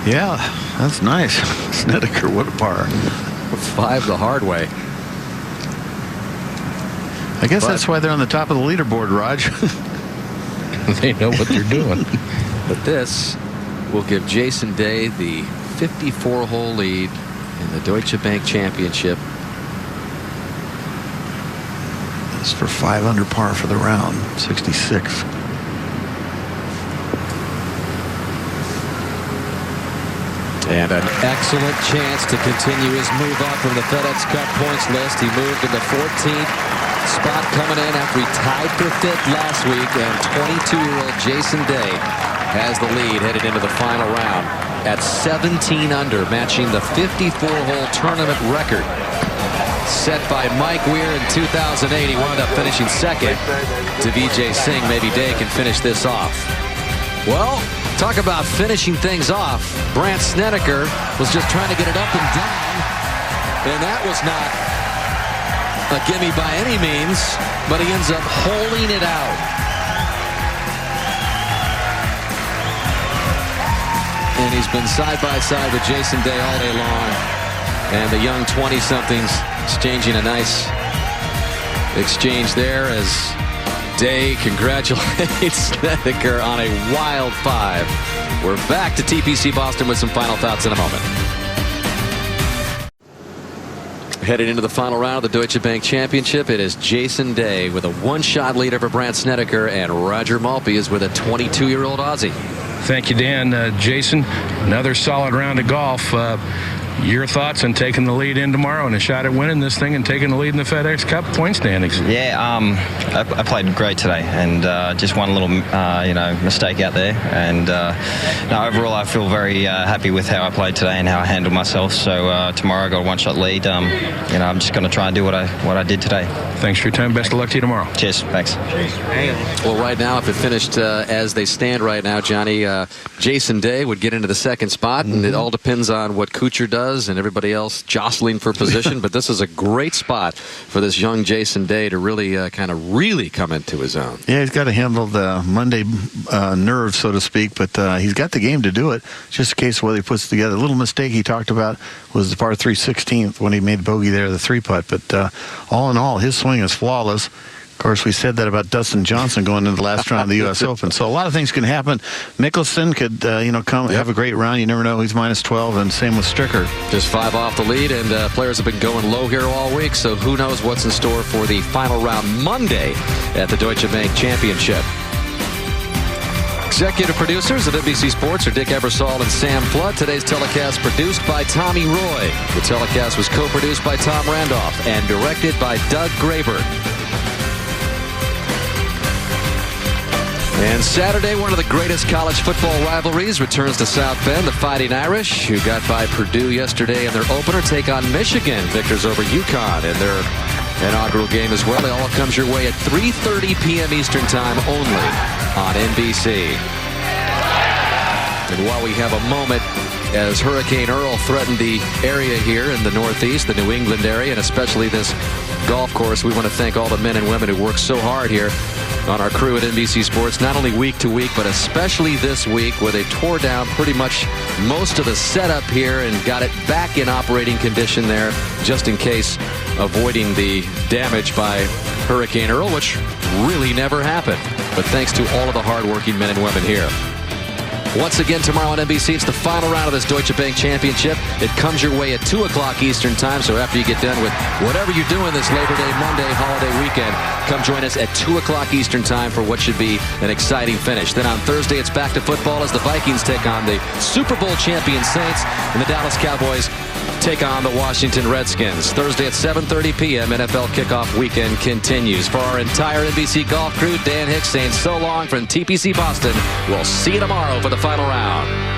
Yeah, that's nice. Snedeker, what a par. 5 the hard way. I guess that's why they're on the top of the leaderboard, Raj. They know what they're doing. But this will give Jason Day the 54-hole lead in the Deutsche Bank Championship. That's for 5 under par for the round, 66. And an excellent chance to continue his move up from the FedEx Cup points list. He moved into 14th spot coming in after he tied for 5th last week, and 22-year-old Jason Day has the lead headed into the final round at 17 under, matching the 54-hole tournament record set by Mike Weir in 2008. He wound up finishing second to Vijay Singh. Maybe Day can finish this off. Well, talk about finishing things off. Brandt Snedeker was just trying to get it up and down, and that was not a gimme by any means, but he ends up holding it out. And he's been side by side with Jason Day all day long, and the young 20-somethings exchanging a nice exchange there as Day congratulates Snedeker on a wild 5. We're back to TPC Boston with some final thoughts in a moment. Headed into the final round of the Deutsche Bank Championship, it is Jason Day with a 1-shot lead over Brandt Snedeker, and Roger Maltby is with a 22-year-old Aussie. Thank you, Dan. Jason, another solid round of golf. Your thoughts on taking the lead in tomorrow and a shot at winning this thing and taking the lead in the FedEx Cup point standings? Yeah, I played great today, and just one little mistake out there. And no, overall, I feel very happy with how I played today and how I handled myself. So tomorrow I got a 1-shot lead. I'm just going to try and do what I did today. Thanks for your time. Best of luck to you tomorrow. Cheers. Thanks. Well, right now, if it finished as they stand right now, Johnny, Jason Day would get into the second spot, and it all depends on what Kuchar does and everybody else jostling for position. But this is a great spot for this young Jason Day to really really come into his own. Yeah, he's got to handle the Monday nerves, so to speak, but he's got the game to do it. It's just a case of whether he puts together. A little mistake he talked about was the par 3 16th when he made the bogey there, the 3-putt. But all in all, his swing is flawless. Of course, we said that about Dustin Johnson going into the last round of the U.S. Open. So a lot of things can happen. Mickelson could, come have a great round. You never know. He's -12, and same with Stricker. Just 5 off the lead, and players have been going low here all week. So who knows what's in store for the final round Monday at the Deutsche Bank Championship. Executive producers at NBC Sports are Dick Ebersol and Sam Flood. Today's telecast produced by Tommy Roy. The telecast was co-produced by Tom Randolph and directed by Doug Graber. And Saturday, one of the greatest college football rivalries returns to South Bend. The Fighting Irish, who got by Purdue yesterday in their opener, take on Michigan. Victors over UConn in their inaugural game as well. It all comes your way at 3:30 p.m. Eastern Time only on NBC. And while we have a moment as Hurricane Earl threatened the area here in the Northeast, the New England area, and especially this golf course, we want to thank all the men and women who work so hard here on our crew at NBC Sports, not only week to week, but especially this week where they tore down pretty much most of the setup here and got it back in operating condition there just in case, avoiding the damage by Hurricane Earl, which really never happened. But thanks to all of the hardworking men and women here. Once again tomorrow on NBC, it's the final round of this Deutsche Bank Championship. It comes your way at 2 o'clock Eastern Time, so after you get done with whatever you're doing this Labor Day, Monday, holiday weekend, come join us at 2 o'clock Eastern Time for what should be an exciting finish. Then on Thursday, it's back to football as the Vikings take on the Super Bowl champion Saints, and the Dallas Cowboys take on the Washington Redskins. Thursday at 7:30 p.m. NFL kickoff weekend continues. For our entire NBC Golf crew, Dan Hicks saying so long from TPC Boston. We'll see you tomorrow for the final round.